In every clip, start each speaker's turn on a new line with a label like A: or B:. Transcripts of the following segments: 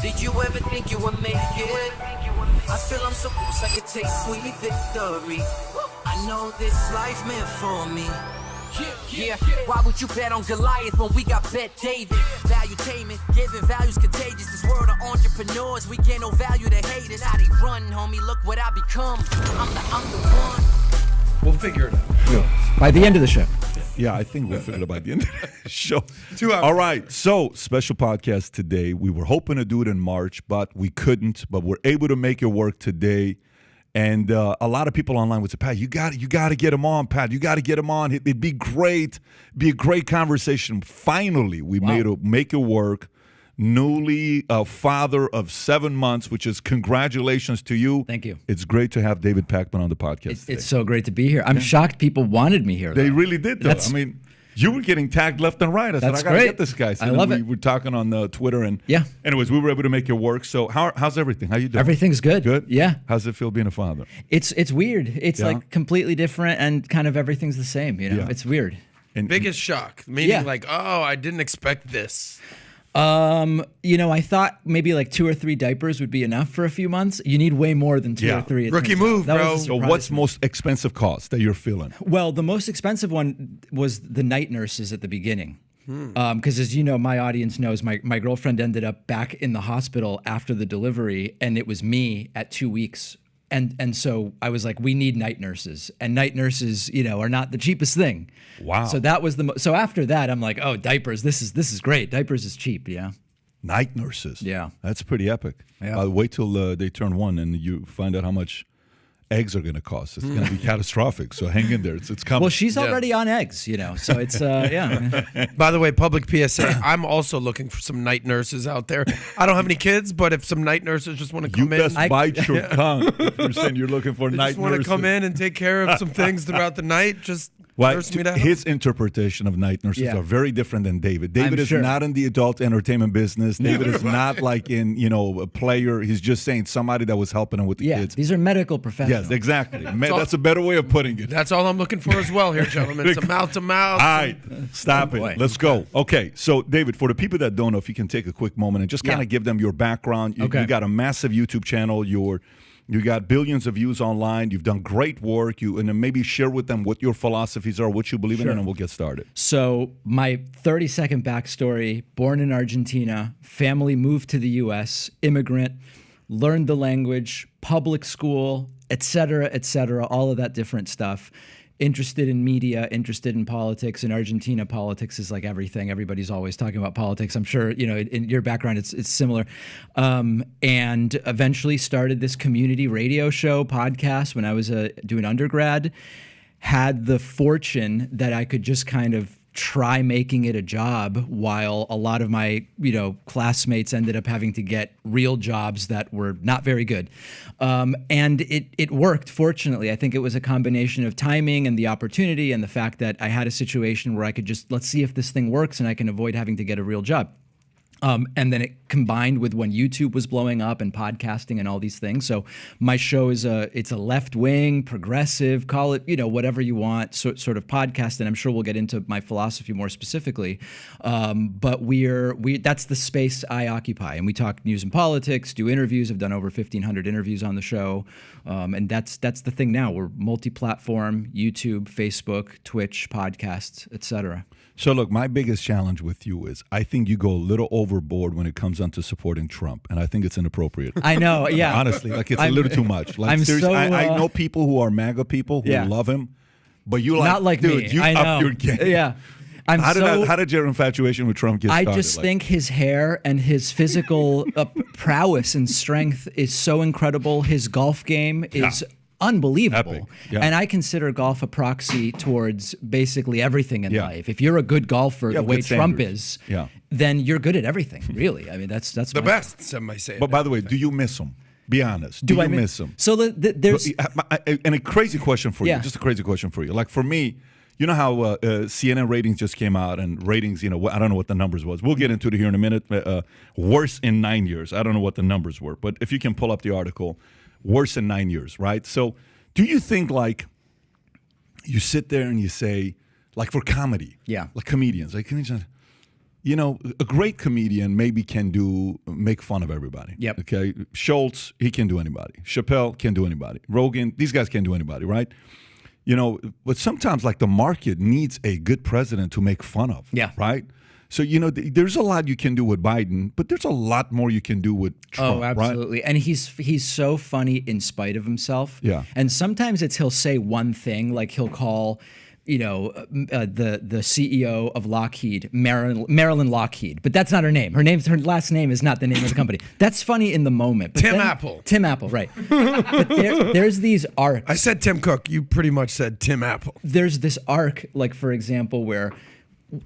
A: Did you ever think you would make it? I feel I'm so close I could taste sweet victory. I know this life meant for me. Yeah, why would you bet on Goliath when we got bet David? Valuetainment, giving value's contagious. This world of entrepreneurs, we get no value to haters. How they run, homie, look what I become. I'm the one.
B: We'll figure it out.
C: Yeah. By the end of the show.
D: Yeah, I think we'll figure it out by the end of the show.
B: 2 hours.
D: All right, so special podcast today. We were hoping to do it in March, but we couldn't. But we're able to make it work today. And a lot of people online would say, Pat, you got to get him on, Pat. You got to get him on. It'd be great. Be a great conversation. Finally, we make it work. Newly a father of 7 months, which is congratulations to you.
C: Thank you.
D: It's great to have David Pakman on the podcast.
C: It's so great to be here. I'm shocked people wanted me here.
D: They really did, though. I mean, you were getting tagged left and right. I said, I got to get this guy. So
C: I love it.
D: We were talking on Twitter. And anyways, we were able to make it work. So how's everything? How you doing?
C: Everything's good.
D: Good?
C: Yeah.
D: How's it feel being a father?
C: It's weird. It's like completely different and kind of everything's the same. You know, It's weird.
D: And
B: Biggest shock, meaning like, oh, I didn't expect this.
C: I thought maybe like 2 or 3 diapers would be enough for a few months. You need way more than 2 or 3.
B: Rookie move, bro.
D: So what's most expensive cost that you're feeling?
C: Well, the most expensive one was the night nurses at the beginning. Because as you know, my audience knows, my girlfriend ended up back in the hospital after the delivery, and it was me at 2 weeks. And so I was like, we need night nurses, and night nurses, are not the cheapest thing.
D: Wow.
C: So that was so after that, I'm like, oh, diapers, this is great. Diapers is cheap, yeah.
D: Night nurses.
C: Yeah.
D: That's pretty epic.
C: Yeah.
D: Wait till they turn 1 and you find out how much eggs are going to cost. It's going to be catastrophic. So hang in there. It's coming.
C: Well, she's already on eggs, so it's, yeah.
B: By the way, public PSA, I'm also looking for some night nurses out there. I don't have any kids, but if some night nurses just want to come
D: you best bite your tongue if you're saying you're looking for night nurses.
B: Just want to come in and take care of some things throughout the night, just nurse me down.
D: His interpretation of night nurses are very different than David. David is not in the adult entertainment business. David is not like in, a player. He's just saying somebody that was helping him with the kids.
C: These are medical professionals.
D: Yes, exactly. That's a better way of putting it.
B: That's all I'm looking for as well here, gentlemen. Some mouth-to-mouth.
D: All right, stop it. Let's go. Okay, so David, for the people that don't know, if you can take a quick moment and just kind of give them your background. You got a massive YouTube channel. You got billions of views online. You've done great work. And then maybe share with them what your philosophies are, what you believe in, and we'll get started.
C: So my 30-second backstory, born in Argentina, family moved to the U.S., immigrant, learned the language, public school, et cetera, all of that different stuff. Interested in media, interested in politics. In Argentina, politics is like everything. Everybody's always talking about politics. I'm sure, in your background, it's similar. And eventually started this community radio show podcast when I was doing undergrad. Had the fortune that I could just kind of try making it a job while a lot of my, classmates ended up having to get real jobs that were not very good. And it worked, fortunately. I think it was a combination of timing and the opportunity and the fact that I had a situation where I could just, let's see if this thing works and I can avoid having to get a real job. And then it combined with when YouTube was blowing up and podcasting and all these things. So my show is it's a left-wing, progressive, call it, whatever you want, sort of podcast. And I'm sure we'll get into my philosophy more specifically. But that's the space I occupy. And we talk news and politics, do interviews. I've done over 1,500 interviews on the show. And that's the thing now. We're multi-platform, YouTube, Facebook, Twitch, podcasts, etc.
D: So look, my biggest challenge with you is I think you go a little overboard when it comes on to supporting Trump, and I think it's inappropriate.
C: I know, yeah.
D: Honestly, like it's a little too much. Like seriously, I know people who are MAGA people who love him, but you
C: not like
D: dude,
C: me.
D: you
C: I know.
D: up your game.
C: Yeah.
D: How did your infatuation with Trump get started?
C: I just think his hair and his physical prowess and strength is so incredible. His golf game is unbelievable.
D: Yeah.
C: And I consider golf a proxy towards basically everything in life. If you're a good golfer the way Trump is, then you're good at everything, really. I mean, that's
B: the best, some might say.
D: But by the way, do you miss him? Be honest. Do you miss him?
C: So there's...
D: And a crazy question for you, just a crazy question for you. Like for me, you know how CNN ratings just came out, and ratings, I don't know what the numbers was. We'll get into it here in a minute. Worse in 9 years. I don't know what the numbers were. But if you can pull up the article, worse in 9 years, right? So do you think, like, you sit there and you say, like for comedy,
C: like
D: comedians, a great comedian maybe can make fun of everybody.
C: Yep.
D: Okay. Schultz, he can do anybody. Chappelle can do anybody. Rogan, these guys can't do anybody, right? But sometimes like the market needs a good president to make fun of.
C: Yeah.
D: Right. So, there's a lot you can do with Biden, but there's a lot more you can do with Trump.
C: Oh, absolutely.
D: Right?
C: And he's so funny in spite of himself.
D: Yeah.
C: And sometimes he'll say one thing, like he'll call, the CEO of Lockheed, Marilyn Lockheed, but that's not her name. Her last name is not the name of the company. That's funny in the moment. But
B: Tim Apple.
C: Tim Apple, right. But there's these arcs.
B: I said Tim Cook. You pretty much said Tim Apple.
C: There's this arc, like, for example, where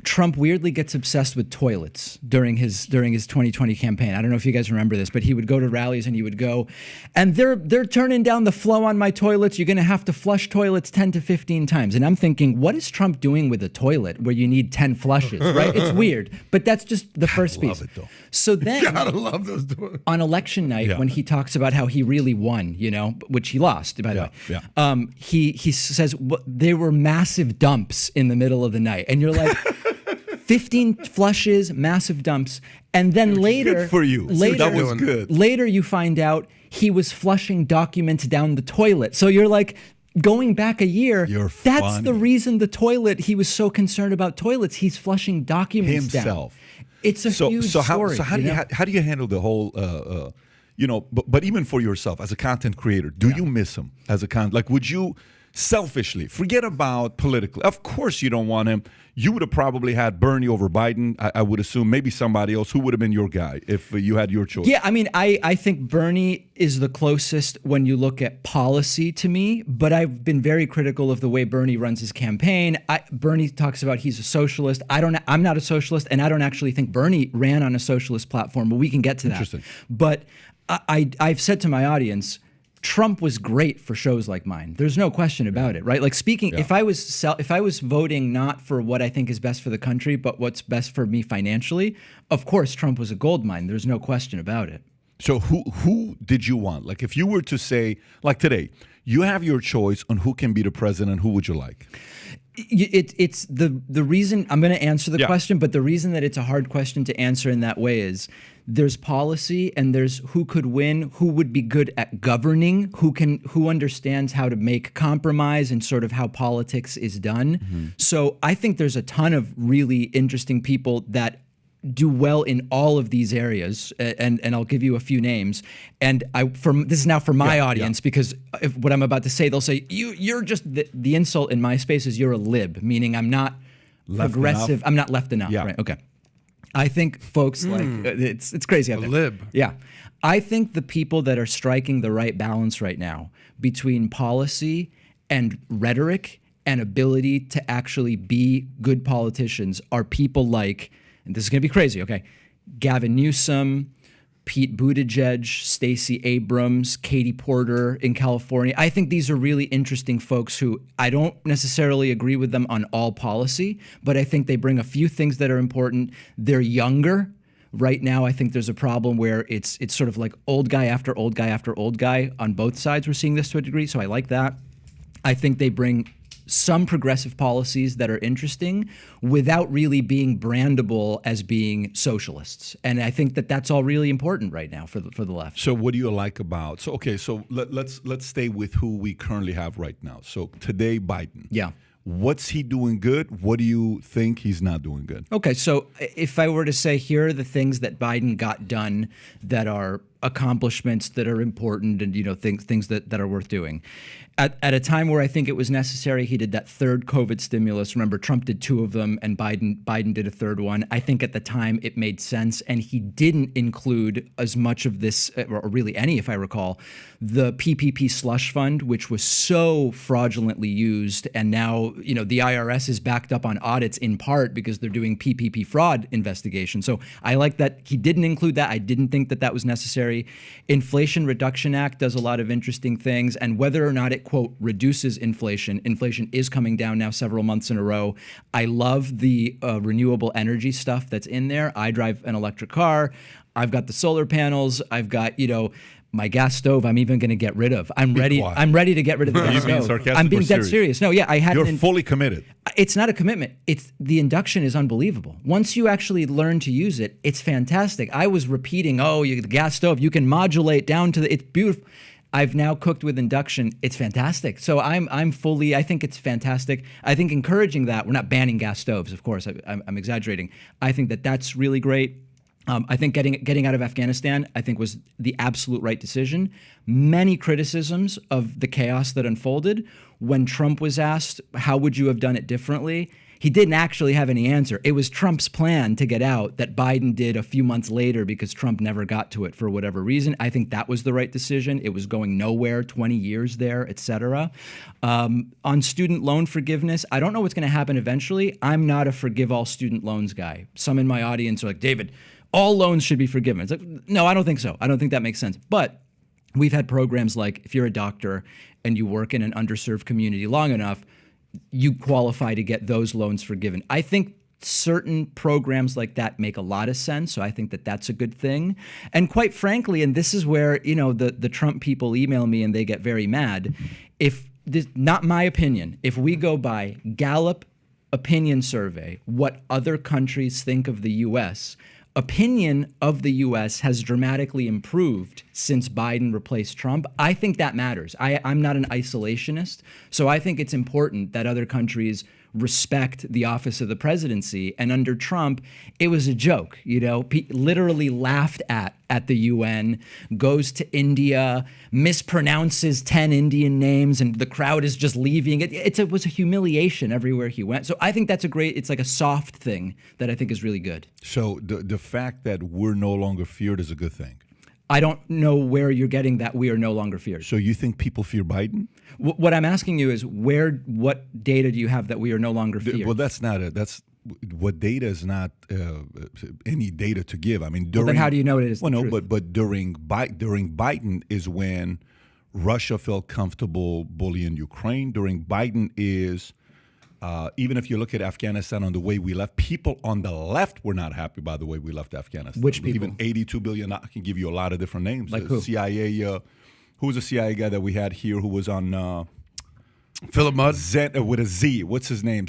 C: Trump weirdly gets obsessed with toilets during his 2020 campaign. I don't know if you guys remember this, but he would go to rallies and he would go, and they're turning down the flow on my toilets. You're going to have to flush toilets 10 to 15 times. And I'm thinking, what is Trump doing with a toilet where you need 10 flushes, right? It's weird, but that's just the first piece.
D: Love it, though.
C: So then
B: Gotta love those toilets.
C: on election night, when he talks about how he really won, which he lost, by the way.
D: Yeah.
C: He says there were massive dumps in the middle of the night. And you're like, 15 flushes, massive dumps. And then later,
D: Good for you. That was good.
C: Later you find out he was flushing documents down the toilet. So you're like, going back a year, that's
D: funny.
C: the reason the toilet, he was so concerned about toilets. He's flushing documents
D: Himself.
C: down. It's a huge story.
D: So how do you handle the whole, but even for yourself as a content creator, do you miss him as a like, would you selfishly, forget about politically, of course you don't want him. You would have probably had Bernie over Biden, I would assume, maybe somebody else. Who would have been your guy if you had your choice?
C: Yeah, I mean, I think Bernie is the closest when you look at policy to me, but I've been very critical of the way Bernie runs his campaign. Bernie talks about he's a socialist. I'm not a socialist, and I don't actually think Bernie ran on a socialist platform, but we can get to that.
D: Interesting.
C: But I've said to my audience, Trump was great for shows like mine. There's no question about it, right? Like speaking, if I was voting not for what I think is best for the country, but what's best for me financially, of course Trump was a gold mine. There's no question about it.
D: So who did you want? Like if you were to say, like today, you have your choice on who can be the president, who would you like?
C: It's the reason I'm going to answer the question, but the reason that it's a hard question to answer in that way is there's policy and there's who could win, who would be good at governing, who understands how to make compromise and sort of how politics is done. Mm-hmm. So I think there's a ton of really interesting people that do well in all of these areas, and I'll give you a few names. And this is now for my audience because if what I'm about to say, they'll say you're just the insult in my space is you're a lib, meaning I'm not progressive, enough. I'm not left enough. Yeah. Right? Okay. I think folks like it's crazy out there.
B: Lib.
C: Yeah. I think the people that are striking the right balance right now between policy and rhetoric and ability to actually be good politicians are people like, and this is going to be crazy, okay, Gavin Newsom, Pete Buttigieg, Stacey Abrams, Katie Porter in California. I think these are really interesting folks who I don't necessarily agree with them on all policy, but I think they bring a few things that are important. They're younger. Right now, I think there's a problem where it's sort of like old guy after old guy after old guy on both sides. We're seeing this to a degree, so I like that. I think they bring some progressive policies that are interesting without really being brandable as being socialists. And I think that that's all really important right now for the left.
D: So what do you like about, so let's stay with who we currently have right now. So today, Biden.
C: Yeah.
D: What's he doing good? What do you think he's not doing good?
C: Okay, so if I were to say here are the things that Biden got done that are accomplishments that are important and things that are worth doing. At a time where I think it was necessary, he did that third COVID stimulus. Remember, Trump did two of them and Biden did a third one. I think at the time it made sense, and he didn't include as much of this, or really any, if I recall, the PPP slush fund, which was so fraudulently used, and now the IRS is backed up on audits in part because they're doing PPP fraud investigation. So I like that he didn't include that. I didn't think that was necessary. Inflation Reduction Act does a lot of interesting things, and whether or not it, quote, reduces inflation is coming down now several months in a row. I love the renewable energy stuff that's in there. I drive an electric car. I've got the solar panels. I've got, My gas stove, I'm even going to get rid of. I'm ready.
D: quiet.
C: I'm ready to get rid of the gas
D: you being
C: stove.
D: sarcastic
C: I'm being
D: or
C: dead
D: serious?
C: serious. No, yeah, I had.
D: You're fully committed.
C: It's not a commitment. It's the induction is unbelievable. Once you actually learn to use it, it's fantastic. I was repeating, the gas stove, you can modulate down to it's beautiful. I've now cooked with induction. It's fantastic. So I'm fully. I think it's fantastic. I think encouraging that. We're not banning gas stoves, of course. I'm exaggerating. I think that's really great. I think getting out of Afghanistan, I think, was the absolute right decision. Many criticisms of the chaos that unfolded. When Trump was asked, how would you have done it differently? He didn't actually have any answer. It was Trump's plan to get out that Biden did a few months later because Trump never got to it for whatever reason. I think that was the right decision. It was going nowhere, 20 years there, et cetera. On student loan forgiveness, I don't know what's going to happen eventually. I'm not a forgive all student loans guy. Some in my audience are like, David, all loans should be forgiven. It's like, no, I don't think so. I don't think that makes sense. But we've had programs like if you're a doctor and you work in an underserved community long enough, you qualify to get those loans forgiven. I think certain programs like that make a lot of sense. So I think that's a good thing. And quite frankly, and this is where, the Trump people email me and they get very mad. If this, not my opinion, if we go by Gallup opinion survey, what other countries think of the U.S., opinion of the U.S. has dramatically improved since Biden replaced Trump. I think that matters. I'm not an isolationist, so I think it's important that other countries respect the office of the presidency. And under Trump, it was a joke, literally laughed at the UN, goes to India, mispronounces 10 Indian names, and the crowd is just leaving. It was a humiliation everywhere he went. So I think that's it's like a soft thing that I think is really good.
D: So the fact that we're no longer feared is a good thing.
C: I don't know where you're getting that we are no longer feared.
D: So you think people fear Biden?
C: What I'm asking you is what data do you have that we are no longer feared?
D: Well, that's what data is not any data to give. I mean,
C: then how do you know it is?
D: Well,
C: the
D: no,
C: truth?
D: but during Biden is when Russia felt comfortable bullying Ukraine. During Biden is even if you look at Afghanistan on the way we left, people on the left were not happy by the way we left Afghanistan.
C: Which people?
D: Even 82 billion. I can give you a lot of different names.
C: Like who?
D: CIA. Who was a CIA guy that we had here who was on
B: Philip Mudd
D: with a Z? What's his name?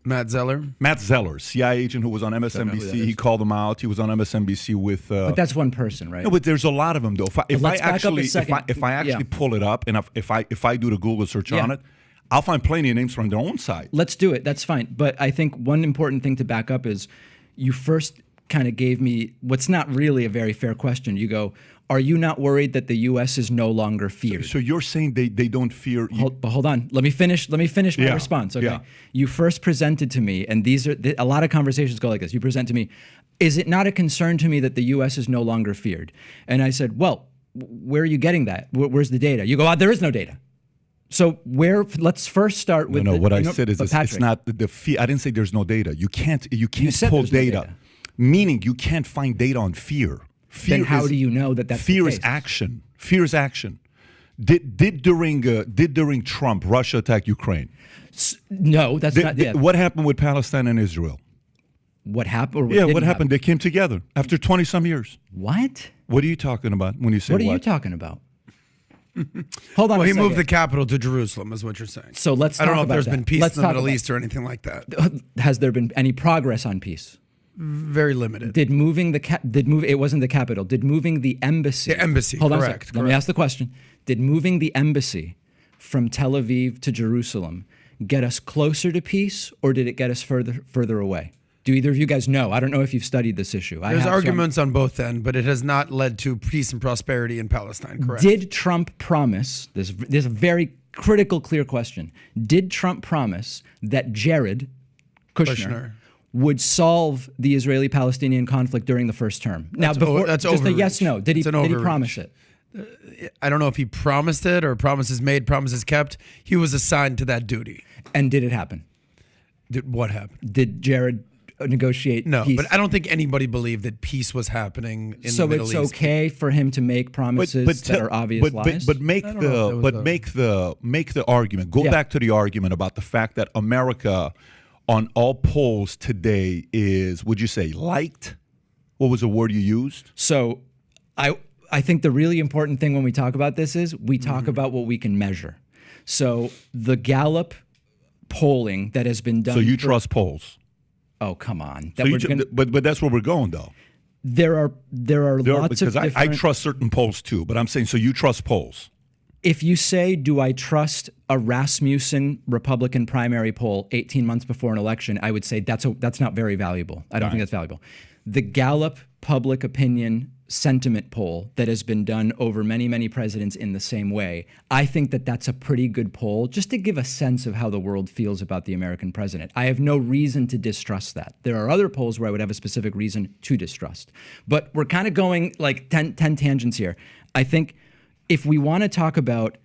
B: Matt Zeller.
D: Matt Zeller, CIA agent who was on MSNBC. He called him out. He was on MSNBC with.
C: But that's one person, right?
D: No, but there's a lot of them though. If I actually
C: Yeah.
D: pull it up and if I do the Google search on it, I'll find plenty of names from their own side.
C: Let's do it. That's fine. But I think one important thing to back up is you first kind of gave me what's not really a very fair question. You go, are you not worried that the U.S. is no longer feared?
D: So you're saying they don't fear you?
C: Hold on. Let me finish my response. Okay.
D: Yeah.
C: You first presented to me, and these are a lot of conversations go like this. You present to me, is it not a concern to me that the U.S. is no longer feared? And I said, well, where are you getting that? Where's the data? You go, there is no data. So let's first start with.
D: What I said is it's not the fear. I didn't say there's no data. You can't pull data, meaning you can't find data on fear.
C: Then how do you know that's
D: fear
C: the
D: is
C: case?
D: action? Fear is action. Did during Trump Russia attack Ukraine?
C: No, that's not. Yeah.
D: What happened with Palestine and Israel?
C: What happened?
D: What happened? They came together after 20 some years.
C: What?
D: What are you talking about when you say
C: what? What are you talking about? Hold on.
B: Well,
C: he
B: moved the capital to Jerusalem, is what you're saying.
C: So let's.
B: I don't know if
C: there's
B: been peace in the Middle East or anything like that.
C: Has there been any progress on peace?
B: Very limited.
C: It wasn't the capital. Did moving the embassy?
B: The embassy.
C: Hold on
B: correct,
C: a second. Let me ask the question. Did moving the embassy from Tel Aviv to Jerusalem get us closer to peace, or did it get us further away? Do either of you guys know? I don't know if you've studied this issue.
B: There's arguments on both ends, but it has not led to peace and prosperity in Palestine, correct?
C: Did Trump promise, there's a very critical, clear question. Did Trump promise that Jared Kushner would solve the Israeli-Palestinian conflict during the first term?
B: That's
C: just
B: overreach.
C: a yes, no. Did he promise it?
B: I don't know if he promised it or promises made, promises kept. He was assigned to that duty.
C: And did it happen?
B: What happened?
C: Did Jared negotiate peace?
B: No, but I don't think anybody believed that peace was happening in the Middle East.
C: So it's okay for him to make promises that are obvious lies?
D: But make the argument. Go back to the argument about the fact that America on all polls today is, would you say, liked? What was the word you used?
C: So I think the really important thing when we talk about this is we talk about what we can measure. So the Gallup polling that has been done.
D: So you trust polls?
C: Oh, come on.
D: But that's where we're going, though.
C: There are lots of different.
D: I trust certain polls too, but I'm saying, so you trust polls?
C: If you say, do I trust a Rasmussen Republican primary poll 18 months before an election, I would say that's not very valuable. I don't think that's valuable. The Gallup public opinion sentiment poll that has been done over many, many presidents in the same way, I think that's a pretty good poll just to give a sense of how the world feels about the American president. I have no reason to distrust that. There are other polls where I would have a specific reason to distrust. But we're kind of going like 10 tangents here. I think if we want to talk about,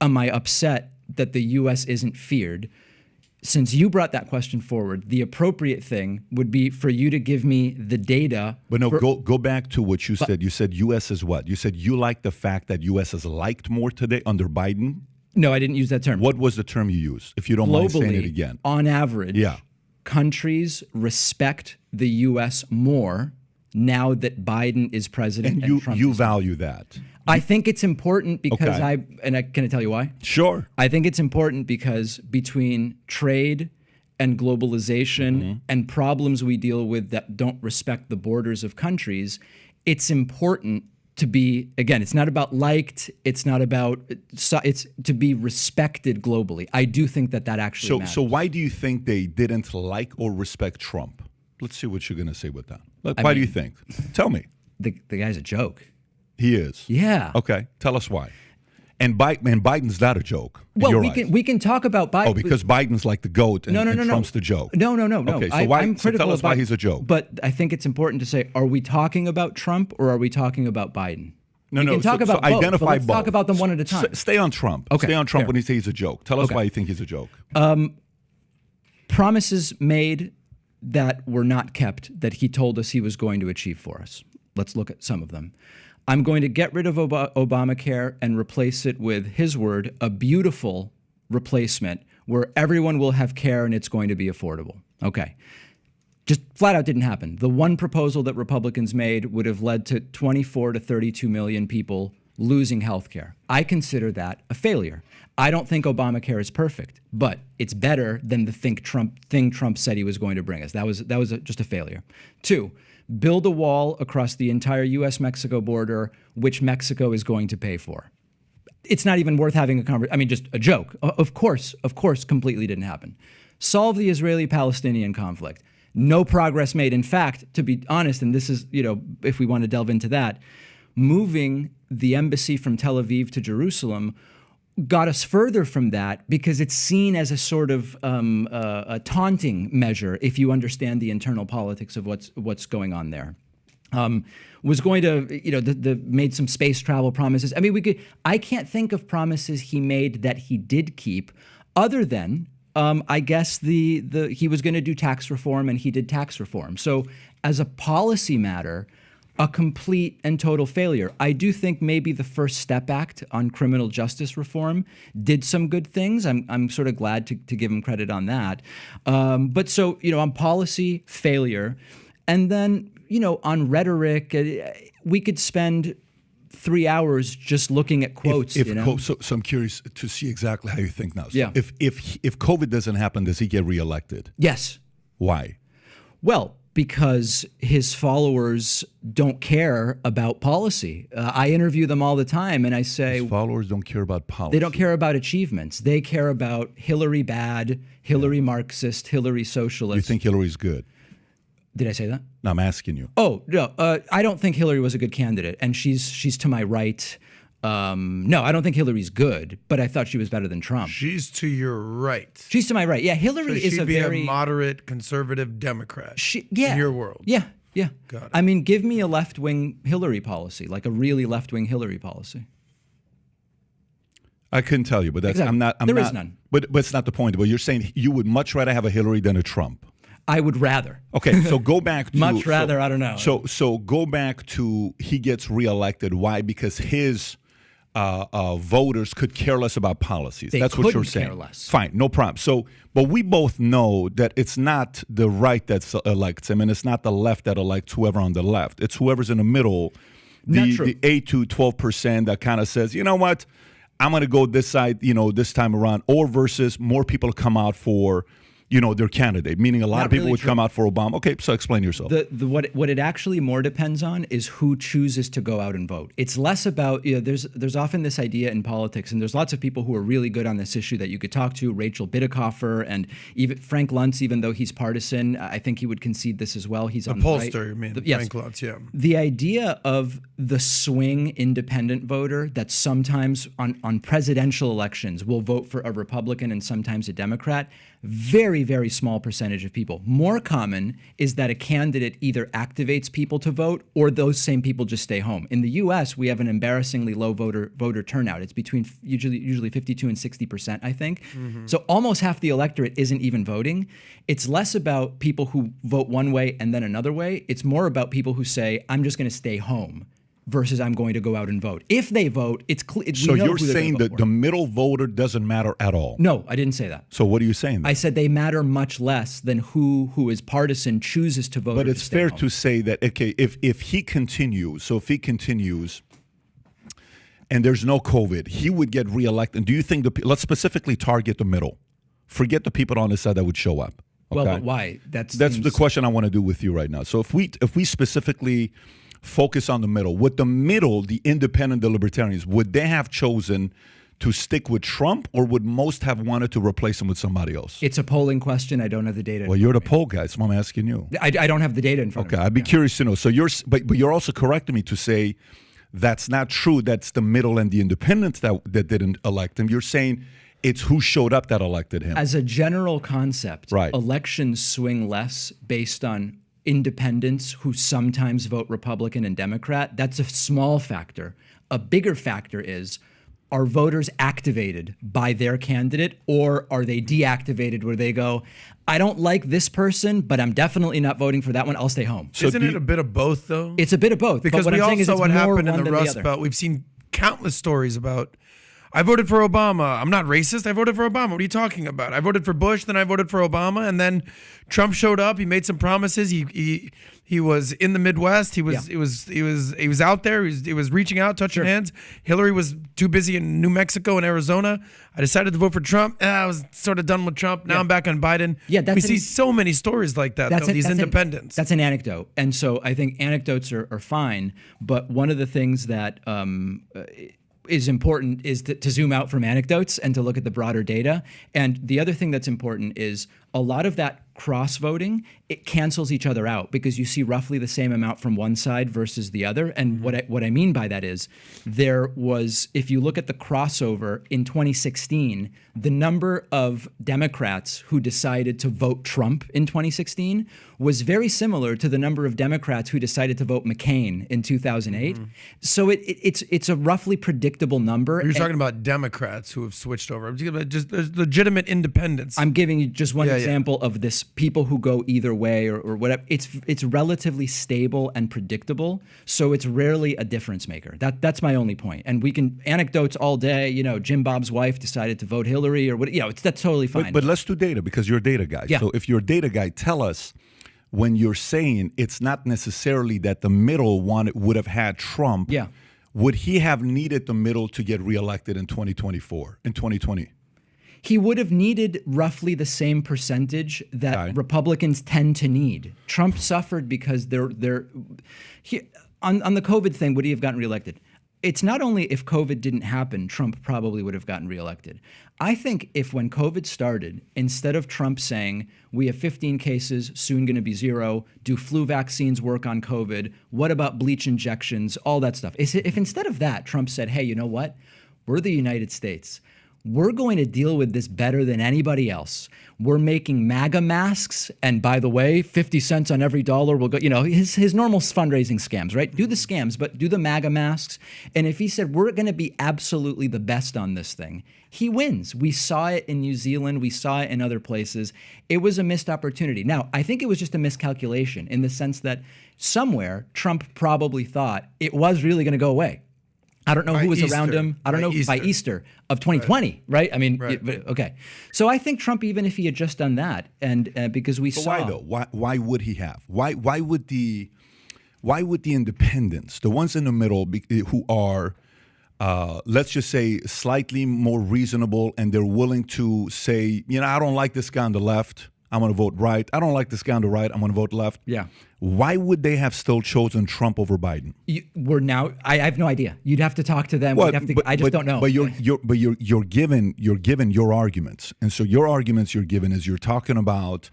C: am I upset that the U.S. isn't feared, since you brought that question forward, the appropriate thing would be for you to give me the data.
D: But no, go back to what you said. You said U.S. is what? You said you like the fact that U.S. is liked more today under Biden?
C: No, I didn't use that term.
D: What was the term you used, if you don't mind saying it again?
C: On average, countries respect the U.S. more now that Biden is president and Trump
D: you
C: is
D: value that.
C: I think it's important because
D: Okay.
C: Can I tell you why?
D: Sure.
C: I think it's important because between trade and globalization and problems we deal with that don't respect the borders of countries, it's important to be, again, it's not about liked, it's not about, it's to be respected globally. I do think that actually matters.
D: So why do you think they didn't like or respect Trump? Let's see what you're going to say with that. Why do you think? Tell me.
C: The guy's a joke.
D: He is.
C: Yeah.
D: Okay. Tell us why. And Biden's not a joke.
C: Well, we can talk about Biden.
D: Oh, because Biden's like the GOAT and Trump's the joke.
C: No.
D: Okay, so
C: I'm critical
D: tell us
C: of
D: why
C: Biden,
D: he's a joke.
C: But I think it's important to say, are we talking about Trump or are we talking about Biden? We can talk about both,
D: identify
C: but let's
D: both.
C: talk about them one at a time.
D: Stay on Trump.
C: Okay,
D: Stay on Trump
C: fair.
D: when he says he's a joke. Tell us why you think he's a joke.
C: Promises made that were not kept that he told us he was going to achieve for us. Let's look at some of them. I'm going to get rid of Obamacare and replace it with, his word, a beautiful replacement where everyone will have care and it's going to be affordable. Okay. Just flat out didn't happen. The one proposal that Republicans made would have led to 24 to 32 million people losing health care. I consider that a failure. I don't think Obamacare is perfect, but it's better than the thing Trump said he was going to bring us. That was just a failure. 2, build a wall across the entire U.S.-Mexico border, which Mexico is going to pay for. It's not even worth having a conversation. I mean, just a joke. Of course, completely didn't happen. Solve the Israeli-Palestinian conflict. No progress made. In fact, to be honest, and this is, if we want to delve into that, moving the embassy from Tel Aviv to Jerusalem got us further from that because it's seen as a sort of a taunting measure if you understand the internal politics of what's going on there. Was going to, made some space travel promises. I mean, I can't think of promises he made that he did keep other than, I guess he was going to do tax reform and he did tax reform. So as a policy matter, a complete and total failure. I do think maybe the First Step Act on criminal justice reform did some good things. I'm sort of glad to give him credit on that. But so, on policy, failure. And then, on rhetoric, we could spend 3 hours just looking at quotes.
D: So I'm curious to see exactly how you think now. So
C: Yeah.
D: If COVID doesn't happen, does he get reelected?
C: Yes.
D: Why?
C: Well, because his followers don't care about policy. I interview them all the time, and I say...
D: His followers don't care about policy.
C: They don't care about achievements. They care about Hillary bad, Hillary Marxist, Hillary socialist.
D: You think Hillary's good?
C: Did I say that?
D: No, I'm asking you.
C: Oh, no. I don't think Hillary was a good candidate, and she's to my right. No, I don't think Hillary's good, but I thought she was better than Trump.
B: She's to your right.
C: She's to my right. Yeah, Hillary
B: So
C: is
B: she'd
C: a
B: be
C: very...
B: a moderate, conservative Democrat
C: yeah.
B: in your world.
C: Yeah.
B: Got it.
C: I mean, give me a left-wing Hillary policy, like a really left-wing Hillary policy.
D: I couldn't tell you, but that's
C: Exactly. There is none.
D: But it's not the point. But you're saying you would much rather have a Hillary than a Trump.
C: I would rather.
D: Okay, so go back to
C: Much rather, I don't know.
D: So go back to he gets reelected. Why? Because his voters could care less about policies.
C: They
D: That's what you're
C: couldn't
D: saying.
C: care less.
D: Fine, no problem. So, but we both know that it's not the right that elects him, and it's not the left that elects whoever on the left. It's whoever's in the middle
C: Not true.
D: the 8 to 12% that kind of says, you know what, I'm going to go this side, this time around, or versus more people come out for, their candidate, meaning a lot
C: Not
D: of people
C: really
D: would
C: true.
D: come out for Obama. Okay, so explain yourself.
C: What it actually more depends on is who chooses to go out and vote. It's less about, there's often this idea in politics, and there's lots of people who are really good on this issue that you could talk to, Rachel Bidikofer and even Frank Luntz, even though he's partisan, I think he would concede this as well. He's on the right.
B: Pollster, you mean,
C: Yes.
B: Frank Luntz, yeah.
C: The idea of the swing independent voter that sometimes on presidential elections will vote for a Republican and sometimes a Democrat, very, very small percentage of people. More common is that a candidate either activates people to vote or those same people just stay home. In the US, we have an embarrassingly low voter turnout. It's between usually 52 and 60%, I think. So almost half the electorate isn't even voting. It's less about people who vote one way and then another way. It's more about people who say, I'm just going to stay home versus I'm going to go out and vote. If they vote, it's clear.
D: So you're saying that the middle voter doesn't matter at all?
C: No, I didn't say that.
D: So what are you saying then?
C: I said they matter much less than who is partisan chooses to vote.
D: But
C: or
D: it's
C: to stay
D: fair
C: home.
D: to say that, okay, if he continues, and there's no COVID, he would get reelected. And do you think let's specifically target the middle? Forget the people on the side that would show up.
C: Well,
D: okay?
C: but why? That's
D: the question I want to do with you right now. So if we specifically focus on the middle, the independent, the libertarians, would they have chosen to stick with Trump, or would most have wanted to replace him with somebody else?
C: It's a polling question. I don't have the data.
D: Well, you're the poll guy, so I'm asking you.
C: I don't have the data in front of me.
D: Okay, I'd be curious to know. So but you're also correcting me to say that's not true. That's the middle and the independents that didn't elect him. You're saying it's who showed up that elected him.
C: As a general concept,
D: Right.
C: Elections swing less based on independents who sometimes vote Republican and Democrat. That's a small factor. A bigger factor is, are voters activated by their candidate, or are they deactivated where they go, I don't like this person, but I'm definitely not voting for that one. I'll stay home.
B: Isn't it a bit of both, though?
C: It's a bit of both.
B: Because
C: but what
B: we
C: I'm
B: all
C: saying is
B: saw
C: it's
B: what
C: more
B: happened in
C: one
B: the
C: than
B: Rust
C: other.
B: Belt. We've seen countless stories about, I voted for Obama. I'm not racist. I voted for Obama. What are you talking about? I voted for Bush, then I voted for Obama, and then Trump showed up. He made some promises. He was in the Midwest. He was out there. He was reaching out, touching hands. Hillary was too busy in New Mexico and Arizona. I decided to vote for Trump. I was sort of done with Trump. Now I'm back on Biden.
C: Yeah,
B: we see so many stories like that, though, these independents.
C: That's an anecdote. And so I think anecdotes are fine, but one of the things that is important is to zoom out from anecdotes and to look at the broader data. And the other thing that's important is a lot of that cross-voting, it cancels each other out because you see roughly the same amount from one side versus the other. And what I mean by that is there was, if you look at the crossover in 2016, the number of Democrats who decided to vote Trump in 2016 was very similar to the number of Democrats who decided to vote McCain in 2008. So it's a roughly predictable number.
B: You're talking about Democrats who have switched over. I'm talking about just there's legitimate independents.
C: I'm giving you just one example of this: people who go either way or whatever. It's relatively stable and predictable, so it's rarely a difference maker. That's my only point. And we can anecdotes all day. Jim Bob's wife decided to vote Hillary or what. That's totally fine.
D: But let's do data because you're a data guy.
C: Yeah.
D: So if you're a data guy, tell us when you're saying it's not necessarily that the middle would have had Trump.
C: Yeah.
D: Would he have needed the middle to get reelected in 2024, in 2020?
C: He would have needed roughly the same percentage that Republicans tend to need. Trump suffered because on the COVID thing, would he have gotten reelected? It's not only if COVID didn't happen, Trump probably would have gotten reelected. I think if when COVID started, instead of Trump saying, we have 15 cases, soon going to be 0, do flu vaccines work on COVID? What about bleach injections? All that stuff. If instead of that, Trump said, hey, you know what? We're the United States. We're going to deal with this better than anybody else. We're making MAGA masks. And by the way, 50 cents on every dollar will go, his normal fundraising scams, right? Do the scams, but do the MAGA masks. And if he said, we're going to be absolutely the best on this thing, he wins. We saw it in New Zealand. We saw it in other places. It was a missed opportunity. Now, I think it was just a miscalculation in the sense that somewhere Trump probably thought it was really going to go away. I don't know who was around him. I don't know by Easter of 2020, right? I mean, okay. So I think Trump, even if he had just done that, and because we saw.
D: Why though? Why would he have? Why would why would the independents, the ones in the middle who are, let's just say, slightly more reasonable, and they're willing to say, I don't like this guy on the left, I'm going to vote right. I don't like this guy on the right, I'm going to vote left.
C: Yeah.
D: Why would they have still chosen Trump over Biden?
C: I have no idea. You'd have to talk to them. I just don't know.
D: But you're given your arguments, and so your arguments you're given is you're talking about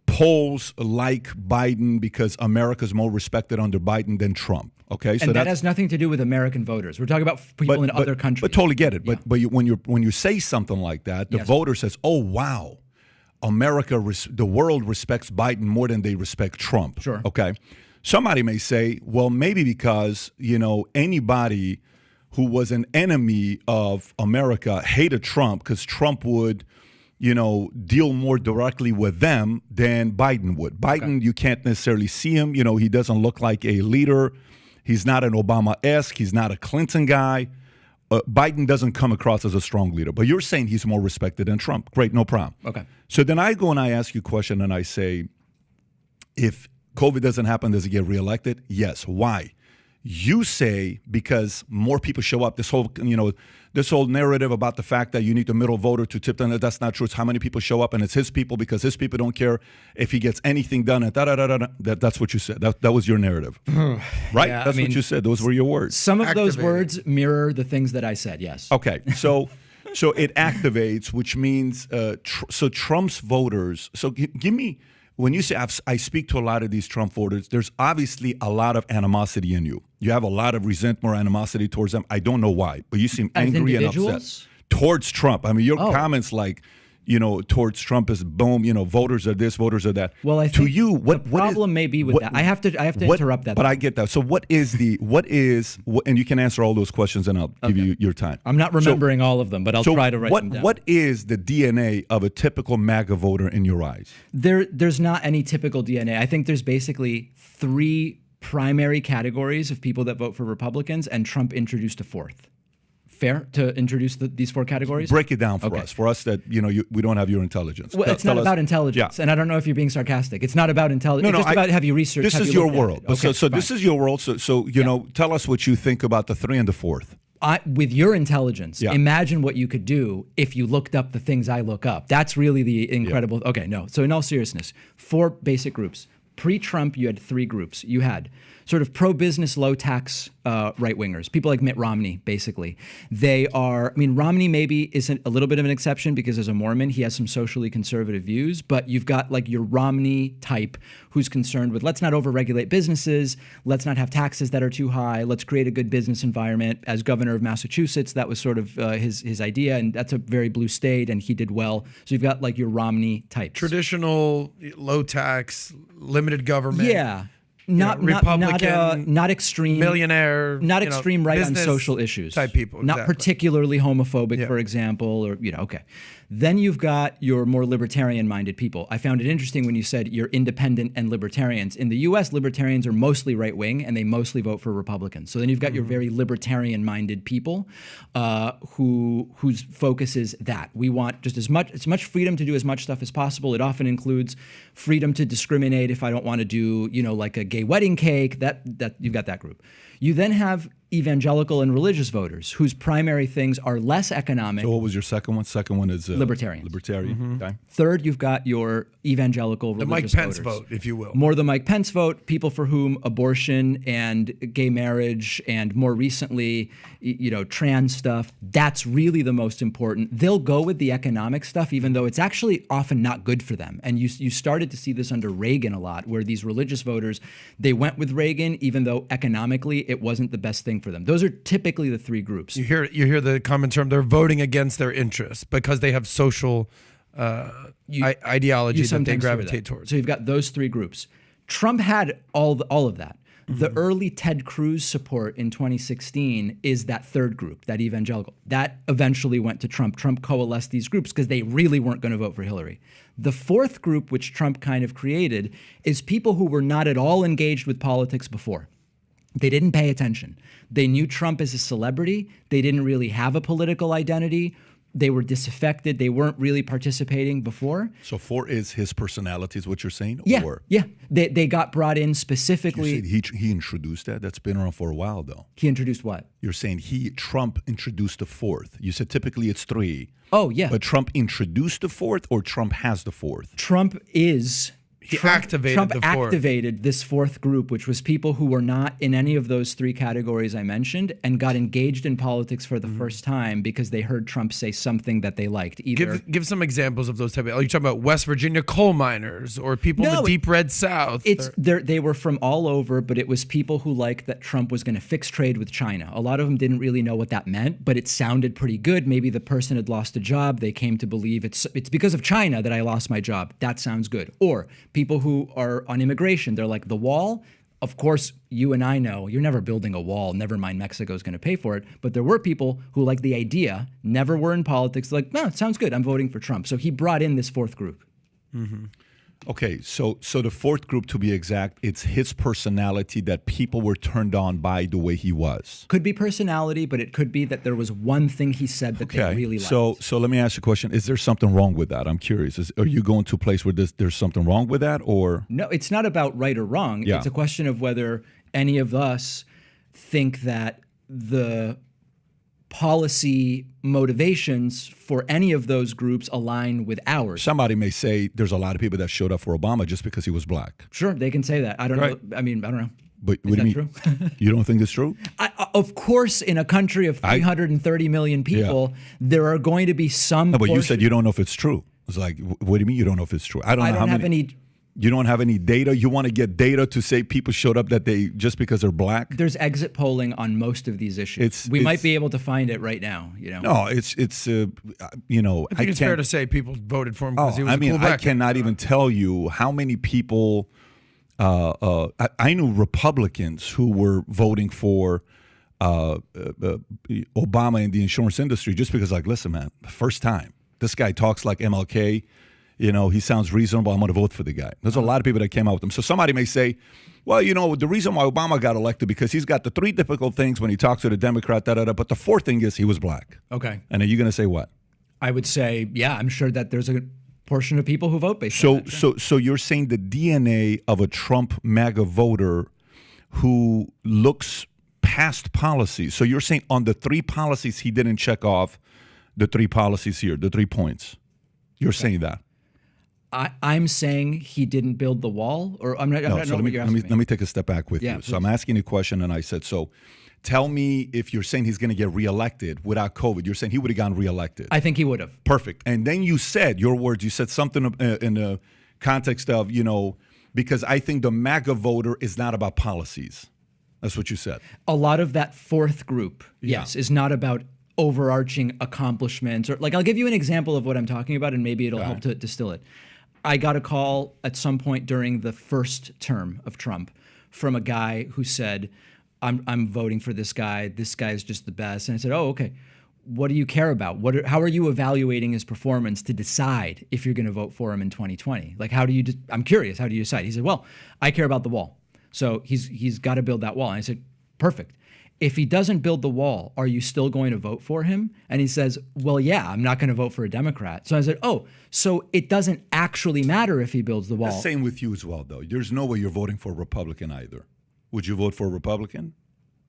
D: polls like Biden because America's more respected under Biden than Trump. Okay,
C: so that has nothing to do with American voters. We're talking about people in other countries.
D: But totally get it. Yeah. But when you say something like that, the voter says, "Oh wow, the world respects Biden more than they respect Trump."
C: Sure.
D: Okay. Somebody may say, well, maybe because, anybody who was an enemy of America hated Trump because Trump would, deal more directly with them than Biden would. Biden, you can't necessarily see him. He doesn't look like a leader. He's not an Obama-esque. He's not a Clinton guy. Biden doesn't come across as a strong leader. But you're saying he's more respected than Trump. Great, no problem.
C: Okay.
D: So then I go and I ask you a question and I say, if COVID doesn't happen, does he get reelected? Yes. Why? You say because more people show up. This whole narrative about the fact that you need the middle voter to tip them, that's not true. It's how many people show up, and it's his people because his people don't care if he gets anything done. And that's what you said. That was your narrative, right?
C: Yeah,
D: that's what you said. Those were your words.
C: Some of those words mirror the things that I said. Yes.
D: Okay. So it activates, which means so Trump's voters. So give me. When you say I speak to a lot of these Trump voters, there's obviously a lot of animosity in you. You have a lot of resentment or animosity towards them. I don't know why, but you seem angry and upset towards Trump. I mean, your comments like, towards Trump is boom, voters are this, voters are that.
C: Well, I think to you, the problem may be with that. I have to interrupt that.
D: But I get that. So what is, and you can answer all those questions and I'll give you your time.
C: I'm not remembering all of them, but I'll try to write them down.
D: What is the DNA of a typical MAGA voter in your eyes?
C: There's not any typical DNA. I think there's basically 3 primary categories of people that vote for Republicans, and Trump introduced a 4th. Fair to introduce these 4 categories?
D: Break it down for us. For us that, we don't have your intelligence.
C: Well, it's not about intelligence. Yeah. And I don't know if you're being sarcastic. It's not about intelligence. It's just about have you researched.
D: This is your world. Okay, so this is your world. So tell us what you think about the 3 and the 4th.
C: With your intelligence, imagine what you could do if you looked up the things I look up. That's really the incredible. Yeah. Okay, no. So in all seriousness, 4 basic groups. Pre-Trump, you had 3 groups. You had sort of pro-business, low-tax right-wingers, people like Mitt Romney, basically. Romney maybe isn't a little bit of an exception because as a Mormon, he has some socially conservative views, but you've got like your Romney type who's concerned with let's not overregulate businesses, let's not have taxes that are too high, let's create a good business environment. As governor of Massachusetts, that was sort of his idea, and that's a very blue state, and he did well. So you've got like your Romney types.
B: Traditional, low-tax, limited government.
C: Yeah. Not Republican, not extreme
B: millionaire,
C: not extreme right on social issues
B: type people,
C: not particularly homophobic, for example, or okay. Then you've got your more libertarian-minded people. I found it interesting when you said you're independent and libertarians. In the U.S., libertarians are mostly right-wing, and they mostly vote for Republicans. So then you've got your very libertarian-minded people whose focus is that. We want just as much freedom to do as much stuff as possible. It often includes freedom to discriminate if I don't want to do, like a gay wedding cake. That you've got that group. You then have evangelical and religious voters whose primary things are less economic.
D: So what was your second one? Second one is
C: libertarian.
D: Libertarian. Mm-hmm. Okay.
C: Third, you've got your evangelical religious
B: Mike Pence
C: voters.
B: vote, if you will.
C: More the Mike Pence vote, people for whom abortion and gay marriage and more recently, trans stuff, that's really the most important. They'll go with the economic stuff, even though it's actually often not good for them. And you started to see this under Reagan a lot, where these religious voters, they went with Reagan, even though economically it wasn't the best thing for them. Those are typically the 3 groups.
B: You hear the common term, they're voting against their interests because they have social ideology that they gravitate towards.
C: So you've got those 3 groups. Trump had all of that. Mm-hmm. The early Ted Cruz support in 2016 is that 3rd group, that evangelical. That eventually went to Trump. Trump coalesced these groups because they really weren't going to vote for Hillary. The 4th group, which Trump kind of created, is people who were not at all engaged with politics before. They didn't pay attention. They knew Trump as a celebrity. They didn't really have a political identity. They were disaffected. They weren't really participating before.
D: So 4 is his personality, is what you're saying?
C: Yeah,
D: Or
C: yeah. They got brought in
D: you
C: specifically.
D: said he introduced that? That's been around for a while, though.
C: He introduced what?
D: You're saying Trump introduced the 4th. You said typically it's 3.
C: Oh, yeah.
D: But Trump introduced the 4th, or Trump has the 4th?
C: Trump is.
B: Activated
C: Trump
B: the 4th.
C: activated this 4th group, which was people who were not in any of those 3 categories I mentioned and got engaged in politics for the first time because they heard Trump say something that they liked. Either
B: Give some examples of those type of. Are you talking about West Virginia coal miners or people in the deep red South?
C: They were from all over, but it was people who liked that Trump was going to fix trade with China. A lot of them didn't really know what that meant, but it sounded pretty good. Maybe the person had lost a job. They came to believe it's because of China that I lost my job. That sounds good. Or people who are on immigration, they're like, the wall. Of course, you and I know you're never building a wall. Never mind, Mexico's going to pay for it. But there were people who liked the idea, never were in politics. Like, no, it sounds good. I'm voting for Trump. So he brought in this 4th group.
B: Mm-hmm.
D: Okay, so the 4th group, to be exact, it's his personality that people were turned on by the way he was.
C: Could be personality, but it could be that there was one thing he said that they really liked.
D: So let me ask you a question. Is there something wrong with that? I'm curious. Are you going to a place where there's something wrong with that, or?
C: No, it's not about right or wrong.
D: Yeah.
C: It's a question of whether any of us think that the policy motivations for any of those groups align with ours.
D: Somebody may say there's a lot of people that showed up for Obama just because he was black.
C: Sure, they can say that. I don't know. I mean, I don't know.
D: But
C: Is
D: what do
C: that
D: you mean?
C: true?
D: You don't think it's true?
C: Of course, in a country of 330 million people, there are going to be some.
D: No, but you said you don't know if it's true. It's like, what do you mean you don't know if it's true? I don't
C: have any.
D: You don't have any data? You want to get data to say people showed up that they just because they're black?
C: There's exit polling on most of these issues. We might be able to find it right now. You know.
D: No, it's you know.
B: I think it's fair to say people voted for him because he was a cool black
D: I cannot even tell you how many people. I knew Republicans who were voting for Obama in the insurance industry just because, like, listen, man, the first time this guy talks like MLK. You know, he sounds reasonable. I'm going to vote for the guy. There's a lot of people that came out with him. So somebody may say, well, you know, the reason why Obama got elected because he's got the 3 difficult things when he talks to the Democrat, but the 4th thing is he was black.
C: Okay.
D: And are you going to say what?
C: I would say, yeah, I'm sure that there's a portion of people who vote based on that.
D: So you're saying the DNA of a Trump MAGA voter who looks past policies. So you're saying on the 3 policies he didn't check off the 3 policies here, the 3 points. You're saying that.
C: I'm saying he didn't build the wall, or I'm not.
D: No, so let me take a step back with you.
C: Please.
D: So I'm asking you a question, and I said, so tell me if you're saying he's going to get reelected without COVID. You're saying he would have gotten reelected.
C: I think he would have.
D: Perfect. And then you said your words. You said something in the context of, you know, because I think the MAGA voter is not about policies. That's what you said.
C: A lot of that 4th group, yes, is not about overarching accomplishments, or like I'll give you an example of what I'm talking about, and maybe it'll help to distill it. I got a call at some point during the first term of Trump from a guy who said, I'm voting for this guy. This guy is just the best. And I said, oh, okay. What do you care about? How are you evaluating his performance to decide if you're going to vote for him in 2020? Like, I'm curious, how do you decide? He said, well, I care about the wall. So he's got to build that wall. And I said, perfect. If he doesn't build the wall, are you still going to vote for him? And he says, well, yeah, I'm not going to vote for a Democrat. So I said, oh, so it doesn't actually matter if he builds the wall.
D: The same with you as well, though. There's no way you're voting for a Republican either. Would you vote for a Republican?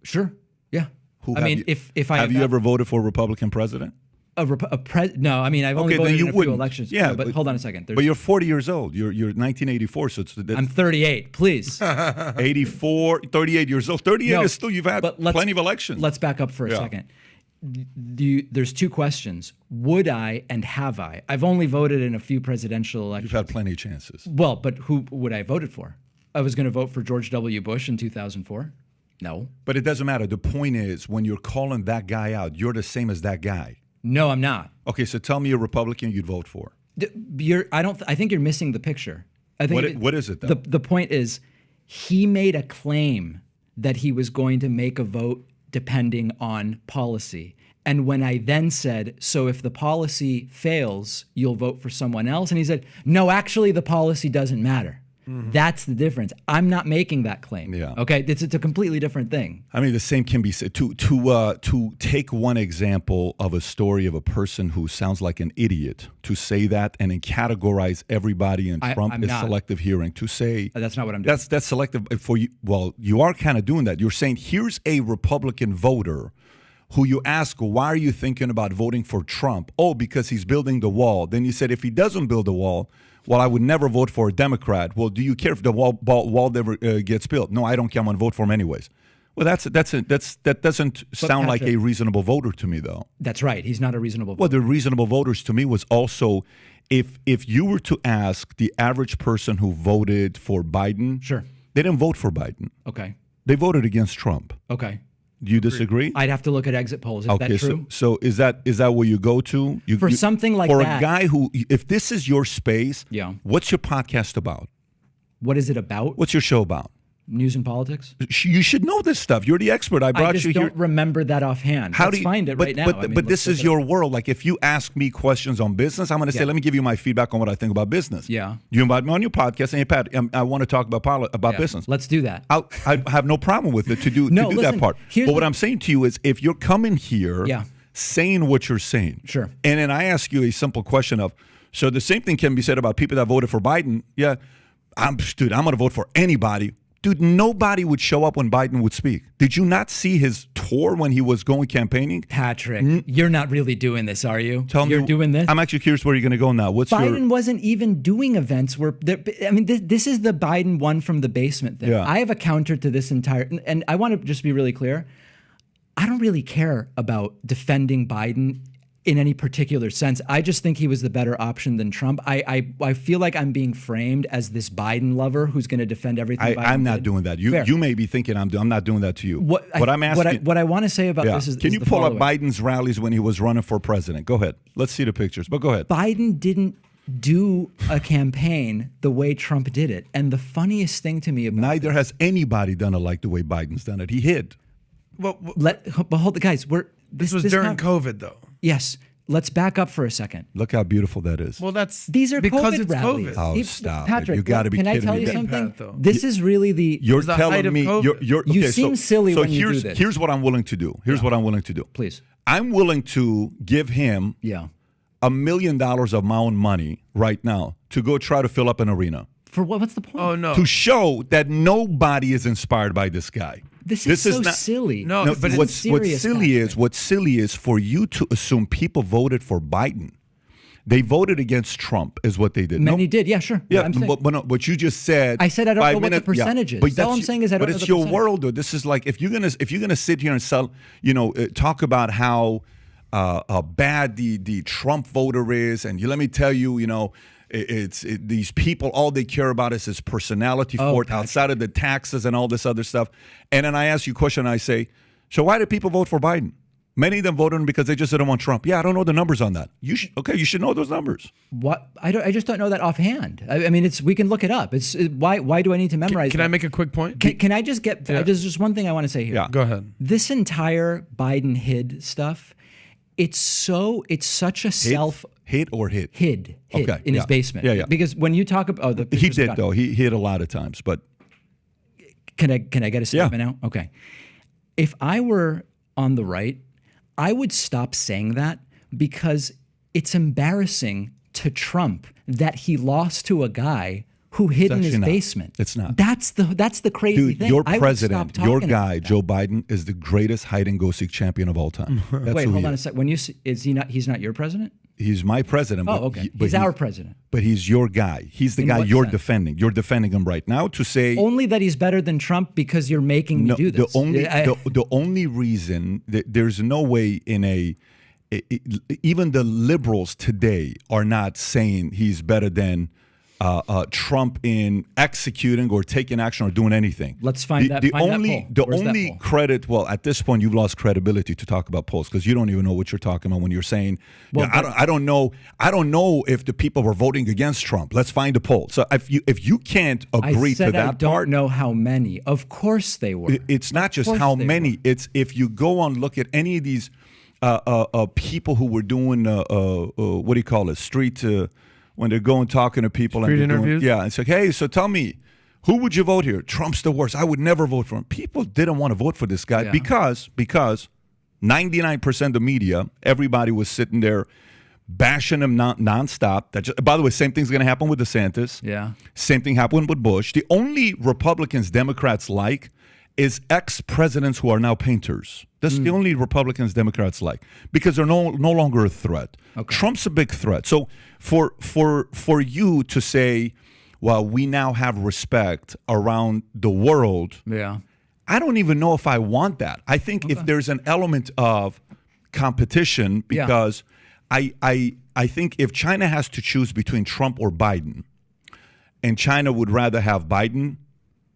C: Sure. Yeah. If I
D: have you ever voted for a Republican president?
C: No, I mean, I've only voted in a few elections.
D: Yeah,
C: but hold on a second.
D: But you're 40 years old. You're 1984, so
C: I'm 38. Please.
D: 84, 38 years old. 38 is still, you've had plenty of elections.
C: Let's back up for a second. There's 2 questions. Would I and have I? I've only voted in a few presidential elections.
D: You've had plenty of chances.
C: Well, but who would I have voted for? I was going to vote for George W. Bush in 2004. No.
D: But it doesn't matter. The point is, when you're calling that guy out, you're the same as that guy.
C: No, I'm not.
D: Okay, so tell me a Republican you'd vote for.
C: I think you're missing the picture. I think
D: what is it, though?
C: The point is, he made a claim that he was going to make a vote depending on policy. And when I then said, so if the policy fails, you'll vote for someone else? And he said, no, actually, the policy doesn't matter. That's the difference. I'm not making that claim.
D: Yeah.
C: Okay. It's a completely different thing.
D: I mean, the same can be said to take one example of a story of a person who sounds like an idiot, to say that and then categorize everybody in Trump
C: I'm
D: is
C: not.
D: selective hearing. To say
C: That's not what I'm doing.
D: that's selective for you. Well, you are kind of doing that. You're saying here's a Republican voter who you ask, why are you thinking about voting for Trump? Oh, because he's building the wall. Then you said, if he doesn't build the wall, well, I would never vote for a Democrat. Well, do you care if the wall ever gets built? No, I don't care. I'm going to vote for him anyways. Well, that doesn't sound like a reasonable voter to me, though.
C: That's right. He's not a reasonable voter.
D: Well, the reasonable voters to me was also, if you were to ask the average person who voted for Biden,
C: Sure.
D: they didn't vote for Biden.
C: Okay.
D: They voted against Trump.
C: Okay.
D: Do you disagree?
C: I'd have to look at exit polls. Is
D: Okay,
C: that true?
D: so is that where you go to?
C: For something like
D: for
C: that.
D: a guy who, if this is your space,
C: Yeah.
D: what's your podcast about?
C: What is it about?
D: What's your show about?
C: News and politics?
D: You should know this stuff. You're the expert. I brought
C: I just
D: you
C: don't
D: here.
C: remember that offhand.
D: How
C: Let's
D: do you
C: find it
D: but,
C: right now.
D: But,
C: I mean,
D: but
C: let's
D: this
C: look
D: is
C: it
D: your
C: up.
D: world. Like, if you ask me questions on business, I'm going to say,
C: Yeah.
D: let me give you my feedback on what I think about business.
C: Yeah.
D: You invite me on your podcast, and hey, Pat, I want to talk about
C: Yeah.
D: business.
C: Let's do that.
D: I have no problem with it to do
C: No,
D: that
C: listen,
D: part.
C: here's
D: But what
C: the-
D: I'm saying to you is, if you're coming here
C: Yeah.
D: saying what you're saying,
C: Sure.
D: and then I ask you a simple question of, so the same thing can be said about people that voted for Biden. Yeah, I'm going to vote for anybody. Dude, nobody would show up when Biden would speak. Did you not see his tour when he was going campaigning?
C: Patrick, you're not really doing this, are you?
D: Tell me,
C: you're doing this?
D: I'm actually curious where you're going to go now. What's
C: Biden wasn't even doing events where, I mean, this is the Biden one from the basement thing.
D: Yeah.
C: I have a counter to this entire, and I want to just be really clear. I don't really care about defending Biden in any particular sense. I just think he was the better option than Trump. I feel like I'm being framed as this Biden lover who's going to defend everything Biden
D: I'm not
C: did.
D: doing that.
C: Fair.
D: You may be thinking I'm not doing that to you. I'm asking.
C: What I want to say about
D: Yeah.
C: this is,
D: Can
C: is
D: you
C: the
D: pull up
C: following.
D: Biden's rallies when he was running for president? Go ahead. Let's see the pictures. But go ahead.
C: Biden didn't do a campaign the way Trump did it. And the funniest thing to me about
D: Neither has anybody done it like the way Biden's done it. He hid.
B: Well,
C: but hold the guys.
B: this was during COVID, though.
C: Yes. Let's back up for a second.
D: Look how beautiful that is.
B: Well, that's
C: These are
B: because
C: COVID
B: it's
C: rallies.
B: COVID.
D: Oh,
C: He-
D: stop it.
C: Patrick,
D: You gotta be
C: can I
D: kidding
C: tell
D: me.
C: you
D: Big
C: something?
B: Pat, though.
C: This is really the.
D: You're
B: the height
D: telling
B: of
D: me
B: COVID.
D: you're
C: You
D: okay,
C: seem silly
D: so
C: when you do
D: here's
C: this.
D: here's what I'm willing to do. Here's what I'm willing to do.
C: Please.
D: I'm willing to give him
C: Yeah.
D: $1 million of my own money right now to go try to fill up an arena.
C: For what? What's the point?
B: Oh no.
D: To show that nobody is inspired by this guy.
C: This is so
D: not,
C: silly.
B: No,
C: This
B: but
C: is
D: what's
C: serious,
D: silly is for you to assume people voted for Biden. They voted against Trump, is what they did.
C: Many did. Yeah, sure.
D: Yeah,
C: I'm saying-
D: but you just said.
C: I said I don't
D: 5
C: know what the
D: minutes-
C: percentage is.
D: But
C: All I'm
D: that's-
C: saying is I don't
D: but
C: know
D: it's
C: the
D: your
C: percentage.
D: world, though. This is like if you're gonna sit here and sell, talk about how bad the Trump voter is, and let me tell you, these people, all they care about is his personality for it,
C: Patrick.
D: outside of the taxes and all this other stuff. And then I ask you a question, I say, so why did people vote for Biden? Many of them voted because they just didn't want Trump. Yeah, I don't know the numbers on that. You should know those numbers.
C: What? I just don't know that offhand. I mean, we can look it up. Why do I need to memorize?
B: Can
C: that?
B: I make a quick point?
C: Can I just get?
B: Yeah.
C: There's just one thing I want to say here.
D: Yeah.
B: Go ahead.
C: This entire Biden hid stuff. It's such a self
D: Hit or hit?
C: hid
D: Okay,
C: in his
D: yeah.
C: basement.
D: Yeah.
C: Because when you talk about the
D: He
C: pictures
D: did
C: got-
D: though. He hit a lot of times, but
C: Can I get a statement out? Okay. If I were on the right, I would stop saying that because it's embarrassing to Trump that he lost to a guy who hid in his
D: actually not.
C: basement.
D: It's not.
C: That's the crazy
D: dude,
C: thing.
D: your
C: I would
D: president,
C: stop
D: your
C: talking
D: guy,
C: about that.
D: Joe Biden, is the greatest hide and go seek champion of all time. That's
C: Wait,
D: who
C: hold
D: he
C: on a
D: is.
C: sec. When is he not? He's not your president.
D: He's my president.
C: Oh,
D: but
C: okay.
D: but
C: He's our president.
D: But he's your guy. He's the
C: In
D: guy
C: what
D: you're
C: sense?
D: defending. You're defending him right now to say
C: Only that he's better than Trump because you're making me do this.
D: the only reason that there's no way even the liberals today are not saying he's better than Trump in executing or taking action or doing anything.
C: Let's find that-
D: The
C: find that
D: only
C: poll.
D: the
C: Where's that
D: only
C: poll?
D: credit. Well, at this point, you've lost credibility to talk about polls because you don't even know what you're talking about when you're saying.
C: Well,
D: I don't know if the people were voting against Trump. Let's find a poll. So if you can't agree
C: I said
D: to that
C: I don't
D: part,
C: know how many. Of course they were.
D: it's not just
C: course
D: how
C: they
D: many.
C: were.
D: It's if you go on look at any of these people who were doing what do you call it? Street. when they're going talking to people
B: Street
D: and they're
B: interviews?
D: yeah, it's like, hey, so tell me, who would you vote here? Trump's the worst. I would never vote for him. People didn't want to vote for this guy because 99% of the media, everybody was sitting there bashing him nonstop. By the way, same thing's going to happen with DeSantis.
C: Yeah.
D: Same thing happened with Bush. The only Republicans Democrats like is ex-presidents who are now painters. That's the only Republicans Democrats like because they're no longer a threat.
C: Okay.
D: Trump's a big threat. So for you to say, well, we now have respect around the world.
C: Yeah.
D: I don't even know if I want that. I think if there's an element of competition, because I think if China has to choose between Trump or Biden, and China would rather have Biden,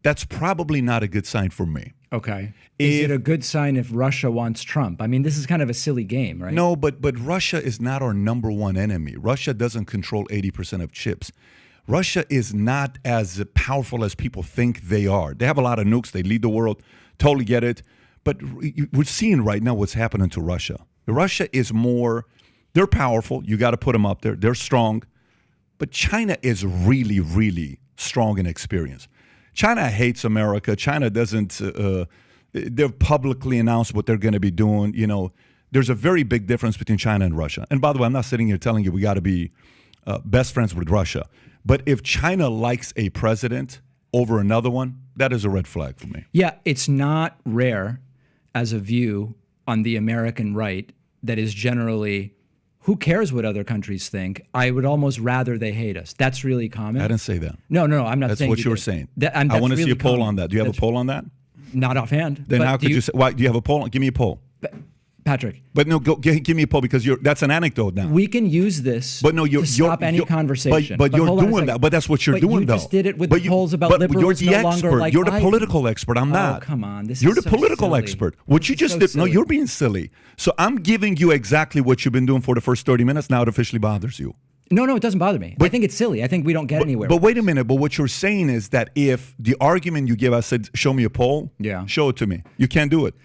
D: that's probably not a good sign for me.
C: Okay. Is it a good sign if Russia wants Trump? I mean, this is kind of a silly game, right?
D: No, but Russia is not our number one enemy. Russia doesn't control 80% of chips. Russia is not as powerful as people think they are. They have a lot of nukes. They lead the world. Totally get it. But we're seeing right now what's happening to Russia. Russia is more, they're powerful. You got to put them up there. They're strong. But China is really, really strong in experience. China hates America. China doesn't, they've publicly announced what they're going to be doing. You know, there's a very big difference between China and Russia. And by the way, I'm not sitting here telling you we got to be best friends with Russia. But if China likes a president over another one, that is a red flag for me.
C: Yeah, it's not rare as a view on the American right that is generally, who cares what other countries think? I would almost rather they hate us. That's really common.
D: I didn't say that.
C: No, I'm not
D: That's
C: saying
D: what you were
C: did.
D: saying.
C: I
D: want to see a poll on that. Do you have a poll on that?
C: Not offhand.
D: Then
C: but
D: how could you say, why, do you have a poll? Give me a poll.
C: Patrick,
D: But no, give me a poll because that's an anecdote now.
C: we can use this to stop any conversation.
D: But you're
C: hold on a
D: doing
C: second.
D: that. But that's what you're doing,
C: you
D: though.
C: just did it with
D: But
C: the polls about
D: but
C: liberals
D: you're the
C: no
D: expert.
C: longer like
D: You're the
C: Biden.
D: political expert. I'm
C: Oh,
D: not.
C: come on. This
D: You're
C: is
D: the
C: so
D: political
C: silly.
D: expert. What you
C: This
D: just
C: is
D: did,
C: so
D: no,
C: silly.
D: you're being silly. So I'm giving you exactly what you've been doing for the first 30 minutes. Now it officially bothers you.
C: No, it doesn't bother me. I think it's silly. I think we don't get anywhere.
D: But wait a minute. But what you're saying is that if the argument you give, I said, show me a poll.
C: Yeah.
D: Show it to me. You can't do it.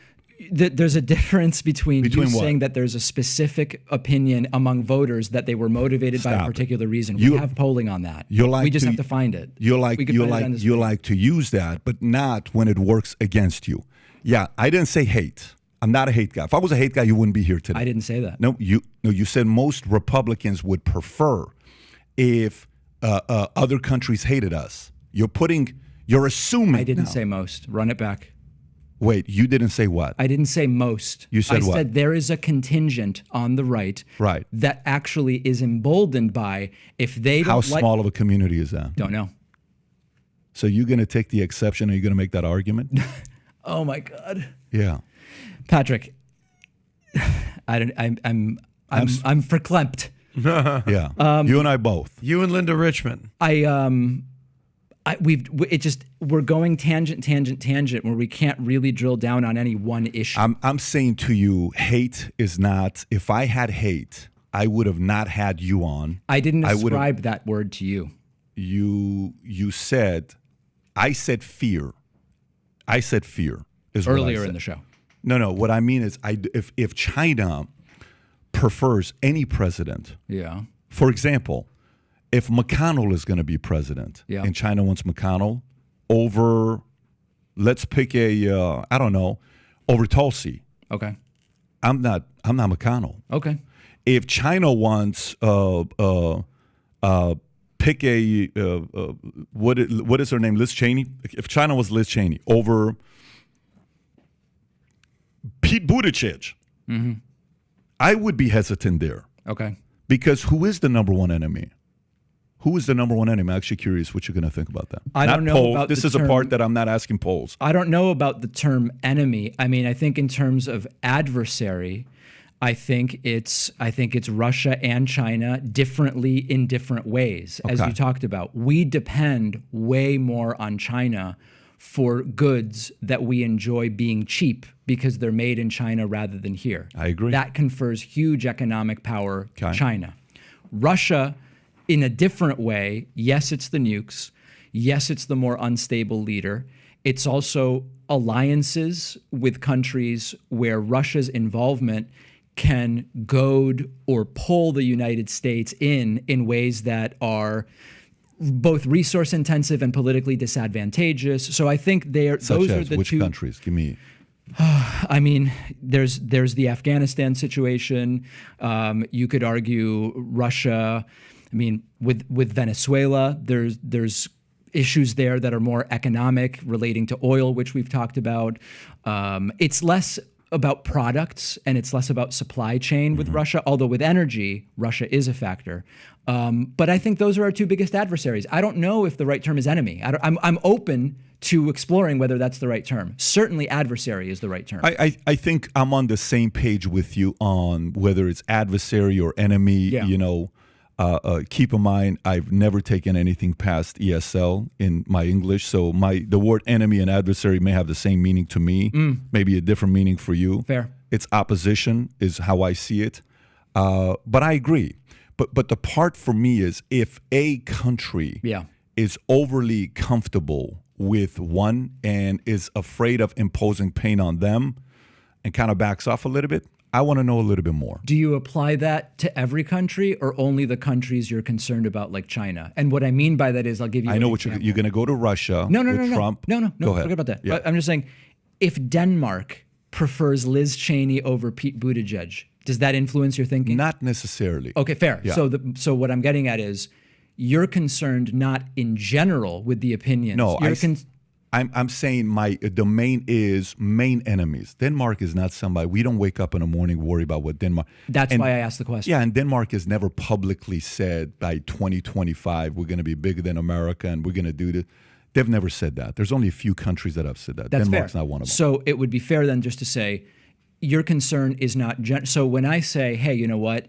C: There's a difference between you
D: what?
C: saying that there's a specific opinion among voters that they were motivated by a
D: Stop it.
C: particular reason.
D: You-
C: we have polling on that.
D: You like
C: we just
D: to-
C: have to find it.
D: You
C: We
D: like
C: could
D: you
C: find it
D: like
C: on this
D: you
C: page.
D: like to use that, but not when it works against you. Yeah, I didn't say hate. I'm not a hate guy. If I was a hate guy, you wouldn't be here today.
C: I didn't say that.
D: No, you said most Republicans would prefer if other countries hated us. You're assuming.
C: I didn't
D: now.
C: say most. Run it back.
D: Wait, you didn't say what?
C: I didn't say most.
D: You said
C: I
D: what?
C: said there is a contingent on the right,
D: Right.
C: that actually is emboldened by if they
D: How
C: don't like.
D: small of a community is that?
C: Don't know.
D: So you're going to take the exception? Are you going to make that argument?
C: Oh my God,
D: Yeah.
C: Patrick. I'm verklempt.
D: Yeah. You and I both.
B: You and Linda Richmond.
C: We're going tangent where we can't really drill down on any one issue.
D: I'm saying to you, hate is not. If I had hate, I would have not had you on.
C: I didn't
D: I would've-
C: ascribe that word to you.
D: You said, I said fear. I said fear is what I
C: Earlier in
D: said.
C: the show.
D: No. What I mean is, if China prefers any president,
C: Yeah.
D: for example, if McConnell is going to be president,
C: Yeah.
D: and China wants McConnell over, let's pick I don't know, over Tulsi.
C: Okay.
D: I'm not McConnell.
C: Okay.
D: If China wants pick what is her name, Liz Cheney? If China was Liz Cheney over Pete Buttigieg, I would be hesitant there
C: Okay.
D: because who is the number one enemy? Who is the number one enemy? I'm actually curious what you're going to think about that.
C: I don't know
D: polls.
C: about
D: This
C: the
D: is a
C: term-
D: part that I'm not asking polls.
C: I don't know about the term enemy. I mean, I think in terms of adversary, I think it's Russia and China differently in different ways, as
D: Okay.
C: you talked about. We depend way more on China for goods that we enjoy being cheap because they're made in China rather than here.
D: I agree.
C: That confers huge economic power to
D: Okay.
C: China. Russia, in a different way, yes, it's the nukes. Yes, it's the more unstable leader. It's also alliances with countries where Russia's involvement can goad or pull the United States in ways that are both resource intensive and politically disadvantageous. So I think those are the
D: which
C: two
D: countries? Give me.
C: I mean, there's the Afghanistan situation. You could argue Russia. I mean, with Venezuela, there's issues there that are more economic, relating to oil, which we've talked about. It's less about products and it's less about supply chain with Russia, although with energy, Russia is a factor. But I think those are our two biggest adversaries. I don't know if the right term is enemy. I'm open to exploring whether that's the right term. Certainly adversary is the right term.
D: I think I'm on the same page with you on whether it's adversary or enemy.
C: Yeah.
D: You know, keep in mind, I've never taken anything past ESL in my English. So the word enemy and adversary may have the same meaning to me, maybe a different meaning for you.
C: Fair.
D: It's opposition is how I see it. But I agree. But the part for me is if a country is overly comfortable with one and is afraid of imposing pain on them and kind of backs off a little bit, I want to know a little bit more.
C: Do you apply that to every country or only the countries you're concerned about, like China? And what I mean by that is, I'll give you
D: I know
C: an
D: what
C: example.
D: you're going to go to Russia
C: No,
D: with Trump.
C: No,
D: Go ahead.
C: forget about that.
D: Yeah.
C: I'm just saying, if Denmark prefers Liz Cheney over Pete Buttigieg, does that influence your thinking?
D: Not necessarily.
C: Okay, fair.
D: Yeah.
C: So what I'm getting at is, you're concerned not in general with the opinions.
D: No,
C: You're
D: I'm saying my domain is main enemies. Denmark is not somebody. We don't wake up in the morning worry about what Denmark.
C: That's why I asked the question.
D: Yeah, and Denmark has never publicly said by 2025 we're going to be bigger than America and we're going to do this. They've never said that. There's only a few countries that have said that.
C: That's
D: Denmark's
C: fair.
D: not one of them.
C: So it would be fair then just to say, your concern is not so when I say, hey, you know what?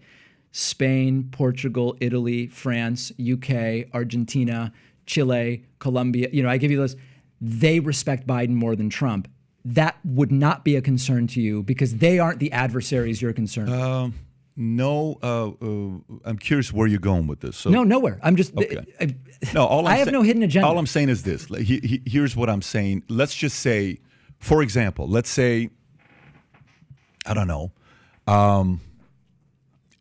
C: Spain, Portugal, Italy, France, UK, Argentina, Chile, Colombia, I give you those. They respect Biden more than Trump. That would not be a concern to you because they aren't the adversaries you're concerned with.
D: No, I'm curious where you're going with this. So,
C: No, nowhere. I'm just.
D: Okay. No,
C: I have no hidden agenda.
D: All I'm saying is this. Like, here's what I'm saying. Let's just say, for example, let's say, I don't know,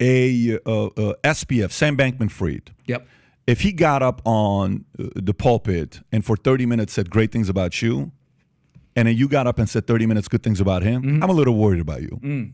D: SBF, Sam Bankman-Fried.
C: Yep.
D: If he got up on the pulpit and for 30 minutes said great things about you, and then you got up and said 30 minutes good things about him, I'm a little worried about you.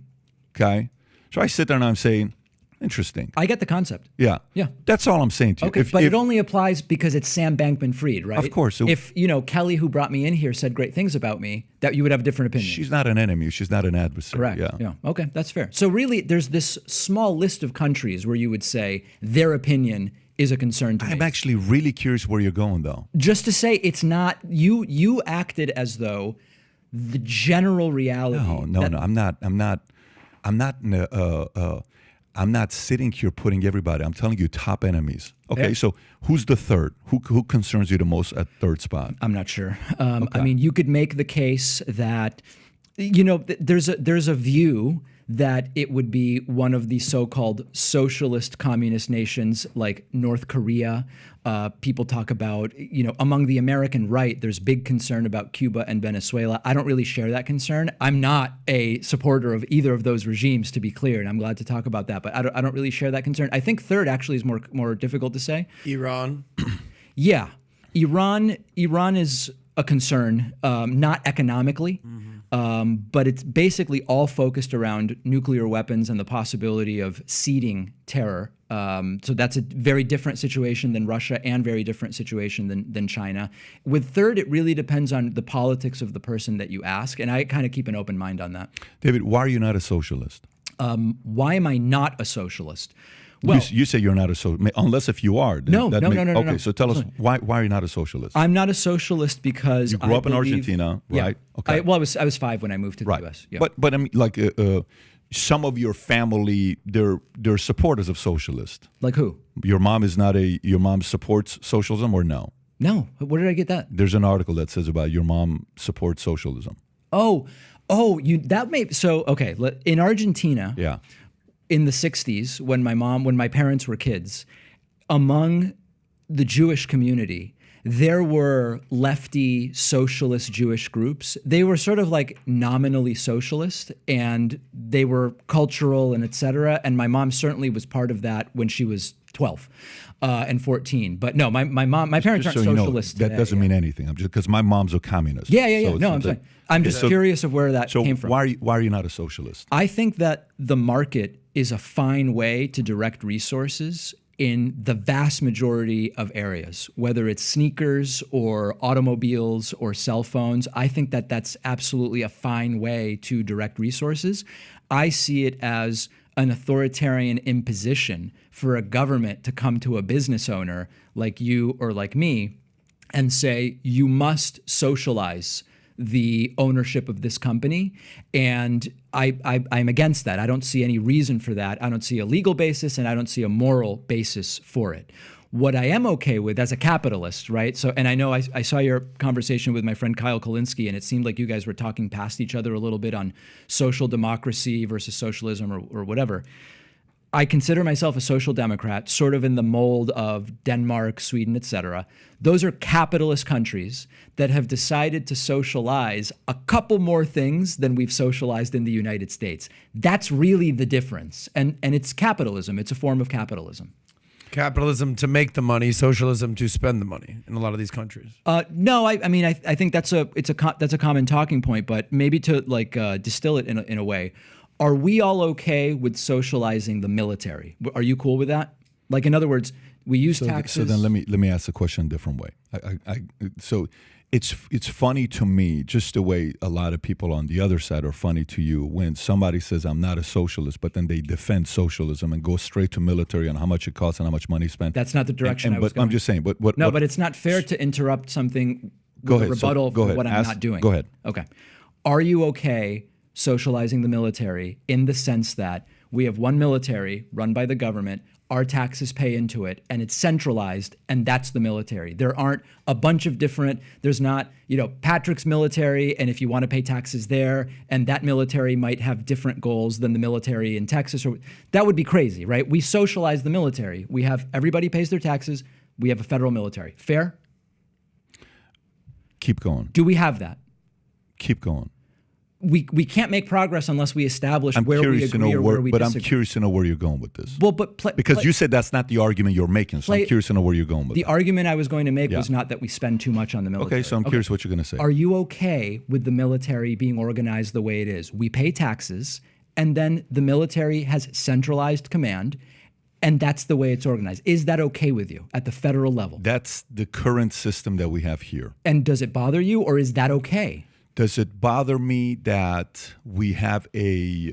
D: Okay? So I sit there and I'm saying, interesting.
C: I get the concept.
D: Yeah.
C: Yeah.
D: That's all I'm saying to you.
C: Okay, it only applies because it's Sam Bankman-Fried, right?
D: Of course.
C: If, Kelly, who brought me in here, said great things about me, that you would have a different opinion.
D: She's not an enemy. She's not an adversary.
C: Correct.
D: Yeah.
C: Okay, that's fair. So really, there's this small list of countries where you would say their opinion is a concern to me.
D: I'm actually really curious where you're going, though.
C: Just to say, it's not you acted as though the general reality.
D: No. I'm not sitting here putting everybody. I'm telling you, top enemies. Okay, so who's the third? Who concerns you the most at third spot?
C: I'm not sure. I mean, you could make the case that there's a view that it would be one of the so-called socialist communist nations like North Korea. People talk about, among the American right, there's big concern about Cuba and Venezuela. I don't really share that concern. I'm not a supporter of either of those regimes, to be clear, and I'm glad to talk about that, but I don't really share that concern. I think third actually is more difficult to say.
B: Iran.
C: Yeah. Iran is a concern, not economically, but it's basically all focused around nuclear weapons and the possibility of seeding terror. So that's a very different situation than Russia and very different situation than China. With third, it really depends on the politics of the person that you ask, and I kind of keep an open mind on that.
D: David, why are you not a socialist?
C: Why am I not a socialist? Well,
D: you say you're not a socialist, unless if you are.
C: No.
D: Okay, so tell us, why are you not a socialist?
C: I'm not a socialist because
D: you grew up in Argentina, right?
C: Yeah. Okay. I was 5 when I moved to the U.S. Yeah.
D: But I mean, like some of your family, they're supporters of socialists.
C: Like who?
D: Your mom supports socialism or no?
C: No. Where did I get that?
D: There's an article that says about your mom supports socialism.
C: In Argentina.
D: Yeah.
C: In the 60s, when my parents were kids, among the Jewish community, there were lefty socialist Jewish groups. They were sort of like nominally socialist, and they were cultural and et cetera. And my mom certainly was part of that when she was 12 and 14. But no, my parents aren't socialists
D: that
C: today.
D: doesn't mean anything. I'm just because my mom's a communist.
C: Yeah.
D: So
C: No, I'm saying I'm just curious of where that came from.
D: Why are you not a socialist?
C: I think that the market is a fine way to direct resources in the vast majority of areas, whether it's sneakers or automobiles or cell phones. I think that that's absolutely a fine way to direct resources. I see it as an authoritarian imposition for a government to come to a business owner like you or like me and say, you must socialize the ownership of this company. And I'm against that. I don't see any reason for that. I don't see a legal basis, and I don't see a moral basis for it. What I am okay with as a capitalist, right? So, and I know I saw your conversation with my friend Kyle Kulinski, and it seemed like you guys were talking past each other a little bit on social democracy versus socialism or whatever. I consider myself a social democrat, sort of in the mold of Denmark, Sweden, et cetera. Those are capitalist countries that have decided to socialize a couple more things than we've socialized in the United States. That's really the difference. And it's capitalism. It's a form of capitalism.
B: Capitalism to make the money, socialism to spend the money in a lot of these countries.
C: No, I mean, I think that's a common talking point, but maybe to distill it in a way. Are we all okay with socializing the military? Are you cool with that? Like, in other words, we use taxes.
D: So then let me ask the question a different way. So it's funny to me, just the way a lot of people on the other side are funny to you when somebody says I'm not a socialist, but then they defend socialism and go straight to military and how much it costs and how much money spent.
C: That's not the direction I was going.
D: I'm just saying. But
C: it's not fair to interrupt something
D: go
C: with
D: ahead,
C: a rebuttal
D: go
C: for
D: ahead.
C: what I'm not doing.
D: Go ahead.
C: Okay. Are you okay socializing the military in the sense that we have one military run by the government, our taxes pay into it, and it's centralized, and that's the military? There aren't a bunch of different, there's not, Patrick's military, and if you want to pay taxes there, and that military might have different goals than the military in Texas, or that would be crazy, right? We socialize the military. We have, everybody pays their taxes. We have a federal military. Fair?
D: Keep going.
C: Do we have that?
D: Keep going.
C: We can't make progress unless we establish where we agree or where we disagree.
D: I'm curious to know where you're going with this.
C: Well, but
D: because you said that's not the argument you're making, so I'm curious to know where you're going with
C: the
D: that.
C: argument I was going to make was not that we spend too much on the military.
D: Okay, so I'm curious what you're going to say.
C: Are you okay with the military being organized the way it is? We pay taxes, and then the military has centralized command, and that's the way it's organized. Is that okay with you at the federal level?
D: That's the current system that we have here.
C: And does it bother you, or is that okay?
D: Does it bother me that we have I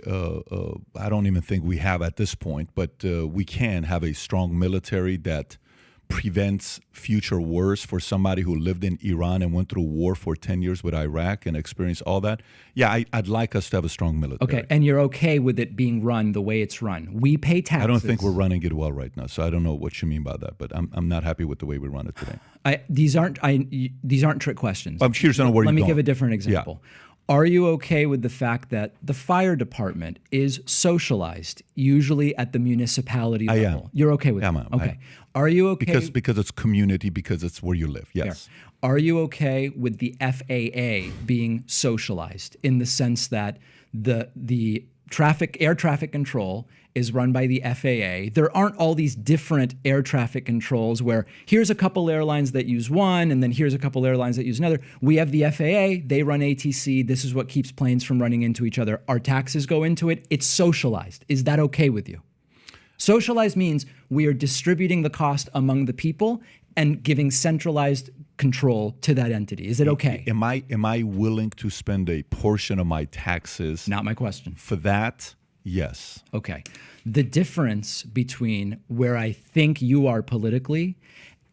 D: don't even think we have at this point, but we can have a strong military that prevents future wars for somebody who lived in Iran and went through war for 10 years with Iraq and experienced all that? Yeah, I'd like us to have a strong military.
C: Okay, and you're okay with it being run the way it's run. We pay taxes.
D: I don't think we're running it well right now, so I don't know what you mean by that, but I'm not happy with the way we run it today.
C: These aren't trick questions.
D: I'm curious to know where you're going.
C: Let me give a different example.
D: Yeah.
C: Are you okay with the fact that the fire department is socialized, usually at the municipality level?
D: I am.
C: You're okay with that? Okay. Are you okay?
D: Because it's community, because it's where you live, yes.
C: Fair. Are you okay with the FAA being socialized in the sense that the air traffic control is run by the FAA? There aren't all these different air traffic controls where here's a couple airlines that use one and then here's a couple airlines that use another. We have the FAA, they run ATC. This is what keeps planes from running into each other. Our taxes go into it. It's socialized. Is that okay with you? Socialized means we are distributing the cost among the people and giving centralized control to that entity. Is it okay?
D: Am I willing to spend a portion of my taxes?
C: Not my question.
D: For that? Yes.
C: Okay. The difference between where I think you are politically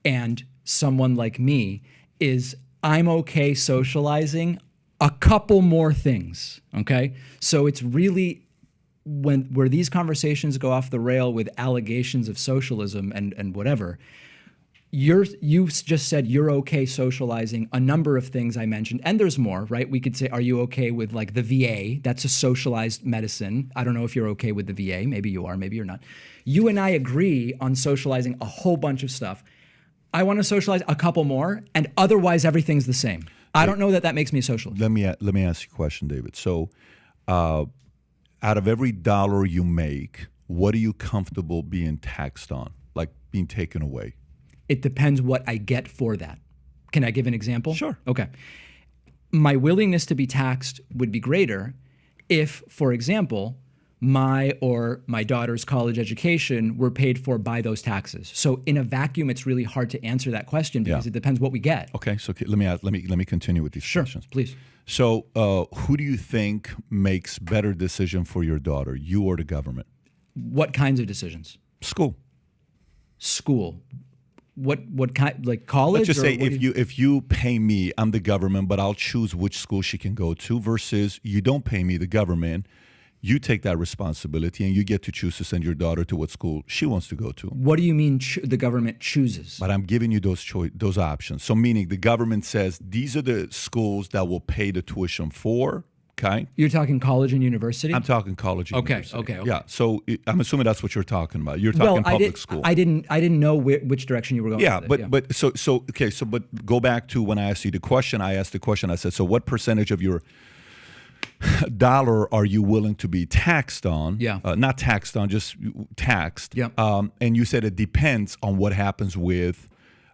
C: and someone like me is I'm okay socializing a couple more things, okay? So it's really where these conversations go off the rail with allegations of socialism and whatever, you just said you're okay socializing a number of things I mentioned, and there's more, right? We could say, are you okay with like the VA? That's a socialized medicine. I don't know if you're okay with the VA. Maybe you are, maybe you're not. You and I agree on socializing a whole bunch of stuff. I want to socialize a couple more, and otherwise everything's the same. I don't know that makes me a socialist.
D: Let me ask you a question, David. So, out of every dollar you make, what are you comfortable being taxed on, like being taken away?
C: It depends what I get for that. Can I give an example?
D: Sure.
C: Okay. My willingness to be taxed would be greater if, for example, my or my daughter's college education were paid for by those taxes. So in a vacuum, it's really hard to answer that question because it depends what we get.
D: Okay, so let me continue with these questions.
C: Please.
D: So, who do you think makes better decision for your daughter, you or the government?
C: What kinds of decisions?
D: School.
C: What kind, like college?
D: Let's just say if you pay me, I'm the government, but I'll choose which school she can go to, versus you don't pay me, the government. You take that responsibility and you get to choose to send your daughter to what school she wants to go to.
C: What do you mean the government chooses?
D: But I'm giving you those options. So meaning the government says these are the schools that will pay the tuition for. Okay.
C: You're talking college and university?
D: I'm talking college and university.
C: Okay.
D: Yeah. So I'm assuming that's what you're talking about. You're talking public school.
C: I didn't know which direction you were going.
D: Yeah, but go back to when I asked you the question. I asked the question. I said, so what percentage of your dollar are you willing to be taxed on?
C: Yeah.
D: Not taxed on, just taxed.
C: Yeah.
D: And you said it depends on what happens with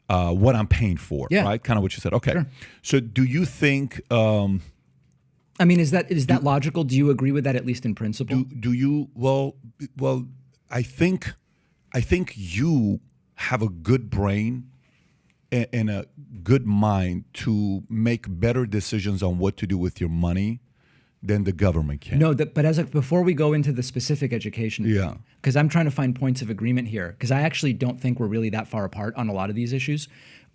D: what I'm paying for.
C: Yeah.
D: Right. Kind of what you said. Okay.
C: Sure.
D: So do you think?
C: I mean, is that logical? Do you agree with that, at least in principle?
D: Do you? Well, I think you have a good brain and a good mind to make better decisions on what to do with your money than the government can.
C: No, but before we go into the specific education,
D: Yeah.
C: because I'm trying to find points of agreement here, because I actually don't think we're really that far apart on a lot of these issues.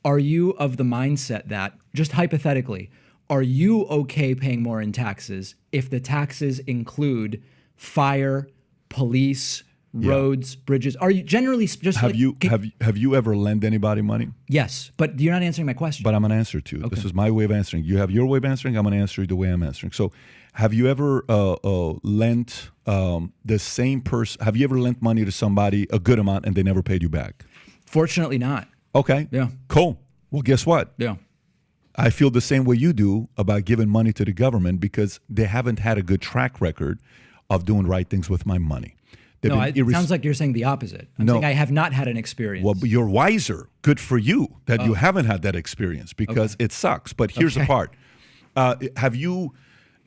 C: Are you of the mindset that, just hypothetically, are you okay paying more in taxes if the taxes include fire, police, roads, bridges? Are you generally just
D: have you ever lent anybody money?
C: Yes, but you're not answering my question.
D: But I'm going to answer to you. Okay. This is my way of answering. You have your way of answering. I'm going to answer you the way I'm answering. So, have you ever lent the same person? Have you ever lent money to somebody a good amount and they never paid you back?
C: Fortunately, not.
D: Okay.
C: Yeah.
D: Cool. Well, guess what?
C: Yeah.
D: I feel the same way you do about giving money to the government because they haven't had a good track record of doing right things with my money.
C: It sounds like you're saying the opposite. I'm saying I have not had an experience.
D: Well, but you're wiser. Good for you that you haven't had that experience because it sucks. But here's the part. Have you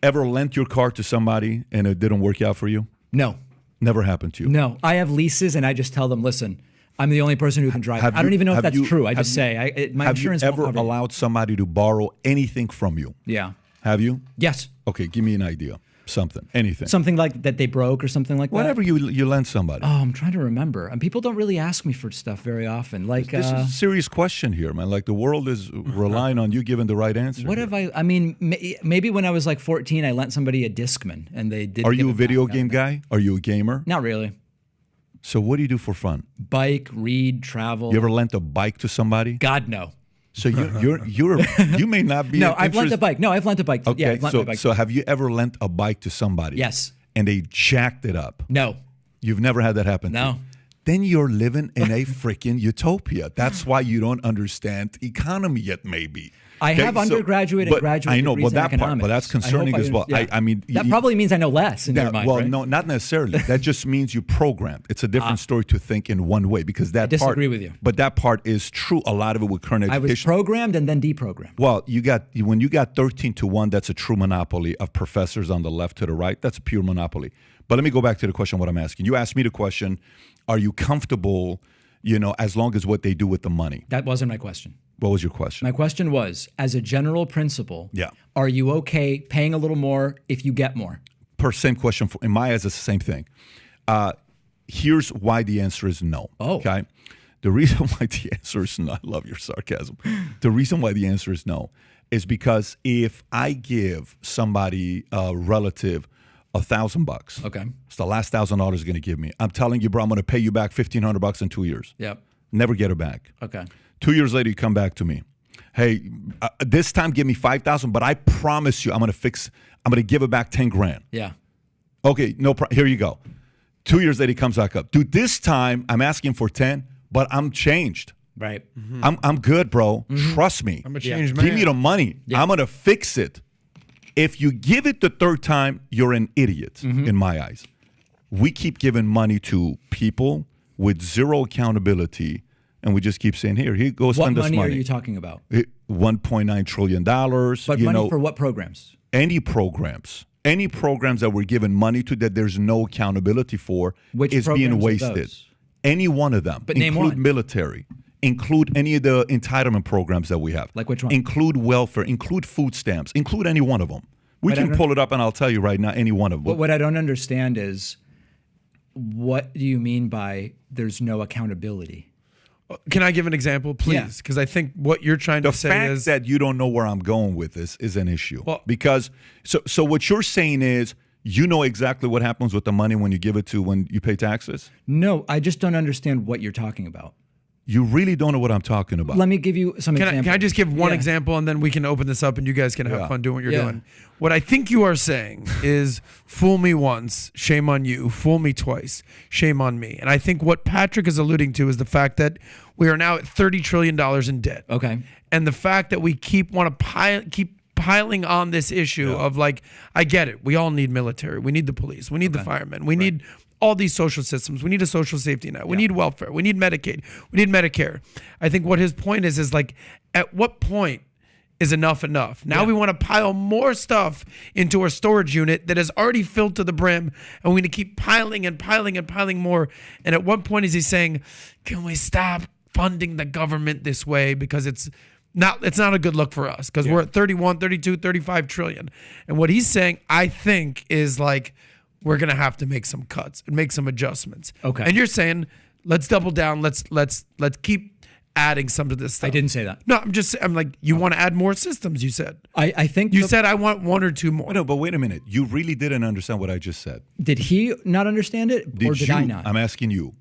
D: ever lent your car to somebody and it didn't work out for you?
C: No.
D: Never happened to you?
C: No. I have leases and I just tell them, listen, I'm the only person who can drive. I don't even know if that's true. I just say my insurance won't
D: cover it. Have you ever allowed somebody to borrow anything from you?
C: Yeah.
D: Have you?
C: Yes.
D: Okay, give me an idea. Something, anything.
C: Something like that they broke or something like
D: Whatever
C: that?
D: you lend somebody.
C: Oh, I'm trying to remember. And people don't really ask me for stuff very often. Like
D: this is a serious question here, man. Like the world is relying on you giving the right answer.
C: What have I mean, maybe when I was like 14, I lent somebody a Discman and they did.
D: Are you a video game guy? Are you a gamer?
C: Not really.
D: So what do you do for fun?
C: Bike, read, travel.
D: You ever lent a bike to somebody?
C: God, no.
D: So you may not be.
C: No, I've lent a bike. No, I've lent a bike.
D: Okay,
C: Yeah, I've lent my bike.
D: so have you ever lent a bike to somebody?
C: Yes.
D: And they jacked it up?
C: No.
D: You've never had that happen?
C: No.
D: Then you're living in a freaking utopia. That's why you don't understand economy yet, maybe.
C: I have undergraduate and graduate degrees in economics.
D: But that's concerning as well.
C: Yeah.
D: I mean,
C: that probably means I know less in your mind,
D: well,
C: right?
D: no, not necessarily. That just means you programmed. It's a different story to think in one way because that
C: I disagree with you.
D: But that part is true. A lot of it with current education.
C: I was programmed and then deprogrammed.
D: Well, when you got 13-1, that's a true monopoly of professors on the left to the right. That's a pure monopoly. But let me go back to the question. What I'm asking, you asked me the question: are you comfortable? As long as what they do with the money.
C: That wasn't my question.
D: What was your question?
C: My question was, as a general principle,
D: Yeah.
C: are you okay paying a little more if you get more?
D: Same question. In my eyes, it's the same thing. Here's why the answer is no.
C: Oh.
D: Okay. The reason why the answer is no, I love your sarcasm. The reason why the answer is no is because if I give somebody a relative $1,000,
C: Okay.
D: it's the last $1,000 you're going to give me. I'm telling you, bro, I'm going to pay you back $1,500 in 2 years.
C: Yep.
D: Never get it back.
C: Okay.
D: 2 years later, you come back to me. Hey, this time give me $5,000, but I promise you, I'm going to give it back 10 grand.
C: Yeah.
D: Okay, here you go. 2 years later, he comes back up. Dude, this time I'm asking for 10, but I'm changed.
C: Right.
D: I'm good, bro. Trust me.
B: I'm a changed man.
D: Give me the money. I'm going to fix it. If you give it the third time, you're an idiot in my eyes. We keep giving money to people with zero accountability, and we just keep saying, here, go spend this money.
C: What money are you talking about?
D: $1.9 trillion.
C: But money for what programs?
D: Any programs that we're giving money to that there's no accountability for is being wasted. Any one of them.
C: But name
D: include
C: one.
D: Military. Include any of the entitlement programs that we have.
C: Like which one?
D: Include welfare. Include food stamps. Include any one of them. We can pull it up and I'll tell you right now any one of them.
C: But what I don't understand is, what do you mean by there's no accountability?
B: Can I give an example, please? Because I think what you're trying to say is
D: the fact that you don't know where I'm going with this is an issue.
B: Well,
D: because so what you're saying is you know exactly what happens with the money when you give it to when you pay taxes?
C: No, I just don't understand what you're talking about.
D: You really don't know what I'm talking about.
C: Let me give you some examples.
B: Can I just give one example and then we can open this up and you guys can have fun doing what you're doing? What I think you are saying is fool me once, shame on you. Fool me twice, shame on me. And I think what Patrick is alluding to is the fact that we are now at $30 trillion in debt.
C: Okay.
B: And the fact that we keep piling on this issue of like, I get it. We all need military. We need the police. We need the firemen. We need all these social systems. We need a social safety net. We need welfare. We need Medicaid. We need Medicare. I think what his point is like, at what point is enough enough? Now we want to pile more stuff into our storage unit that is already filled to the brim, and we're going to keep piling and piling and piling more. And at what point is he saying, can we stop funding the government this way? Because it's not a good look for us, because we're at 31, 32, 35 trillion. And what he's saying, I think, is like, we're going to have to make some cuts and make some adjustments. Okay. And you're saying, let's double down. Let's keep adding some to this stuff.
C: I didn't say that.
B: No, I'm like, you want to add more systems, you said.
C: I think
B: you said I want one or two more.
D: No, but wait a minute. You really didn't understand what I just said.
C: Did he not understand it, or did I not?
D: I'm asking you.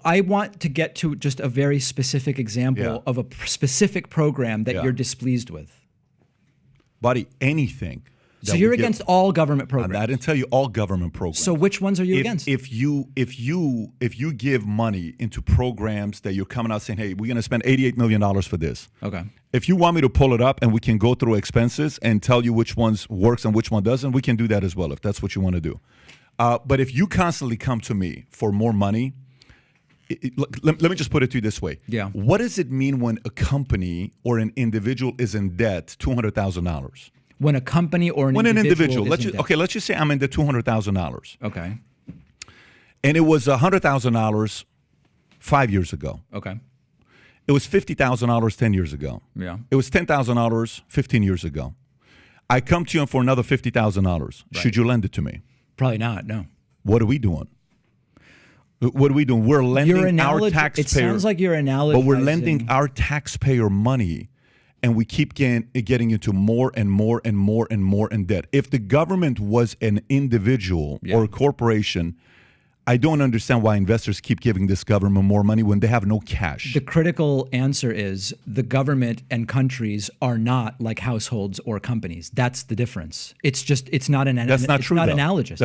C: I want to get to just a very specific example of a specific program that you're displeased with.
D: Buddy, anything.
C: So you're against all government programs?
D: I didn't tell you all government programs.
C: So which ones are you against?
D: If you give money into programs that you're coming out saying, hey, we're going to spend $88 million for this.
C: Okay.
D: If you want me to pull it up and we can go through expenses and tell you which ones works and which one doesn't, we can do that as well if that's what you want to do. But if you constantly come to me for more money, let me just put it to you this way.
C: Yeah.
D: What does it mean when a company or an individual is in debt $200,000?
C: When a company or an individual
D: let's just say I'm in the $200,000.
C: Okay.
D: And it was $100,000 5 years ago.
C: Okay.
D: It was $50,000 10 years ago.
C: Yeah.
D: It was $10,000 15 years ago. I come to you for another $50,000. Right. Should you lend it to me?
C: Probably not. No.
D: What are we doing? What are we doing? We're lending our taxpayer.
C: It sounds like you're analogizing.
D: But we're lending our taxpayer money. And we keep getting into more and more and more and more in debt. If the government was an individual or a corporation, I don't understand why investors keep giving this government more money when they have no cash.
C: The critical answer is the government and countries are not like households or companies. That's the difference. It's not
D: analogous.
C: That's not true. Analogous.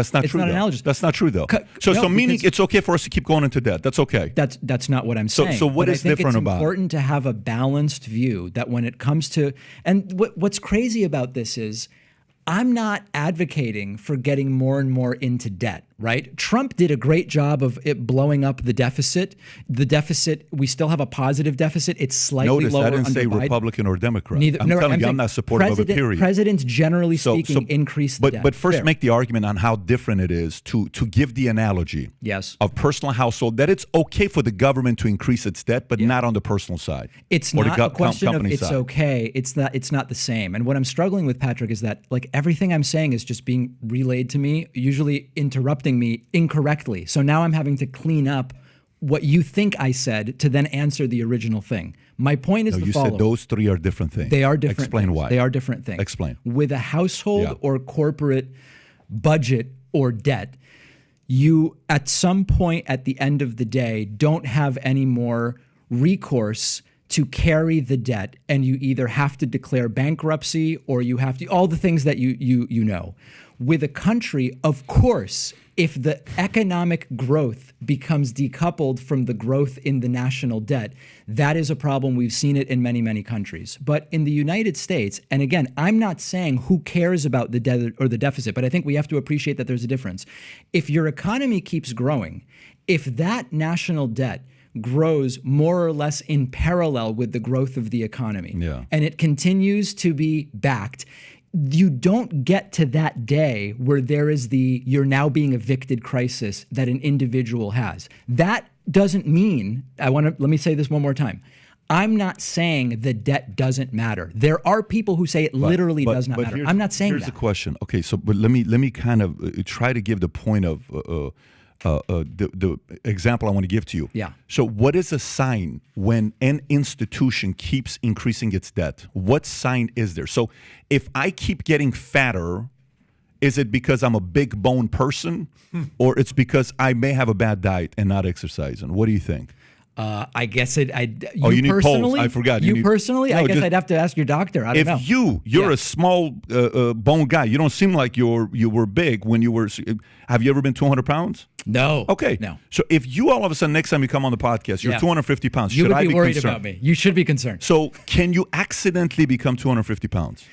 D: That's not true though. So meaning it's okay for us to keep going into debt. That's okay.
C: That's not what I'm saying.
D: So what is different about it?
C: It's important to have a balanced view that when it comes to, and what's crazy about this is, I'm not advocating for getting more and more into debt, right? Trump did a great job of it blowing up the deficit. The deficit, we still have a positive deficit. It's slightly lower under Biden.
D: Notice I didn't say Republican or Democrat. I'm telling you, I'm not supportive of it, period.
C: Presidents, generally speaking, increase the debt.
D: But first make the argument on how different it is to give the analogy of personal household, that it's okay for the government to increase its debt, but not on the personal side.
C: It's not a question of it's okay. It's not the same. And what I'm struggling with, Patrick, is that like everything I'm saying is just being relayed to me, usually interrupting me incorrectly. So now I'm having to clean up what you think I said to then answer the original thing. My point is the following.
D: You said those three are different things.
C: They are different
D: Explain
C: things.
D: why.
C: They are different things.
D: Explain.
C: With a household or corporate budget or debt, you at some point at the end of the day don't have any more recourse to carry the debt, and you either have to declare bankruptcy or you have to, all the things that you know. With a country, of course, If the economic growth becomes decoupled from the growth in the national debt, that is a problem. We've seen it in many, many countries. But in the United States, and again, I'm not saying who cares about the debt or the deficit, but I think we have to appreciate that there's a difference. If your economy keeps growing, if that national debt grows more or less in parallel with the growth of the economy, and it continues to be backed, you don't get to that day where there is the you're now being evicted crisis that an individual has. That doesn't mean, let me say this one more time. I'm not saying the debt doesn't matter. There are people who say it literally does not matter. I'm not saying that.
D: Here's the question. Okay, so but let me kind of try to give the point of the example I want to give to you.
C: Yeah.
D: So what is a sign when an institution keeps increasing its debt? What sign is there? So if I keep getting fatter, is it because I'm a big bone person, or it's because I may have a bad diet and not exercising? What do you think?
C: I guess it.
D: You need polls.
C: Personally,
D: I forgot.
C: You personally,
D: No,
C: I guess
D: just-
C: I'd have to ask your doctor. I don't know.
D: If you're a small bone guy, you don't seem like you were big when you were. Have you ever been 200 pounds?
C: No.
D: Okay.
C: No.
D: So if you all of a sudden next time you come on the podcast, you're 250 pounds,
C: You
D: should
C: would
D: I
C: be
D: be
C: worried
D: concerned?
C: about me. You should be concerned.
D: So can you accidentally become 250 pounds?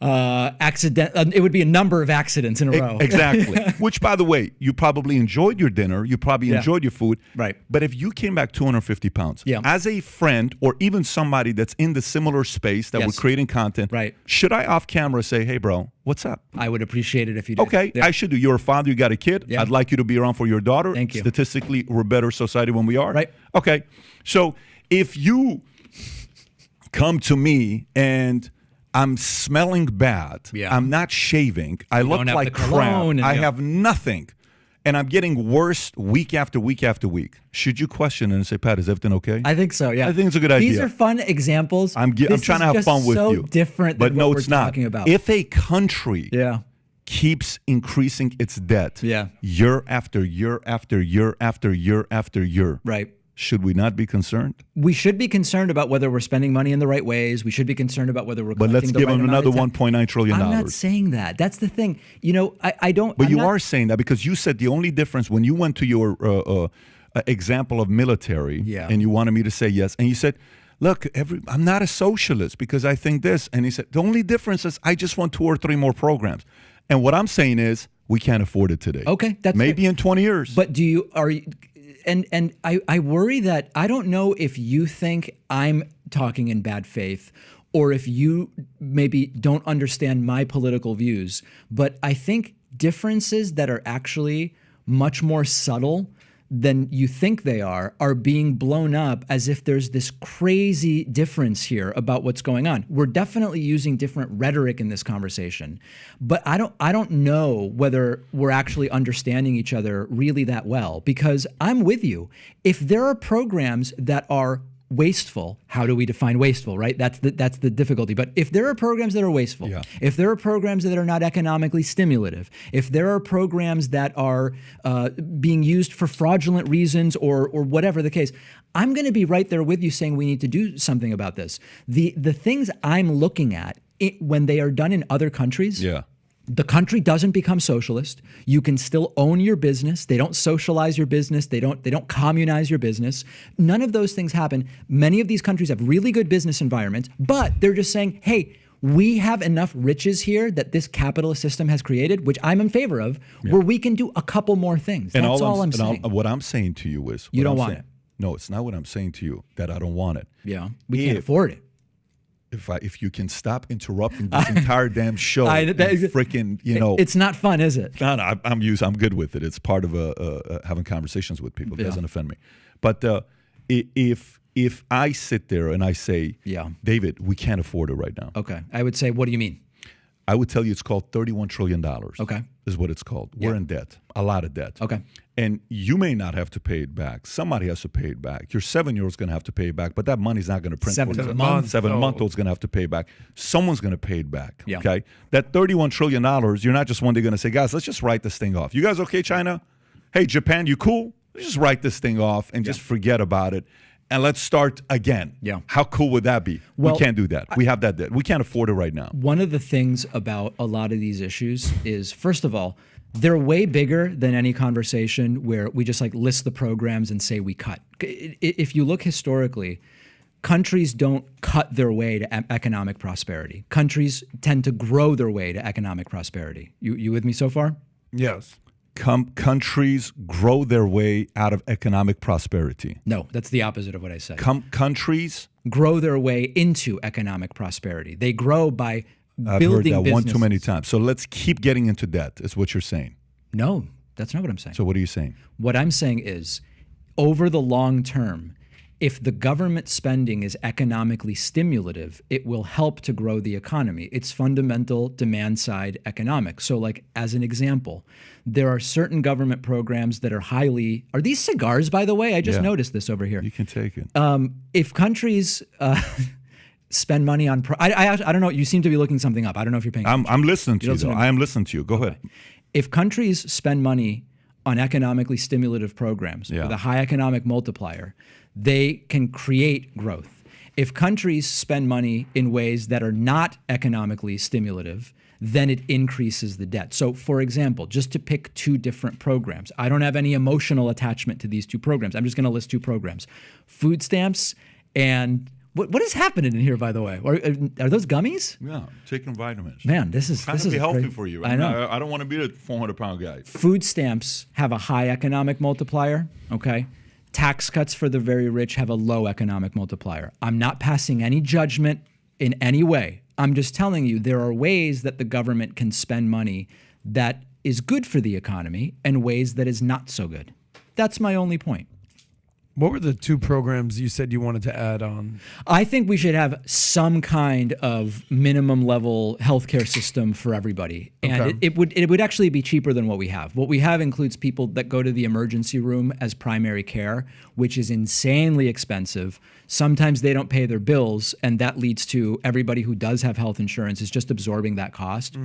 C: It would be a number of accidents in a row.
D: Exactly. Which, by the way, you probably enjoyed your dinner. You probably enjoyed your food.
C: Right.
D: But if you came back 250 pounds,
C: Yeah.
D: as a friend or even somebody that's in the similar space that we're
C: Yes.
D: creating content,
C: Right.
D: should I off camera say, hey, bro, what's up?
C: I would appreciate it if you did.
D: Okay,
C: Yeah.
D: I should do. You're a father, you got a kid.
C: Yeah.
D: I'd like you to be around for your daughter.
C: Thank you.
D: Statistically, we're a better society when we are.
C: Right.
D: Okay. So if you come to me and I'm smelling bad,
C: Yeah.
D: I'm not shaving, I look
C: don't have
D: like
C: the cologne
D: crap,
C: and
D: I
C: yeah.
D: have nothing, and I'm getting worse week after week after week, should you question and say, Pat, is everything okay?
C: I think so. Yeah.
D: I think it's a good
C: These
D: idea.
C: are fun examples.
D: I'm
C: This
D: trying to
C: is
D: have
C: just
D: fun with
C: so
D: you.
C: different
D: but
C: than
D: no,
C: what
D: it's
C: we're
D: not.
C: talking about.
D: If a country
C: yeah.
D: keeps increasing its debt
C: Yeah.
D: year after year after year after year after year,
C: Right.
D: should we not be concerned?
C: We should be concerned about whether we're spending money in the right ways. We should be concerned about whether we're
D: But let's
C: collecting the
D: give
C: right
D: them
C: amount
D: another
C: of tax.
D: $1.9 trillion.
C: I'm not saying that. That's the thing. You know, I don't.
D: But
C: I'm
D: you
C: not-
D: are saying that because you said the only difference when you went to your example of military
C: Yeah.
D: and you wanted me to say yes, and you said, look, I'm not a socialist because I think this. And he said, the only difference is I just want 2 or 3 more programs. And what I'm saying is we can't afford it today.
C: Okay, that's
D: maybe
C: fair.
D: in 20 years.
C: But do you are you, and I worry that I don't know if you think I'm talking in bad faith or if you maybe don't understand my political views, but I think differences that are actually much more subtle than you think they are being blown up as if there's this crazy difference here about what's going on. We're definitely using different rhetoric in this conversation, but I don't know whether we're actually understanding each other really that well, because I'm with you. If there are programs that are wasteful, how do we define wasteful, right? That's the difficulty. But if there are programs that are wasteful,
D: Yeah.
C: if there are programs that are not economically stimulative, if there are programs that are being used for fraudulent reasons or whatever the case, I'm going to be right there with you saying we need to do something about this. The things I'm looking at when they are done in other countries,
D: yeah.
C: the country doesn't become socialist. You can still own your business. They don't socialize your business. They don't communize your business. None of those things happen. Many of these countries have really good business environments, but they're just saying, hey, we have enough riches here that this capitalist system has created, which I'm in favor of, where we can do a couple more things. That's all I'm saying.
D: What I'm saying to you is
C: You
D: what
C: don't
D: I'm
C: want
D: saying-
C: it.
D: No, it's not what I'm saying to you that I don't want it.
C: Yeah, we can't afford it.
D: If you can stop interrupting this entire damn show, and freaking,
C: It's not fun, is it?
D: No, I'm good with it. It's part of having conversations with people. It doesn't offend me. But if I sit there and I say,
C: Yeah.
D: David, we can't afford it right now.
C: Okay. I would say, what do you mean?
D: I would tell you it's called $31 trillion.
C: Okay.
D: Is what it's called. We're in debt, a lot of debt.
C: Okay.
D: And you may not have to pay it back. Somebody has to pay it back. Your 7-year-old's going to have to pay it back, but that money's not going to print.
C: 7-month.
D: 7-month-old's going to have to pay it back. Someone's going to pay it back.
C: Yeah.
D: Okay. That $31 trillion, you're not just one day going to say, guys, let's just write this thing off. You guys okay, China? Hey, Japan, you cool? Let's just write this thing off and just forget about it. And let's start again.
C: Yeah.
D: How cool would that be?
C: Well,
D: we can't do that. We have that debt. We can't afford it right now.
C: One of the things about a lot of these issues is, first of all, They're way bigger than any conversation where we just like list the programs and say we cut. If you look historically, countries don't cut their way to economic prosperity. Countries tend to grow their way to economic prosperity. You with me so far?
B: Yes.
D: Countries grow their way out of economic prosperity.
C: No, that's the opposite of what I said.
D: Countries
C: Grow their way into economic prosperity. They grow by
D: I've
C: building
D: heard that one too
C: businesses.
D: many times. So let's keep getting into debt, is what you're saying.
C: No, that's not what I'm saying.
D: So what are you saying?
C: What I'm saying is, over the long term, if the government spending is economically stimulative, it will help to grow the economy. It's fundamental demand side economics. So like as an example, there are certain government programs that are highly, are these cigars, by the way? I just
D: Yeah.
C: noticed this over here.
D: You can take it.
C: If countries spend money on, I don't know, you seem to be looking something up. I don't know if you're paying attention.
D: I'm listening to you,
C: listen
D: though.
C: to me.
D: I am listening to you. Go ahead.
C: If countries spend money on economically stimulative programs
D: Yeah.
C: with a high economic multiplier, they can create growth. If countries spend money in ways that are not economically stimulative, then it increases the debt. So, for example, just to pick two different programs, I don't have any emotional attachment to these two programs. I'm just going to list two programs: food stamps and what is happening in here, by the way? Are those gummies?
D: Yeah, taking vitamins.
C: Man, this is
D: Trying
C: this
D: to
C: is
D: be healthy
C: great.
D: for you.
C: I know.
D: I don't want to be the 400-pound guy.
C: Food stamps have a high economic multiplier, okay? Tax cuts for the very rich have a low economic multiplier. I'm not passing any judgment in any way. I'm just telling you there are ways that the government can spend money that is good for the economy and ways that is not so good. That's my only point.
B: What were the two programs you said you wanted to add on?
C: I think we should have some kind of minimum level healthcare system for everybody. And
B: Okay.
C: it would actually be cheaper than what we have. What we have includes people that go to the emergency room as primary care, which is insanely expensive. Sometimes they don't pay their bills, and that leads to everybody who does have health insurance is just absorbing that cost.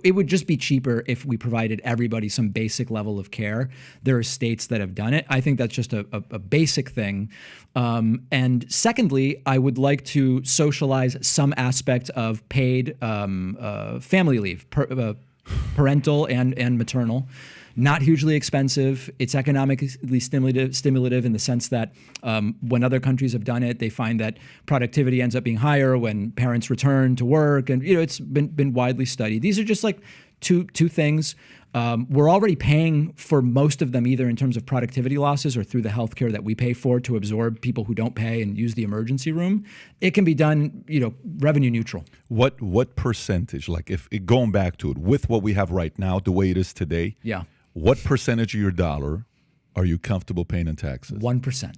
C: It would just be cheaper if we provided everybody some basic level of care. There are states that have done it. I think that's just a basic thing. And secondly, I would like to socialize some aspect of paid family leave, parental and maternal. Not hugely expensive. It's economically stimulative in the sense that when other countries have done it, they find that productivity ends up being higher when parents return to work, and it's been widely studied. These are just like two things. We're already paying for most of them, either in terms of productivity losses or through the healthcare that we pay for to absorb people who don't pay and use the emergency room. It can be done, revenue neutral.
D: What percentage, like if going back to it, with what we have right now, the way it is today,
C: Yeah,
D: what percentage of your dollar are you comfortable paying in taxes?
C: 1%.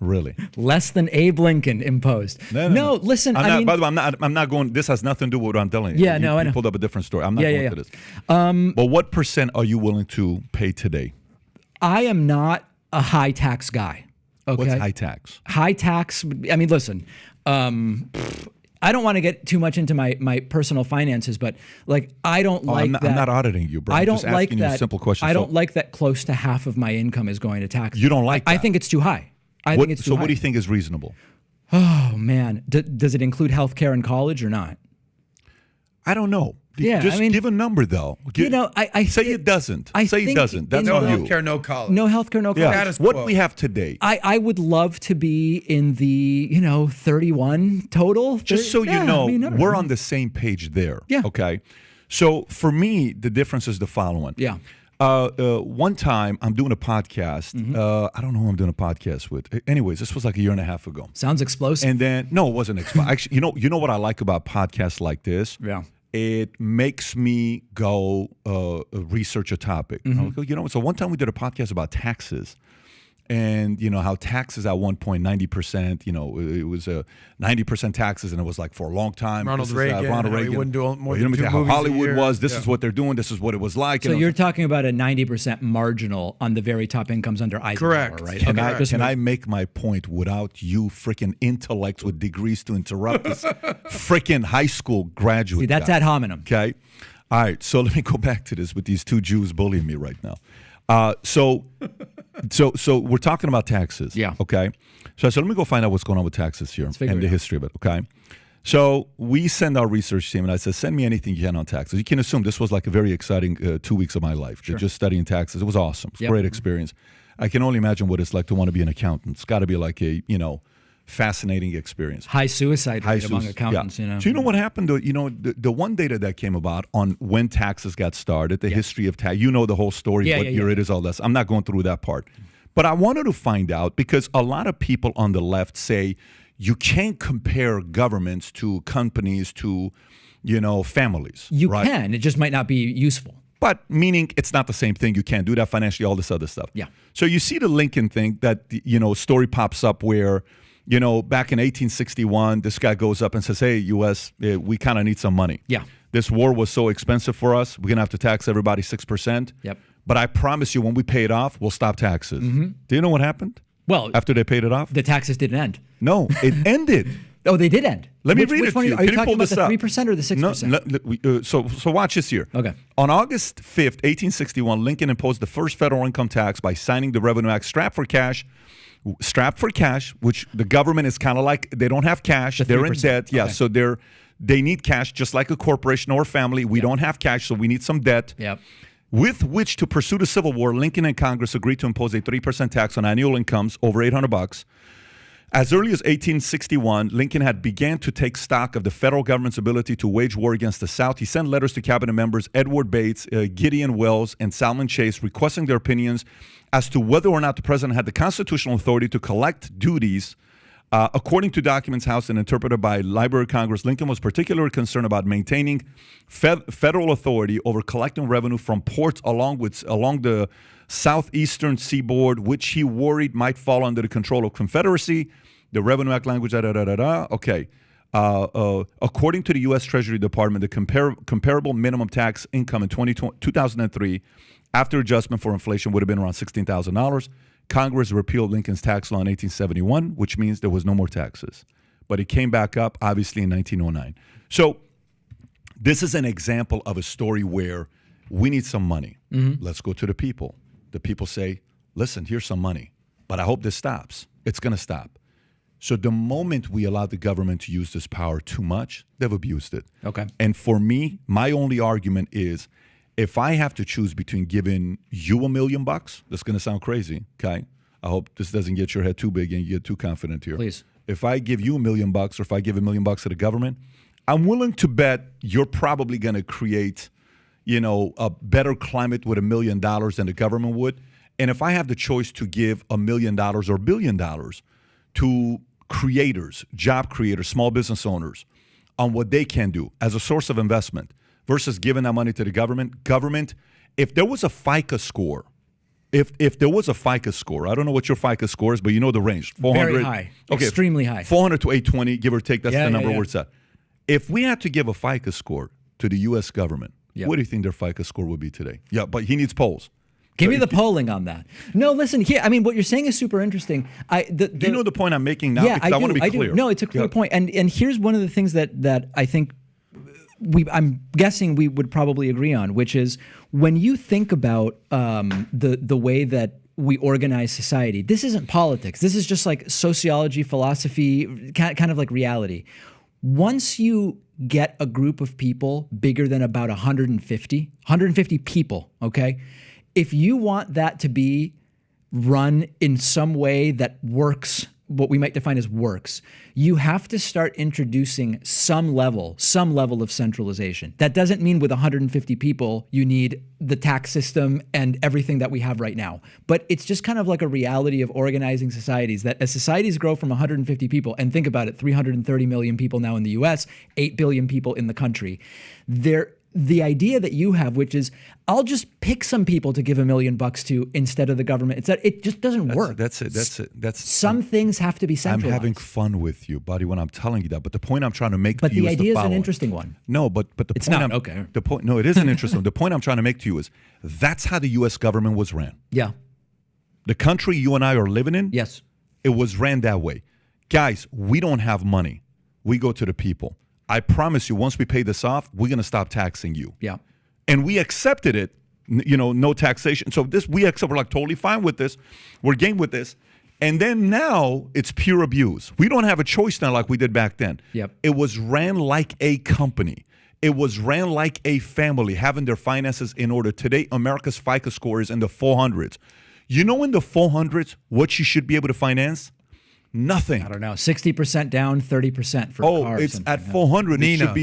D: Really?
C: Less than Abe Lincoln imposed. No, listen.
D: By the way, I'm not going. This has nothing to do with what I'm telling you.
C: Yeah, no, I know.
D: You pulled up a different story. I'm not going to this. But what percent are you willing to pay today?
C: I am not a high tax guy. Okay.
D: What's high tax?
C: High tax. I mean, listen. I don't want to get too much into my personal finances, but like I don't like that.
D: I'm not auditing you, bro.
C: I
D: I'm
C: don't
D: just
C: like
D: asking
C: that.
D: you a simple question.
C: I don't like that close to half of my income is going to taxes.
D: You don't like
C: I
D: that?
C: think it's too high. I think it's too high.
D: What do you think is reasonable?
C: Oh man, does it include healthcare in college or not?
D: I don't know.
C: Yeah,
D: just
C: I mean,
D: give a number though.
C: I
D: say it doesn't.
C: I
D: say it
C: think
D: doesn't. That's
C: in
B: No
D: on you.
B: healthcare, no college.
C: No healthcare, no college.
D: Yeah.
B: Status
D: What
B: quo.
D: we have today.
C: I would love to be in the 31 total.
D: Just so you
C: Yeah,
D: know,
C: I mean, I don't
D: we're
C: know.
D: on the same page there.
C: Yeah.
D: Okay. So for me, the difference is the following.
C: Yeah.
D: One time I'm doing a podcast.
C: Mm-hmm.
D: I don't know who I'm doing a podcast with. Anyways, this was like a year and a half ago.
C: Sounds explosive.
D: And then it wasn't explosive. Actually, you know what I like about podcasts like this?
C: Yeah.
D: It makes me go research a topic.
C: Mm-hmm.
D: So one time we did a podcast about taxes. And how taxes at one point 90%. It was 90% taxes, and it was like for a long time.
B: Ronald
D: this is,
B: Reagan,
D: Ronald
B: how he
D: Reagan.
B: wouldn't do more
D: You
B: than
D: know
B: two
D: how
B: movies a
D: Hollywood
B: year.
D: was. This
B: Yeah.
D: is what they're doing. This is what it was like.
C: So
D: And
C: you're talking about a 90% marginal on the very top incomes under Eisenhower,
B: Correct.
C: right?
D: Can
C: Okay,
D: I make my point without you freaking intellects with degrees to interrupt this freaking high school graduate?
C: See, that's
D: guy.
C: ad hominem.
D: Okay. All right. So let me go back to this with these two Jews bullying me right now. So we're talking about taxes.
C: Yeah.
D: Okay. So I said, let me go find out what's going on with taxes here
C: figure
D: and
C: it
D: the
C: out.
D: history of it. Okay. So we send our research team, and I said, send me anything you can on taxes. You can assume this was like a very exciting 2 weeks of my life. Sure. Just studying taxes. It was awesome. It was a great experience. I can only imagine what it's like to want to be an accountant. It's got to be like a, fascinating experience.
C: High suicide rate among accountants,
D: So you know what happened? The one data that came about on when taxes got started, the history of tax. You know the whole story, what year it is, all that. I'm not going through that part. But I wanted to find out because a lot of people on the left say you can't compare governments to companies to, families.
C: You
D: right?
C: can. It just might not be useful.
D: But meaning it's not the same thing. You can't do that financially, all this other stuff.
C: Yeah.
D: So you see the Lincoln thing that, story pops up where, back in 1861, this guy goes up and says, hey, U.S., we kind of need some money.
C: Yeah.
D: This war was so expensive for us. We're going to have to tax everybody 6%.
C: Yep.
D: But I promise you, when we pay it off, we'll stop taxes. Mm-hmm. Do you know what happened?
C: Well,
D: after they paid it off?
C: The taxes didn't end.
D: No, it ended.
C: Oh, they did end.
D: Let me read it to you.
C: Are you talking about the 3% or the 6%?
D: No, so watch this here.
C: Okay.
D: On August 5th, 1861, Lincoln imposed the first federal income tax by signing the Revenue Act strapped for cash, which the government is kind of like, they don't have cash. They're in debt. Yeah, okay. So they need cash just like a corporation or a family. We don't have cash, so we need some debt.
C: Yep.
D: With which to pursue the Civil War, Lincoln and Congress agreed to impose a 3% tax on annual incomes over $800. As early as 1861, Lincoln had began to take stock of the federal government's ability to wage war against the South. He sent letters to cabinet members Edward Bates, Gideon Wells, and Salmon Chase requesting their opinions as to whether or not the president had the constitutional authority to collect duties. According to documents housed and interpreted by Library of Congress, Lincoln was particularly concerned about maintaining federal authority over collecting revenue from ports along the southeastern seaboard, which he worried might fall under the control of Confederacy. The Revenue Act language, Okay. According to the U.S. Treasury Department, the comparable minimum tax income in 2003, after adjustment for inflation, would have been around $16,000. Congress repealed Lincoln's tax law in 1871, which means there was no more taxes. But it came back up, obviously, in 1909. So this is an example of a story where we need some money. Mm-hmm. Let's go to the people. The people say, listen, here's some money, but I hope this stops. It's going to stop. So the moment we allow the government to use this power too much, they've abused it.
C: Okay.
D: And for me, my only argument is, if I have to choose between giving you $1 million, that's going to sound crazy, okay? I hope this doesn't get your head too big and you get too confident here.
C: Please.
D: If I give you $1 million or if I give $1 million to the government, I'm willing to bet you're probably going to create, a better climate with $1 million than the government would. And if I have the choice to give $1 million or $1 billion to creators, job creators, small business owners on what they can do as a source of investment, versus giving that money to the government, if there was a FICO score, if there was a FICO score, I don't know what your FICO score is, but you know the range. 400,
C: very high, extremely high.
D: 400 to 820, give or take, that's the number
C: where
D: it's at. If we had to give a FICO score to the U.S. government, what do you think their FICO score would be today? Yeah, but he needs polls.
C: Give me the polling on that. No, listen, here, I mean, what you're saying is super interesting.
D: Do you know the point I'm making now?
C: Yeah,
D: because I want to be clear.
C: No, it's a clear point. And here's one of the things that I think I'm guessing we would probably agree on, which is when you think about the way that we organize society, this isn't politics. This is just like sociology, philosophy, kind of like reality. Once you get a group of people bigger than about 150 people, okay? If you want that to be run in some way that works, what we might define as works, you have to start introducing some level of centralization. That doesn't mean with 150 people, you need the tax system and everything that we have right now. But it's just kind of like a reality of organizing societies, that as societies grow from 150 people, and think about it, 330 million people now in the US, 8 billion people in the country, the idea that you have, which is, I'll just pick some people to give $1 million to instead of the government. It's that it just doesn't work.
D: That's it.
C: Some things have to be centralized.
D: I'm having fun with you, buddy, when I'm telling you that. But the point I'm trying to make to you is the following.
C: But the idea is an interesting one.
D: No, but the
C: it's
D: point
C: not. Okay.
D: The point. No, it isn't interesting. The point I'm trying to make to you is that's how the U.S. government was ran.
C: Yeah.
D: The country you and I are living in.
C: Yes.
D: It was ran that way. Guys, we don't have money. We go to the people. I promise you, once we pay this off, we're going to stop taxing you.
C: Yeah.
D: And we accepted it, no taxation. So we're like totally fine with this. We're game with this. And then now it's pure abuse. We don't have a choice now like we did back then.
C: Yep.
D: It was ran like a company. It was ran like a family, having their finances in order. Today, America's FICO score is in the 400s. You know, in the 400s, what you should be able to finance? Nothing.
C: I don't know. 60% down, 30% for a car.
D: Oh,
C: or
D: it's
C: something.
D: at 400.
B: Nina.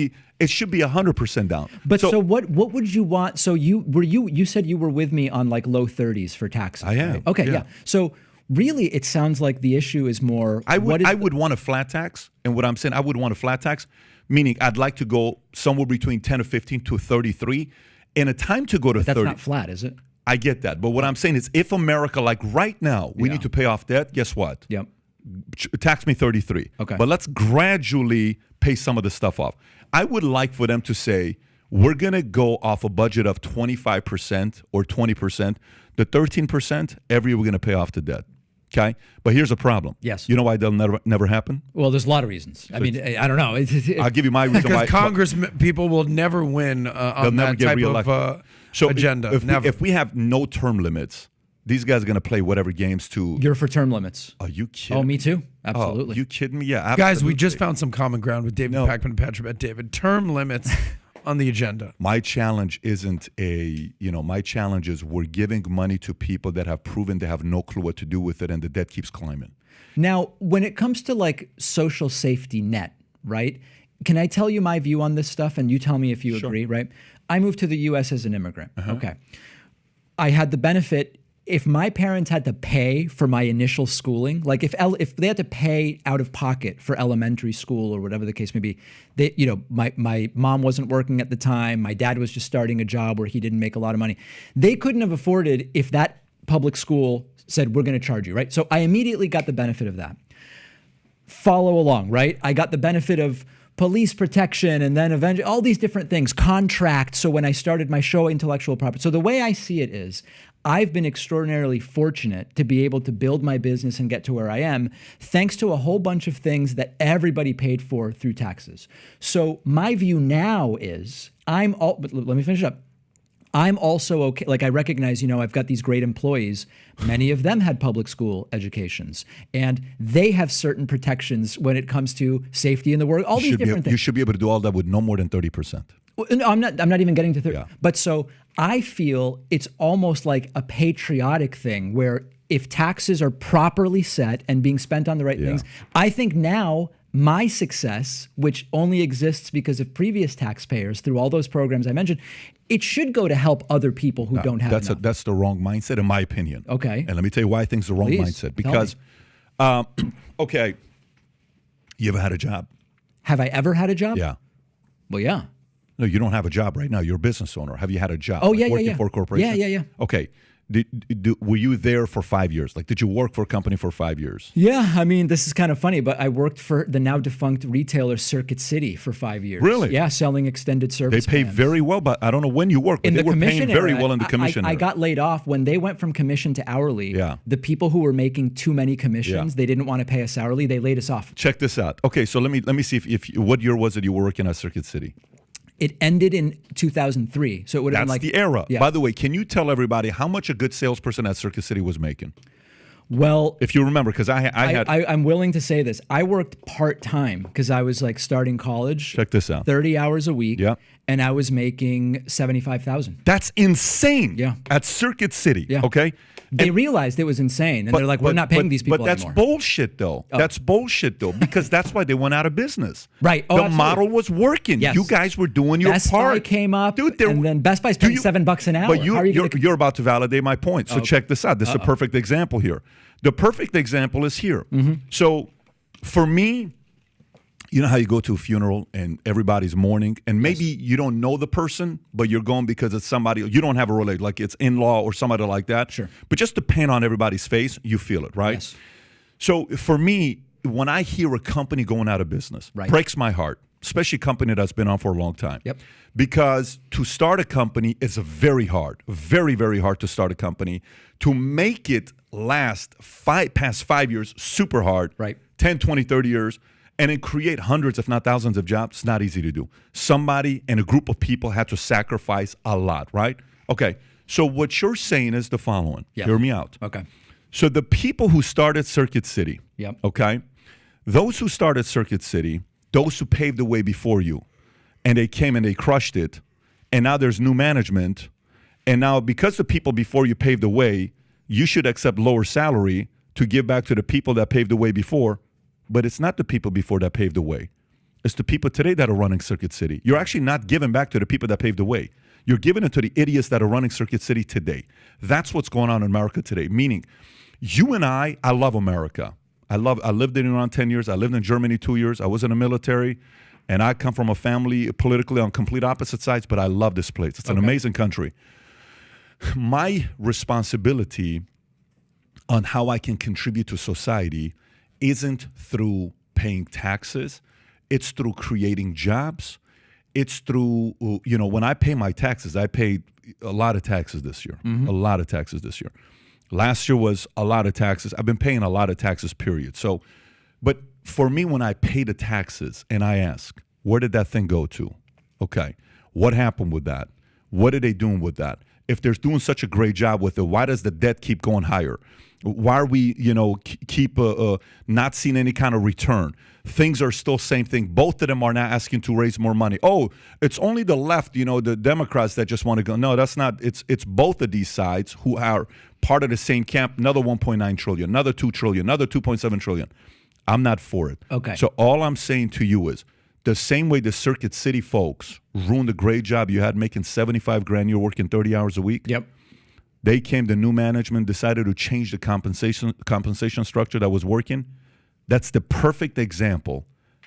D: It should be 100% down.
C: But so what would you want? So you said you were with me on like low 30s for taxes.
D: I am.
C: Right? Okay,
D: Yeah.
C: yeah. So really, it sounds like the issue is more.
D: I would want a flat tax. And what I'm saying, I would want a flat tax, meaning I'd like to go somewhere between 10 or 15 to 33. And a time to go to
C: That's
D: 30.
C: not flat, is it?
D: I get that. But what I'm saying is if America, like right now, we need to pay off debt, guess what?
C: Yep.
D: Tax me 33.
C: Okay.
D: But let's gradually pay some of the stuff off. I would like for them to say, we're going to go off a budget of 25% or 20%. The 13%, every year we're going to pay off the debt. Okay? But here's a problem.
C: Yes.
D: You know why that'll never happen?
C: Well, there's a lot of reasons. I mean, I don't know.
D: I'll give you my reason why.
B: Because Congress people will never win on
D: never
B: that
D: get
B: type
D: reelected.
B: of
D: So
B: agenda.
D: if we have no term limits, these guys are going to play whatever games to.
C: You're for term limits.
D: Are you kidding?
C: Oh, me too.
D: Oh,
C: Absolutely.
D: you kidding me? Yeah, absolutely.
B: Guys, we just found some common ground with David
D: No.
B: Pakman and Patrick David. Term limits on the agenda.
D: My challenge isn't my challenge is we're giving money to people that have proven they have no clue what to do with it and the debt keeps climbing.
C: Now, when it comes to like social safety net, right? Can I tell you my view on this stuff and you tell me if you agree, right? I moved to the US as an immigrant. Okay. I had the benefit, if my parents had to pay for my initial schooling, like if they had to pay out of pocket for elementary school or whatever the case may be, my mom wasn't working at the time, my dad was just starting a job where he didn't make a lot of money. They couldn't have afforded if that public school said, we're going to charge you, right? So I immediately got the benefit of that. Follow along, right? I got the benefit of police protection and then eventually all these different things, contracts. So when I started my show, intellectual property. So the way I see it is I've been extraordinarily fortunate to be able to build my business and get to where I am thanks to a whole bunch of things that everybody paid for through taxes. So my view now is but let me finish up. I'm also okay. Like I recognize, I've got these great employees. Many of them had public school educations, and they have certain protections when it comes to safety in the work. All these different things.
D: You should be able to do all that with no more than 30%.
C: Well, no, I'm not even getting to 30.
D: Yeah.
C: But so I feel it's almost like a patriotic thing where if taxes are properly set and being spent on the right things, I think now my success, which only exists because of previous taxpayers through all those programs I mentioned, it should go to help other people who don't have enough.
D: That's the wrong mindset, in my opinion.
C: Okay.
D: And let me tell you why I think it's the wrong
C: Please,
D: mindset.
C: tell
D: Because, okay, you ever had a job?
C: Have I ever had a job?
D: Yeah.
C: Well, yeah.
D: No, you don't have a job right now. You're a business owner. Have you had a job?
C: Oh, yeah,
D: working
C: yeah.
D: for a corporation?
C: Yeah.
D: Okay. Were you there for 5 years? Like, did you work for a company for 5 years?
C: Yeah, I mean, this is kind of funny, but I worked for the now defunct retailer Circuit City for 5 years.
D: Really?
C: Yeah, selling extended
D: They
C: service
D: pay
C: plans.
D: very well, but I don't know when you worked, but
C: In
D: they
C: the
D: were
C: commission
D: paying very
C: era,
D: well in the commission
C: I
D: era.
C: got laid off when they went from commission to hourly.
D: Yeah.
C: The people who were making too many commissions,
D: Yeah.
C: they didn't want to pay us hourly. They laid us off.
D: Check this out. Okay, so let me see if what year was it you were working at Circuit City?
C: It ended in 2003, so it would have
D: That's
C: been like
D: the era.
C: Yeah.
D: By the way, can you tell everybody how much a good salesperson at Circuit City was making?
C: Well,
D: If you remember, because I had.
C: I'm willing to say this. I worked part-time because I was like starting college.
D: Check this out.
C: 30 hours a week.
D: Yeah.
C: And I was making $75,000.
D: That's insane.
C: Yeah.
D: At Circuit City.
C: Yeah.
D: Okay.
C: They realized it was insane, and they're like, "We're not paying these people
D: But that's
C: anymore."
D: bullshit, though. That's bullshit, though, because that's why they went out of business.
C: Right. Oh,
D: the
C: absolutely.
D: model was working.
C: Yes.
D: You guys were doing your
C: Best
D: part.
C: Buy came up,
D: Dude,
C: and then Best Buy's paying $7 an hour.
D: But
C: How are you gonna-
D: you're about to validate my point. So check this out. This is a perfect example here. The perfect example is here.
C: Mm-hmm.
D: So for me, you know how you go to a funeral and everybody's mourning, and maybe you don't know the person, but you're going because it's somebody you don't have a relation, like it's in-law or somebody like that.
C: Sure.
D: But just the pain on everybody's face, you feel it, right?
C: Yes.
D: So for me, when I hear a company going out of business,
C: Right.
D: breaks my heart, especially a company that's been on for a long time.
C: Yep.
D: Because to start a company is very hard, very, very hard to start a company. To make it last past 5 years, super hard.
C: Right.
D: 10, 20, 30 years. And then create hundreds, if not thousands of jobs, it's not easy to do. Somebody and a group of people had to sacrifice a lot, right? Okay, so what you're saying is the following.
C: Yeah.
D: Hear me out.
C: Okay.
D: So the people who started Circuit City,
C: Yep.
D: okay, those who started Circuit City, those who paved the way before you, and they came and they crushed it, and now there's new management, and now because the people before you paved the way, you should accept lower salary to give back to the people that paved the way before, but it's not the people before that paved the way. It's the people today that are running Circuit City. You're actually not giving back to the people that paved the way. You're giving it to the idiots that are running Circuit City today. That's what's going on in America today, meaning you and I love America. I lived in Iran 10 years. I lived in Germany 2 years. I was in the military, and I come from a family politically on complete opposite sides, but I love this place. It's an amazing country. My responsibility on how I can contribute to society isn't through paying taxes. It's through creating jobs. It's through, when I pay my taxes, I paid a lot of taxes this year, a lot of taxes this year. Last year was a lot of taxes. I've been paying a lot of taxes, period. So, but for me, when I pay the taxes and I ask, where did that thing go to? Okay, what happened with that? What are they doing with that? If they're doing such a great job with it, why does the debt keep going higher? Why are we, keep not seeing any kind of return? Things are still same thing. Both of them are now asking to raise more money. Oh, it's only the left, the Democrats that just want to go. No, that's not. It's both of these sides who are part of the same camp. Another 1.9 trillion, another 2 trillion, another 2.7 trillion. I'm not for it.
C: Okay.
D: So all I'm saying to you is the same way the Circuit City folks ruined a great job you had making 75 grand, you're working 30 hours a week.
C: Yep.
D: They came, the new management decided to change the compensation structure that was working. That's the perfect example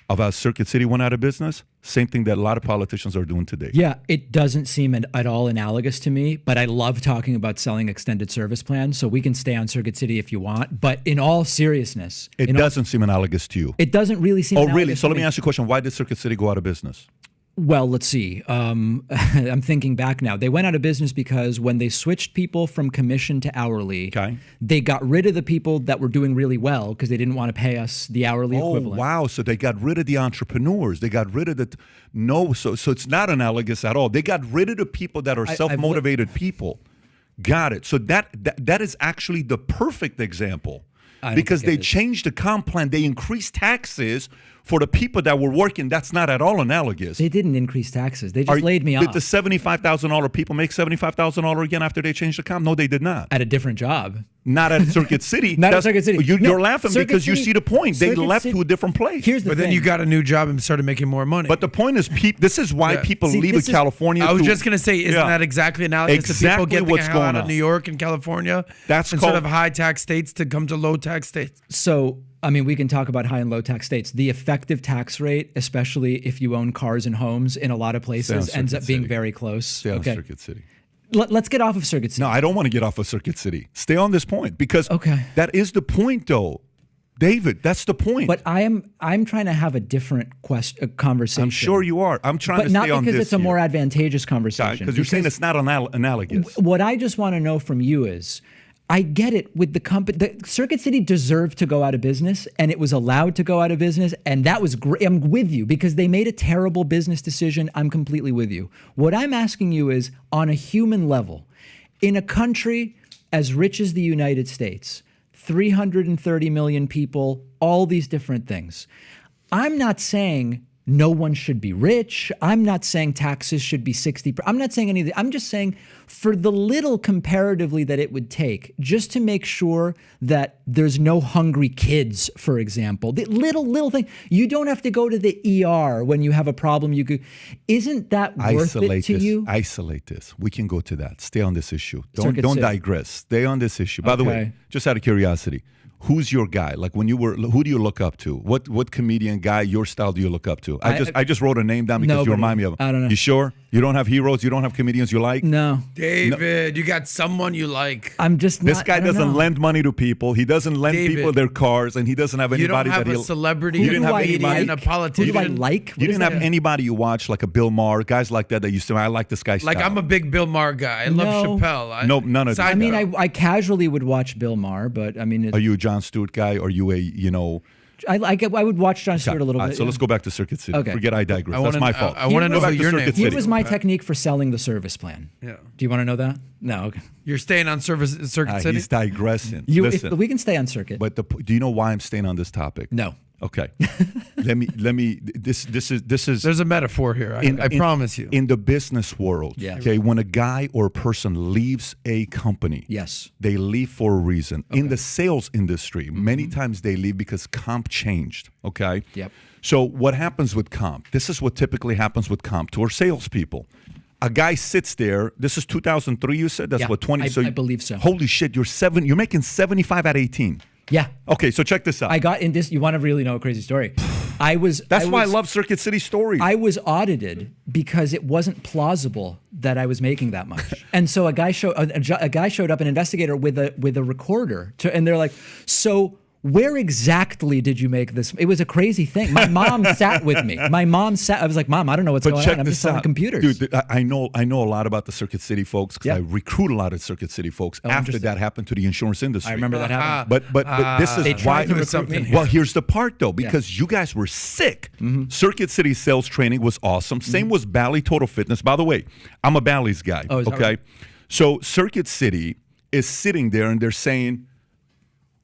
D: of how Circuit City went out of business. Same thing that a lot of politicians are doing today.
C: Yeah, it doesn't seem at all analogous to me, but I love talking about selling extended service plans, so we can stay on Circuit City if you want. But in all seriousness...
D: It doesn't seem analogous to you.
C: It doesn't really seem analogous.
D: Oh, really? So
C: to
D: let me ask you a question. Why did Circuit City go out of business?
C: Well, let's see. I'm thinking back now. They went out of business because when they switched people from commission to hourly, they got rid of the people that were doing really well because they didn't want to pay us the hourly equivalent.
D: Oh, wow. So they got rid of the entrepreneurs. They got rid of the... No, so it's not analogous at all. They got rid of the people that are self-motivated people. Got it. So that is actually the perfect example. Because they changed the comp plan. They increased taxes for the people that were working. That's not at all analogous.
C: They didn't increase taxes. They just laid me off.
D: Did the $75,000 people make $75,000 again after they changed the comp? No, they did not.
C: At a different job.
D: Not at Circuit City.
C: Not at Circuit City.
D: You're laughing because you see the point. They left to a different place.
C: Here's the thing.
B: Then you got a new job and started making more money.
D: But the point is, this is why people leave California.
B: I was just going to say, isn't that exactly analogous to people getting out of New York and California?
D: That's
B: instead of high tax states to come to low tax states.
C: So, I mean, we can talk about high and low tax states. The effective tax rate, especially if you own cars and homes in a lot of places, ends up being very close.
D: Stay on Circuit City.
C: Let's get off of Circuit City.
D: No, I don't want to get off of Circuit City. Stay on this point because that is the point, though. David, that's the point.
C: But I'm trying to have a different conversation.
D: I'm sure you are. I'm trying to stay on this.
C: But not because it's a more advantageous conversation.
D: Because you're saying it's not analogous.
C: What I just want to know from you is, I get it with the company. Circuit City deserved to go out of business, and it was allowed to go out of business, and that was great. I'm with you because they made a terrible business decision. I'm completely with you. What I'm asking you is, on a human level, in a country as rich as the United States, 330 million people, all these different things. I'm not saying no one should be rich. I'm not saying taxes should be 60%. I'm not saying anything. I'm just saying for the little comparatively that it would take just to make sure that there's no hungry kids, for example. The little thing. You don't have to go to the ER when you have a problem. Isn't that worth it to you?
D: Isolate this. We can go to that. Stay on this issue. Don't digress. Stay on this issue. By the way, just out of curiosity, who's your guy? Like who do you look up to? What comedian guy, your style do you look up to? I just wrote a name down because you remind me of him.
C: I don't know.
D: You sure? You don't have heroes? You don't have comedians you like?
C: No.
B: David, you got someone you like.
C: I'm just not.
D: This guy doesn't lend money to people. He doesn't lend people their cars, and he doesn't have anybody
B: that he'll... You don't have a celebrity,
C: you didn't have
B: anybody, a politician.
C: Who do I like?
D: You didn't have anybody you watch, like a Bill Maher, guys like that used to, I like this guy's style.
B: Like, I'm a big Bill Maher guy. I love Chappelle.
D: No, none of that.
C: I mean, I casually would watch Bill Maher, but I mean...
D: Are you a Jon Stewart guy? Or are you a,
C: I would watch Jon Stewart a little
D: All
C: bit.
D: right, so let's go back to Circuit City.
C: Okay.
D: Forget I digress.
B: I
D: That's
B: wanna-
D: my fault.
B: I want to know
D: Go back
B: what
D: to
B: your
D: Circuit
B: name.
D: City.
C: Here was my technique for selling the service plan.
B: Yeah.
C: Do you want to know that? No. Okay.
B: You're staying on Circuit City.
D: He's digressing.
C: If
D: Listen,
C: we can stay on circuit.
D: but do you know why I'm staying on this topic?
C: No.
D: Okay. let me. This is.
B: There's a metaphor here. I promise you.
D: In the business world,
C: Yes.
D: okay, when a guy or a person leaves a company,
C: Yes.
D: they leave for a reason. In the sales industry, many times they leave because comp changed. Okay.
C: Yep.
D: So what happens with comp? This is what typically happens with comp to our salespeople. A guy sits there. This is 2003. You said that's
C: Yeah,
D: what 20.
C: I believe so.
D: Holy shit! You're making 75 at 18.
C: Yeah.
D: Okay, so check this out.
C: I got in this. You want to really know a crazy story?
D: That's why I love Circuit City stories.
C: I was audited because it wasn't plausible that I was making that much, and so a guy showed up, an investigator with a recorder, and they're like, "So where exactly did you make this?" It was a crazy thing. My mom sat with me. I was like, "Mom, I don't know what's going on. I'm just selling computers."
D: Dude, I know a lot about the Circuit City folks because
C: Yep.
D: I recruit a lot of Circuit City folks after
C: interesting.
D: that happened to the insurance industry.
C: I remember that happened.
D: But this
C: They
D: is
C: tried
D: why.
C: to recruit me.
D: Well, here's the part though, because you guys were sick. Circuit City sales training was awesome. Same was Bally Total Fitness. By the way, I'm a Bally's guy.
C: Oh, is that
D: okay,
C: right?
D: so Circuit City is sitting there and they're saying,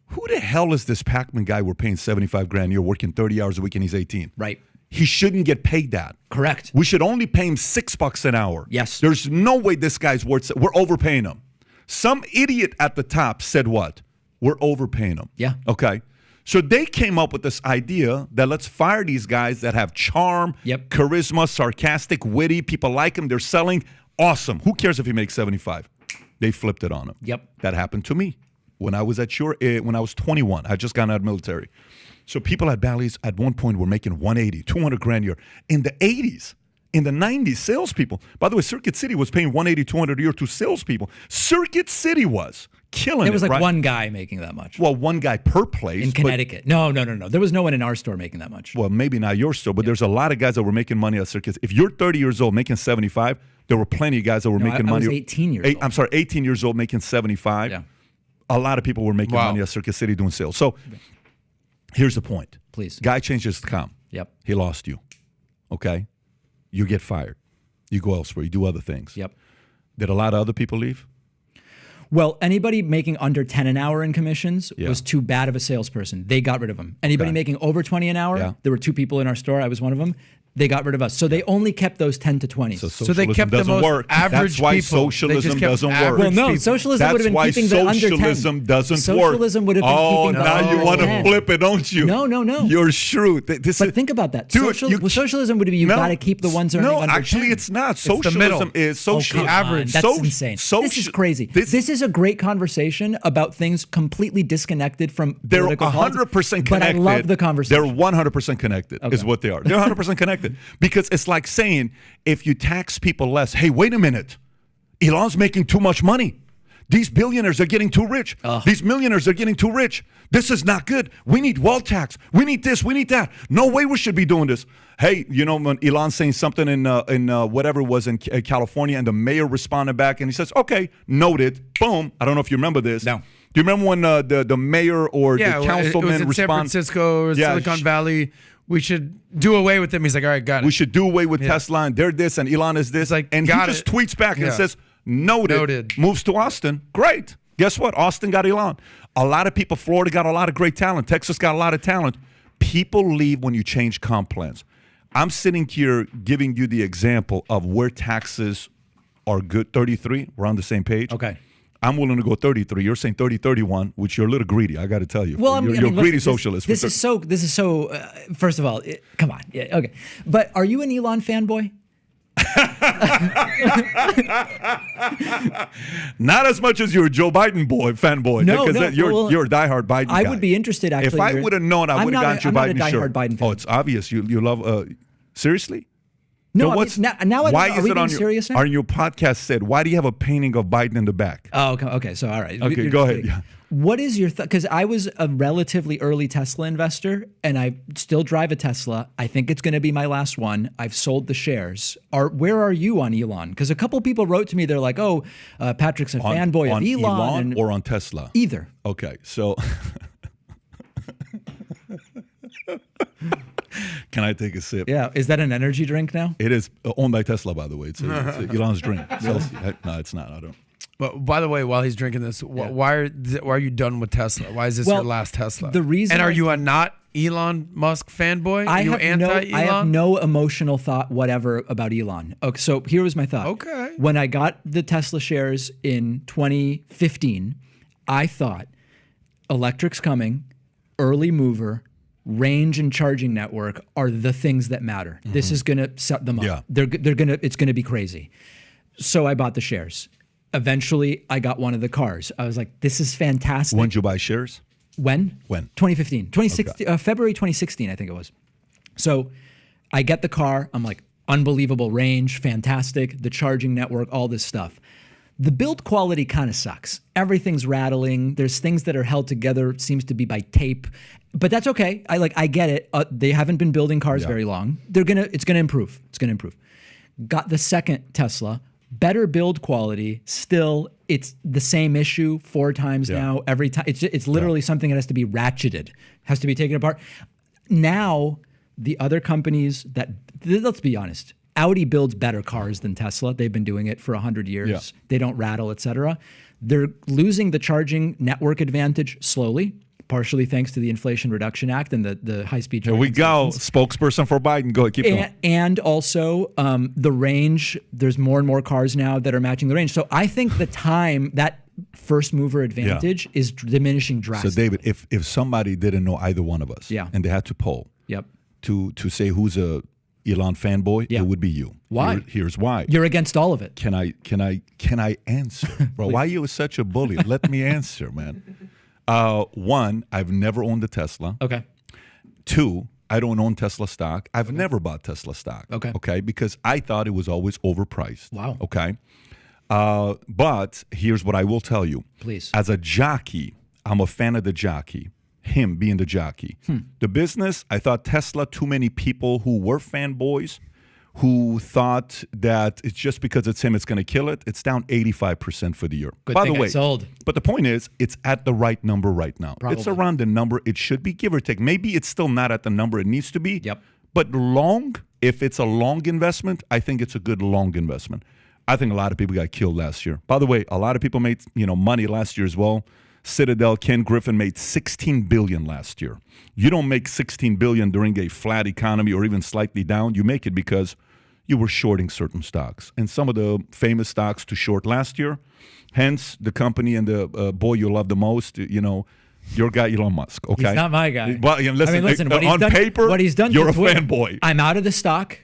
D: who the hell is this Pakman guy we're paying 75 grand a year, working 30 hours a week, and he's 18?
C: Right.
D: He shouldn't get paid that.
C: Correct.
D: We should only pay him $6 an hour.
C: Yes.
D: There's no way this guy's worth. We're overpaying him. Some idiot at the top said what? We're overpaying him.
C: Yeah.
D: Okay. So they came up with this idea that let's fire these guys that have charm,
C: Yep.
D: charisma, sarcastic, witty. People like him. They're selling. Awesome. Who cares if he makes 75? They flipped it on him.
C: Yep.
D: That happened to me when I was when I was 21. I just got out of the military. So people at Bally's at one point were making 180, 200 grand a year. In the 80s, in the 90s, salespeople. By the way, Circuit City was paying 180, 200 a year to salespeople. Circuit City was killing it.
C: There was like
D: right?
C: one guy making that much
D: Well, one guy per place.
C: in
D: but-
C: Connecticut. No. There was no one in our store making that much.
D: well, maybe not your store, but there's a lot of guys that were making money at Circuit. If you're 30 years old making 75, there were plenty of guys that were making
C: I
D: money.
C: was 18 years old.
D: I'm sorry, 18 years old making 75.
C: Yeah.
D: A lot of people were making
B: Wow.
D: money at Circuit City doing sales. So here's the point.
C: Please.
D: Guy changes the comp.
C: Yep.
D: He lost you. Okay? You get fired. You go elsewhere. You do other things.
C: Yep.
D: Did a lot of other people leave?
C: Well, anybody making under 10 an hour in commissions
D: Yeah.
C: was too bad of a salesperson. They got rid of them. Anybody
D: Okay.
C: making over 20 an hour,
D: Yeah.
C: there were 2 people in our store. I was one of them. They got rid of us. So they only kept those 10 to 20.
D: So
B: So they
D: socialism
B: kept the
D: doesn't
B: most
D: work.
B: average
D: That's why
B: people. They just
D: socialism
B: kept
D: doesn't work.
B: average
C: well, no,
B: people.
C: socialism would have been
D: That's why
C: keeping the under 10.
D: socialism doesn't work.
C: Socialism would have been
D: oh,
C: keeping the
D: now
C: under
D: you want to
C: 10.
D: flip it, don't you?
C: No.
D: You're shrewd. This
C: But
D: is,
C: think about that.
D: Dude,
C: Socialism would be you
D: No.
C: got to keep the ones earning
D: No,
C: under
D: actually,
C: 10.
D: it's not.
B: the middle.
D: Socialism is
C: Oh,
D: social.
C: come
B: average.
C: on. That's
D: So-
C: insane.
D: social-
C: This is crazy.
D: this-
C: This is a great conversation about things completely disconnected from
D: They're
C: political
D: 100%
C: politics.
D: connected.
C: But I love the conversation.
D: They're 100% connected is what they are. They're 100% connected. Because it's like saying, if you tax people less, hey, wait a minute. Elon's making too much money. These billionaires are getting too rich. These millionaires are getting too rich. This is not good. We need wealth tax. We need this. We need that. No way we should be doing this. Hey, you know, when Elon's saying something in whatever it was in California, and the mayor responded back, and he says, okay, noted. Boom. I don't know if you remember this.
C: No.
D: Do you remember when the mayor or
B: Yeah,
D: the councilman
B: it was in San
D: responded?
B: Francisco or
D: Yeah,
B: Silicon Valley. We should do away with them. He's like, all right, got it.
D: We should do away with Tesla, and they're this, and Elon is this.
B: like,
D: and he
B: got
D: just
B: it.
D: tweets back and
B: Yeah.
D: says, noted. Moves to Austin. Great. Guess what? Austin got Elon. A lot of people, Florida got a lot of great talent. Texas got a lot of talent. People leave when you change comp plans. I'm sitting here giving you the example of where taxes are good. 33, we're on the same page.
C: Okay.
D: I'm willing to go 33. You're saying 30, 31, which you're a little greedy. I got to tell you.
C: Well,
D: you're
C: listen,
D: a greedy socialist.
C: This is so. First of all, come on. Yeah, okay. But are you an Elon fanboy?
D: Not as much as you're a Joe Biden fanboy.
C: No,
D: because
C: no,
D: you're a diehard Biden guy.
C: I would be interested, actually.
D: If I would have known, I
C: I'm
D: would have
C: not
D: gotten Joe
C: a- I'm
D: Biden
C: not a
D: shirt.
C: diehard Biden fan.
D: Oh, it's obvious. You love. Seriously?
C: No,
D: So
C: I
D: what's-
C: mean, now I
D: why
C: don't know. Are
D: is
C: we
D: it
C: being
D: on your,
C: serious now?
D: on your podcast said, why do you have a painting of Biden in the back?
C: Oh, okay. So, all right.
D: Okay,
C: You're
D: go
C: just
D: ahead,
C: kidding.
D: yeah.
C: What is your because I was a relatively early Tesla investor, and I still drive a Tesla. I think it's going to be my last one. I've sold the shares. Where are you on Elon? Because a couple people wrote to me. They're like, "Oh, Patrick's a fanboy
D: on
C: of Elon." and
D: or on Tesla?
C: either.
D: Okay, so Can I take a sip?
C: Yeah. Is that an energy drink now?
D: It is owned by Tesla, by the way. It's Elon's drink. No, it's not. I don't.
B: But by the way, while he's drinking this, why are you done with Tesla? Why is this your last Tesla?
C: The reason,
B: and are you a not Elon Musk fanboy? Are you anti-Elon?
C: I have no emotional thought whatever about Elon. Okay, so here was my thought.
B: Okay.
C: When I got the Tesla shares in 2015, I thought electric's coming, early mover, range and charging network are the things that matter. Mm-hmm. This is going to set them up.
D: Yeah.
C: It's going to be crazy. So I bought the shares. Eventually, I got one of the cars. I was like, this is fantastic.
D: When did you buy shares?
C: When?
D: 2015.
C: 2016, February 2016, I think it was. So I get the car. I'm like, unbelievable range, fantastic. The charging network, all this stuff. The build quality kind of sucks. Everything's rattling. There's things that are held together, it seems to be by tape. But that's okay. I get it. They haven't been building cars very long. It's gonna improve. It's gonna improve. Got the second Tesla. Better build quality. Still, it's the same issue 4 times now. Every time, it's literally something that has to be ratcheted, has to be taken apart. Now, the other companies that, let's be honest, Audi builds better cars than Tesla. They've been doing it for 100 years. Yeah. They don't rattle, etc. They're losing the charging network advantage slowly, partially thanks to the Inflation Reduction Act and the high-speed charging.
D: Here we go. Spokesperson for Biden. Go ahead, keep going.
C: And also the range, there's more and more cars now that are matching the range. So I think the time, that first mover advantage is diminishing drastically.
D: So David, if somebody didn't know either one of us and they had to poll to say who's a Elon fanboy, it would be you.
C: Why?
D: Here's why.
C: You're against all of it.
D: Can I answer? Bro, why are you such a bully? Let me answer, man. 1, I've never owned a Tesla.
C: Okay.
D: 2, I don't own Tesla stock. I've never bought Tesla stock. Okay. Because I thought it was always overpriced.
C: Wow.
D: Okay. But here's what I will tell you.
C: Please.
D: As a jockey, I'm a fan of the jockey. Him being the jockey. The business, I thought Tesla, too many people who were fanboys who thought that it's just because it's him, it's going to kill it. It's down 85% for the year.
C: Good
D: By
C: thing
D: the way,
C: I sold.
D: But the point is, it's at the right number right now.
C: Probably.
D: It's around the number it should be, give or take. Maybe it's still not at the number it needs to be.
C: Yep.
D: But long, if it's a long investment, I think it's a good long investment. I think a lot of people got killed last year. By the way, a lot of people made money last year as well. Citadel, Ken Griffin made $16 billion last year. You don't make $16 billion during a flat economy or even slightly down. You make it because you were shorting certain stocks. And some of the famous stocks to short last year, hence the company and the boy you love the most, your guy Elon Musk. Okay,
C: he's not my guy.
D: Well, listen,
C: on
D: paper,
C: what he's done,
D: you're a fanboy.
C: I'm out of the stock,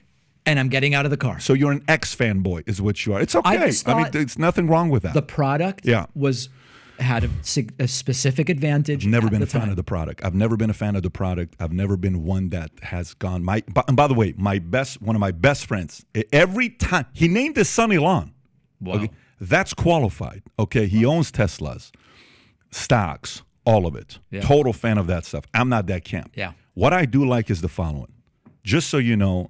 C: and I'm getting out of the car.
D: So you're an ex-fanboy is what you are. It's okay. I mean, there's nothing wrong with that.
C: The product had a specific advantage.
D: I've never been a fan of the product. I've never been a fan of the product. I've never been one that has gone. And by the way, one of my best friends, every time he named his son Elon.
C: Wow.
D: Okay, that's qualified. Okay, he owns Teslas, stocks, all of it.
C: Yeah.
D: Total fan of that stuff. I'm not that camp.
C: Yeah.
D: What I do like is the following. Just so you know,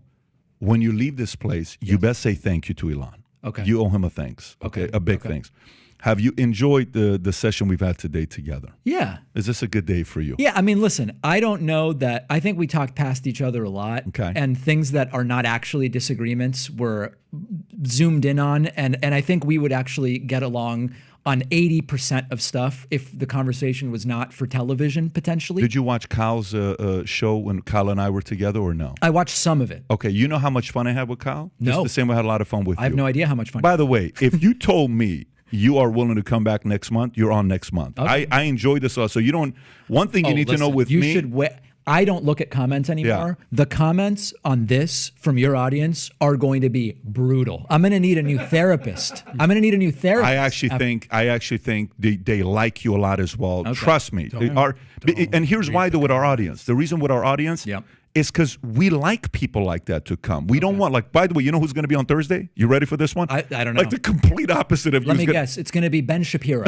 D: when you leave this place, you best say thank you to Elon.
C: Okay.
D: You owe him a thanks. Okay. A big thanks. Have you enjoyed the session we've had today together?
C: Yeah.
D: Is this a good day for you?
C: Yeah. I mean, listen, I don't know that. I think we talked past each other a lot.
D: Okay.
C: And things that are not actually disagreements were zoomed in on. And I think we would actually get along on 80% of stuff if the conversation was not for television, potentially.
D: Did you watch Kyle's show when Kyle and I were together or no?
C: I watched some of it.
D: Okay. You know how much fun I had with Kyle?
C: No.
D: Just the same way I had a lot of fun with you.
C: I have no idea how much fun.
D: By the way, if you told me you are willing to come back next month, you're on next month.
C: Okay.
D: I enjoyed this. So you don't, one thing you need to know with
C: you
D: me.
C: Should I don't look at comments anymore. Yeah. The comments on this from your audience are going to be brutal. I'm going to need a new therapist. I
D: actually think they like you a lot as well.
C: Okay.
D: Trust me. And here's why though with our audience. The reason with our audience is because we like people like that to come. We don't want, by the way, you know who's going to be on Thursday? You ready for this one?
C: I don't know.
D: Like the complete opposite of you.
C: Let me guess. It's going to be Ben Shapiro.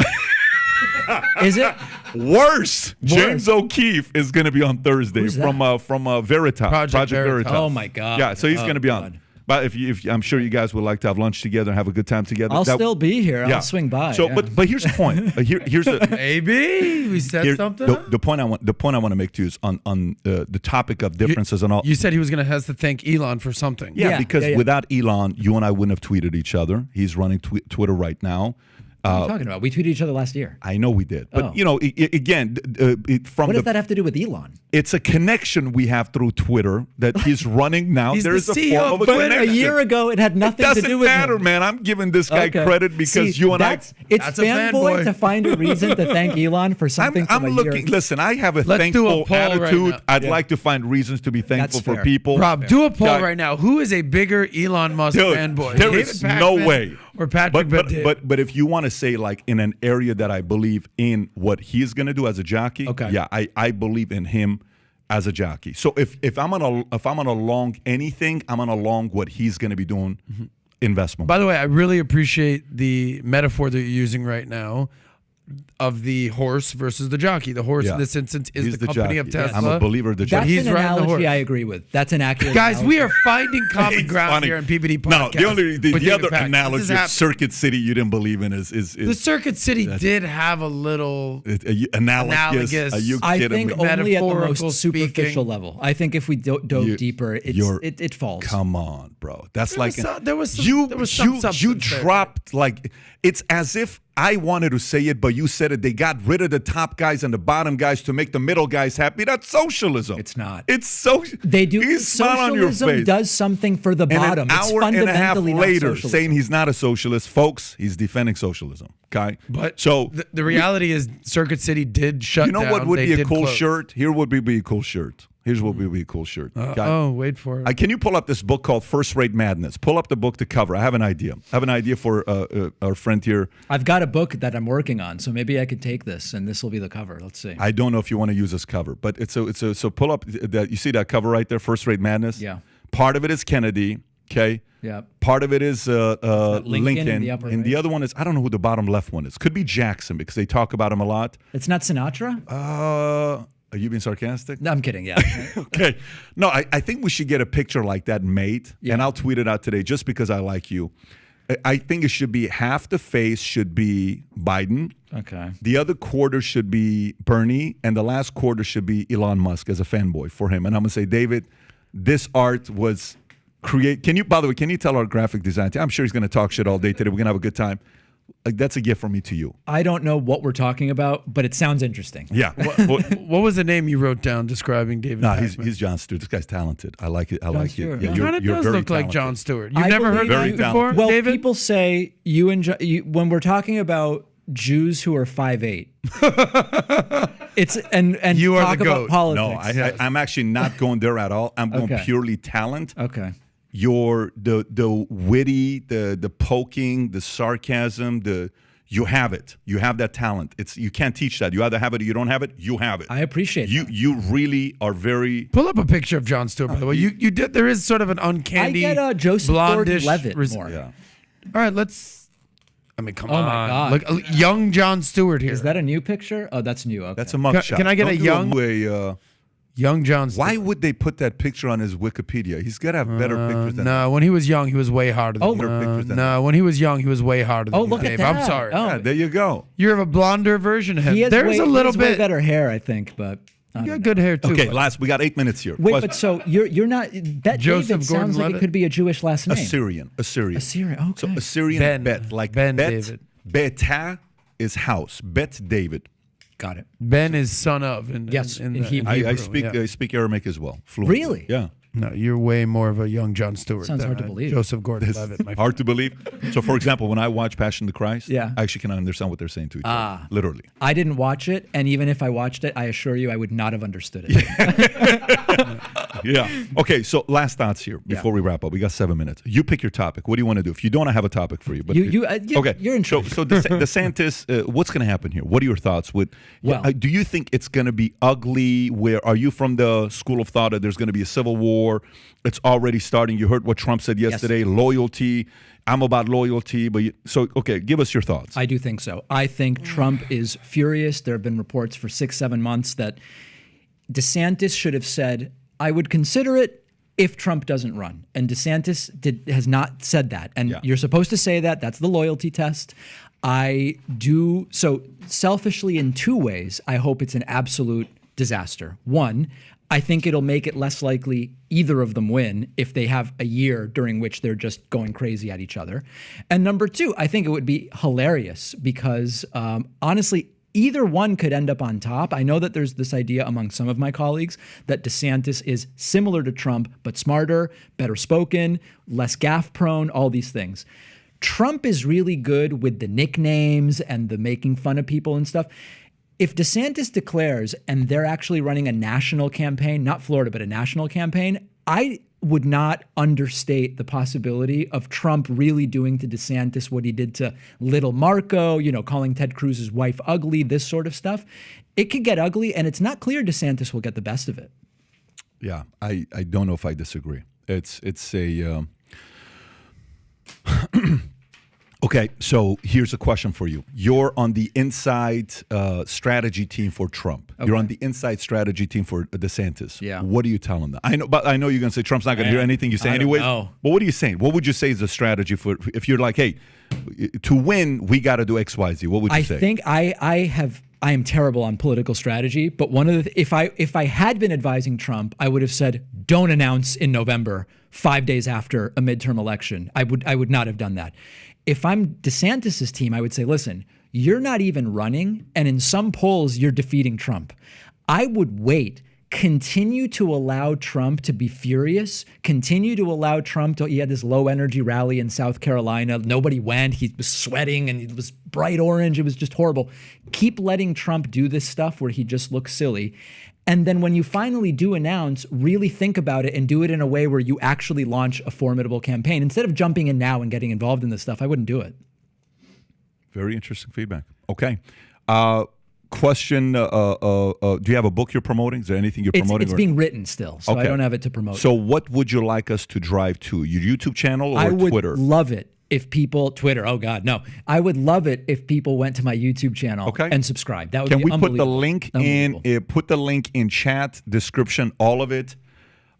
C: Is it?
D: Worse. James O'Keefe is going to be on Thursday from Veritas.
B: Project Veritas.
D: Veritas.
C: Oh my God.
D: Yeah, so he's going to be on. But if I'm sure you guys would like to have lunch together and have a good time together.
C: I'll still be here.
D: Yeah.
C: I'll swing by.
D: So,
C: yeah.
D: but here's the point. Here's the
B: Maybe we said something.
D: the point I want to make to you is on the topic of differences and all.
B: You said he was going to have to thank Elon for something.
D: Yeah, because
C: yeah.
D: without Elon, you and I wouldn't have tweeted each other. He's running Twitter right now.
C: What are you talking about? We tweeted each other last year.
D: I know we did, but
C: Oh.
D: you know, again, from
C: What
D: the
C: does that have to do with Elon?
D: it's a connection we have through Twitter that he's running now.
B: He's the
D: There's a
B: CEO
D: form
B: of
D: of a
B: Twitter.
C: A
D: connection.
C: year ago, it had nothing
D: It
C: to
D: doesn't
C: do with
D: matter,
C: him.
D: man. I'm giving this guy
C: Okay.
D: credit because
C: See,
D: you and
C: it's
B: That's a
C: fanboy
B: fanboy.
C: to find a reason to thank Elon for something
D: I'm
C: from a
D: looking.
C: year.
D: Listen, I have a
B: Let's do a
D: thankful
B: poll right
D: attitude.
B: now.
D: I'd like to find reasons to be thankful
C: That's
D: for
C: fair.
D: people.
B: Rob, do a poll
D: Yeah.
B: right now. Who is a bigger Elon Musk
D: Dude,
B: fanboy?
D: there
B: David
D: is
B: Pakman
D: no way.
B: Or Patrick Bet-David?
D: But if you want to say like in an area that I believe in what he's going to do as a jockey,
C: Okay.
D: yeah, I believe in him as a jockey. So if I'm on a long anything, I'm on a long what he's going to be doing investment.
B: By the way, I really appreciate the metaphor that you're using right now of the horse versus the jockey. The horse
D: Yeah.
B: in this instance is
D: He's
B: the company
D: jockey.
B: of
D: Yeah.
B: Tesla.
D: I'm a believer of the
C: That's
D: jockey.
B: he's
C: an
B: riding the
C: analogy
B: horse.
C: I agree with. That's an accurate
B: Guys, we are
C: analogy.
B: finding common
D: It's
B: ground
D: funny.
B: here in PBD Podcast.
D: No, the
B: with David
D: other
B: Pakman. This
D: analogy
B: is
D: of
B: happening.
D: Circuit City you didn't believe in is
B: The Circuit City did have a little.
D: analogous. Are you
C: I
D: kidding
C: think
D: me?
C: only at the
B: Metaphorical
C: most superficial
B: speaking.
C: level. I think if we dove deeper, it falls.
D: Come on, bro. That's
B: There was
D: like
B: some- there was some-
D: you
B: there was some
D: you
B: substance there.
D: dropped like it's as if I wanted to say it, but you said it. They got rid of the top guys and the bottom guys to make the middle guys happy. That's socialism.
C: It's not.
D: It's social.
C: They do.
D: He's smile on your
C: Socialism
D: face.
C: does something for the
D: And
C: bottom.
D: an
C: It's
D: hour and a half
C: fundamentally not
D: later,
C: socialism.
D: saying he's not a socialist, folks, he's defending socialism. Okay,
B: But
D: so
B: the reality is, Circuit City did shut
D: you know
B: down.
D: what would
B: They
D: be a
B: did
D: cool
B: close.
D: shirt? Here would be a cool shirt. Here's what would be a cool shirt. Okay?
B: Oh, wait for it.
D: Can you pull up this book called First Rate Madness? Pull up the book to cover. I have an idea. I have an idea for our friend here.
C: I've got a book that I'm working on, so maybe I could take this and this will be the cover. Let's see.
D: I don't know if you want to use this cover, but so pull up that. You see that cover right there, First Rate Madness?
C: Yeah.
D: Part of it is Kennedy, okay?
C: Yeah.
D: Part of it is
C: Lincoln in the upper
D: and the
C: right?
D: other one is, I don't know who the bottom left one is. Could be Jackson because they talk about him a lot.
C: It's not Sinatra?
D: Are you being sarcastic?
C: No, I'm kidding. Yeah.
D: Okay. No, I think we should get a picture like that made, and I'll tweet it out today just because I like you. I think it should be half the face should be Biden.
C: Okay.
D: The other quarter should be Bernie, and the last quarter should be Elon Musk as a fanboy for him. And I'm going to say, David, this art was by the way, can you tell our graphic design team? I'm sure he's going to talk shit all day today. We're going to have a good time. Like, that's a gift from me to you.
C: I don't know what we're talking about, but it sounds interesting.
D: Yeah.
B: What was the name you wrote down describing David?
D: No,
B: Pakman?
D: he's John Stewart. This guy's talented. I like it. I like
C: Stewart.
D: it. Yeah,
B: He kind of
D: you're
B: does
D: very
B: look like
D: talented.
B: John Stewart. You've
C: I
B: never heard
C: believe-
B: that before,
C: Well,
B: David?
C: people say you and when we're talking about Jews who are 5'8", it's and
B: You are
C: talk
B: the
C: about
B: goat.
C: politics.
D: No, I'm actually not going there at all. I'm going
C: Okay.
D: purely talent.
C: Okay.
D: Your the witty, the poking, the sarcasm, you have it. You have that talent. You can't teach that. You either have it or you don't have it. You have it.
C: I appreciate that.
D: You really are very.
B: Pull up a picture of John Stewart, by the way. You did. There is sort of an
C: I
B: uncanny,
C: get Joseph
B: blondish
C: Gordon-Levitt more.
D: Yeah.
B: All right, let's. I mean, come
C: Oh
B: on.
C: my God.
B: Look, young John Stewart here.
C: Is that a new picture? Oh, that's new. Okay.
D: That's a mugshot.
B: Can I get
D: Don't
B: a
D: do
B: young- young John Stewart?
D: why would they put that picture on his Wikipedia? He's got to have better pictures than
B: No, when he was young, he was way harder. Than
D: Better pictures than
B: no, when he was young, he was way harder. Than
C: Oh,
B: you,
C: look at
B: Dave.
C: that.
B: I'm sorry.
C: Oh.
D: Yeah, there you go.
B: You have a blonder version of him.
C: He has
B: There's a little
C: way
B: bit.
C: better hair, I think, but I
B: You
C: don't
B: got good hair too.
D: Okay,
B: but-
D: we got 8 minutes here.
C: Wait,
D: Question-
C: but so you're not Bet
B: Joseph
C: David sounds like
B: Gordon-Levitt?
C: it could be a Jewish last name.
D: Assyrian.
C: Assyrian. Okay.
D: So Assyrian
B: Ben.
D: bet, like
B: Ben
D: bet,
B: David.
D: Beta is house. Bet David.
C: Got it.
B: Ben is son of.
C: Yes, in
B: the-
C: Hebrew.
D: I
B: yeah.
D: speak Aramaic as well. Fluently.
C: Really?
D: Yeah.
B: No, you're way more of a young John Stewart.
C: Sounds
B: than
C: hard to believe.
B: Joseph Gordon-Levitt. My
D: Hard to believe. So, for example, when I watch Passion of the Christ,
C: Yeah.
D: I actually can understand what they're saying to each other. Literally.
C: I didn't watch it, and even if I watched it, I assure you I would not have understood it.
D: Yeah. Okay, so last thoughts here before we wrap up. We got 7 minutes. You pick your topic. What do you want to do? If you don't, I have a topic for you. But
C: Okay. You're in charge.
D: So DeSantis, what's going to happen here? What are your thoughts?
C: Well-
D: Do you think it's going to be ugly? Are you from the school of thought that there's going to be a civil war? It's already starting. You heard what Trump said yesterday. Loyalty. I'm about loyalty. Okay, give us your thoughts.
C: I do think so. I think Trump is furious. There have been reports for 6-7 months that DeSantis should have said, I would consider it, if Trump doesn't run. And DeSantis has not said that. And
D: Yeah.
C: you're supposed to say that. That's the loyalty test. I do so selfishly in two ways. I hope it's an absolute disaster. One, I think it'll make it less likely either of them win if they have a year during which they're just going crazy at each other. And number two, I think it would be hilarious because honestly, either one could end up on top. I know that there's this idea among some of my colleagues that DeSantis is similar to Trump, but smarter, better spoken, less gaffe prone, all these things. Trump is really good with the nicknames and the making fun of people and stuff. If DeSantis declares and they're actually running a national campaign, not Florida, but a national campaign, I would not understate the possibility of Trump really doing to DeSantis what he did to little Marco, calling Ted Cruz's wife ugly, this sort of stuff. It could get ugly, and it's not clear DeSantis will get the best of it.
D: Yeah, I don't know if I disagree. It's a okay. So here's a question for you. You're on the inside strategy team for Trump. Okay. You're on the inside strategy team for DeSantis.
C: Yeah.
D: What are you telling them? I know you're gonna say Trump's not gonna hear anything you say anyway. But what are you saying? What would you say is the strategy for if you're like, hey, to win we got to do X, Y, Z? What would you say?
C: I think I am terrible on political strategy, but one of the if I had been advising Trump, I would have said don't announce in November 5 days after a midterm election. I would not have done that. If I'm DeSantis's team, I would say, listen, you're not even running, and in some polls you're defeating Trump. I would wait. Continue to allow Trump to be furious. Continue to allow Trump to. He had this low energy rally in South Carolina. Nobody went. He was sweating and it was bright orange. It was just horrible. Keep letting Trump do this stuff where he just looks silly. And then when you finally do announce, really think about it and do it in a way where you actually launch a formidable campaign. Instead of jumping in now and getting involved in this stuff, I wouldn't do it.
D: Very interesting feedback. Okay. Question, do you have a book you're promoting? Is there anything you're promoting?
C: It's being written still, so I don't have it to promote.
D: So what would you like us to drive to? Your YouTube channel or Twitter?
C: I would love it if people, Twitter, oh God, no. I would love it if people went to my YouTube channel and subscribed. That would be unbelievable.
D: Can we put the link in chat, description, all of it?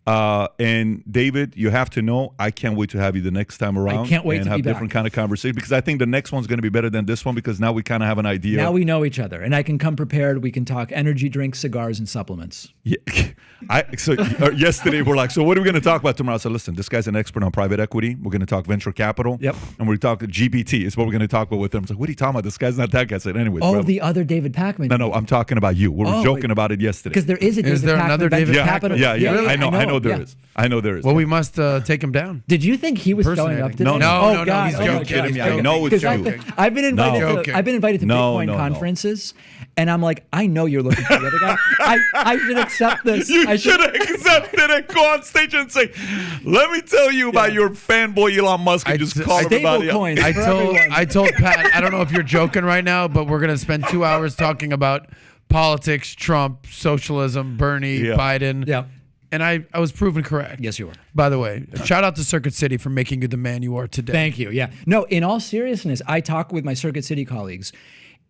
D: And David, you have to know, I can't wait to have you the next time around.
C: I can't wait
D: and
C: to
D: have
C: be
D: different
C: back.
D: kind of conversation because I think the next one's going to be better than this one because now we kind of have an idea.
C: Now we know each other, and I can come prepared. We can talk energy drinks, cigars, and supplements.
D: Yeah. Yesterday we're like, so what are we going to talk about tomorrow? I said, listen, this guy's an expert on private equity. We're going to talk venture capital.
C: Yep.
D: And we're talking GPT is what we're going to talk about with him. I was like, what are you talking about? This guy's not that guy. I said, anyway.
C: Oh, the other David Pakman.
D: No, I'm talking about you. We were joking about it yesterday.
C: Because there is a David
B: there
C: Pakman.
B: another David
C: Capital.
D: Yeah. I know there is. I know there is.
B: Well, we must take him down.
C: Did you think he was showing up today?
B: No,
C: God.
B: he's
C: Oh,
B: joking.
D: kidding me. I know it's you.
C: I've been invited to Bitcoin
D: No.
C: conferences, and I'm like, I know you're looking for the other guy. I should accept this.
D: You should have accepted and go on stage and say, let me tell you about your fanboy Elon Musk and just call everybody up.
C: Coins
B: I told Pat, I don't know if you're joking right now, but we're going to spend 2 hours talking about politics, Trump, socialism, Bernie, Biden.
C: Yeah.
B: And I was proven correct.
C: Yes, you were.
B: By the way, shout out to Circuit City for making you the man you are today.
C: Thank you. Yeah. No, in all seriousness, I talk with my Circuit City colleagues.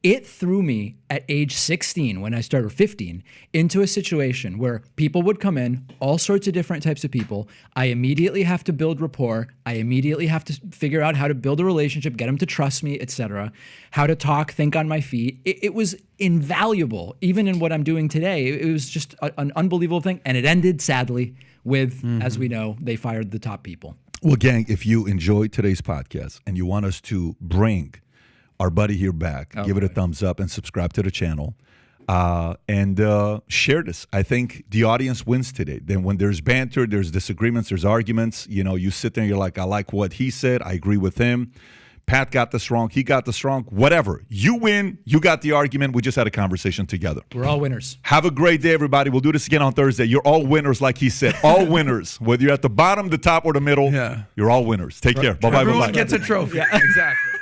C: It threw me at age 16 when I started, or 15, into a situation where people would come in, all sorts of different types of people. I immediately have to build rapport. I immediately have to figure out how to build a relationship, get them to trust me, etc. How to talk, think on my feet. It was invaluable, even in what I'm doing today. It was just an unbelievable thing. And it ended, sadly, with, as we know, they fired the top people.
D: Well, gang, if you enjoyed today's podcast and you want us to bring our buddy here back, give it a thumbs up and subscribe to the channel and share this. I think the audience wins today. Then when there's banter, there's disagreements, there's arguments, you sit there and you're like, I like what he said. I agree with him. Pat got this wrong. He got this wrong. Whatever. You win. You got the argument. We just had a conversation together.
C: We're all winners.
D: Have a great day, everybody. We'll do this again on Thursday. You're all winners, like he said. All winners. Whether you're at the bottom, the top, or the middle, you're all winners. Take care. Bye-bye.
B: Everyone gets a trophy.
C: Yeah.
B: Exactly.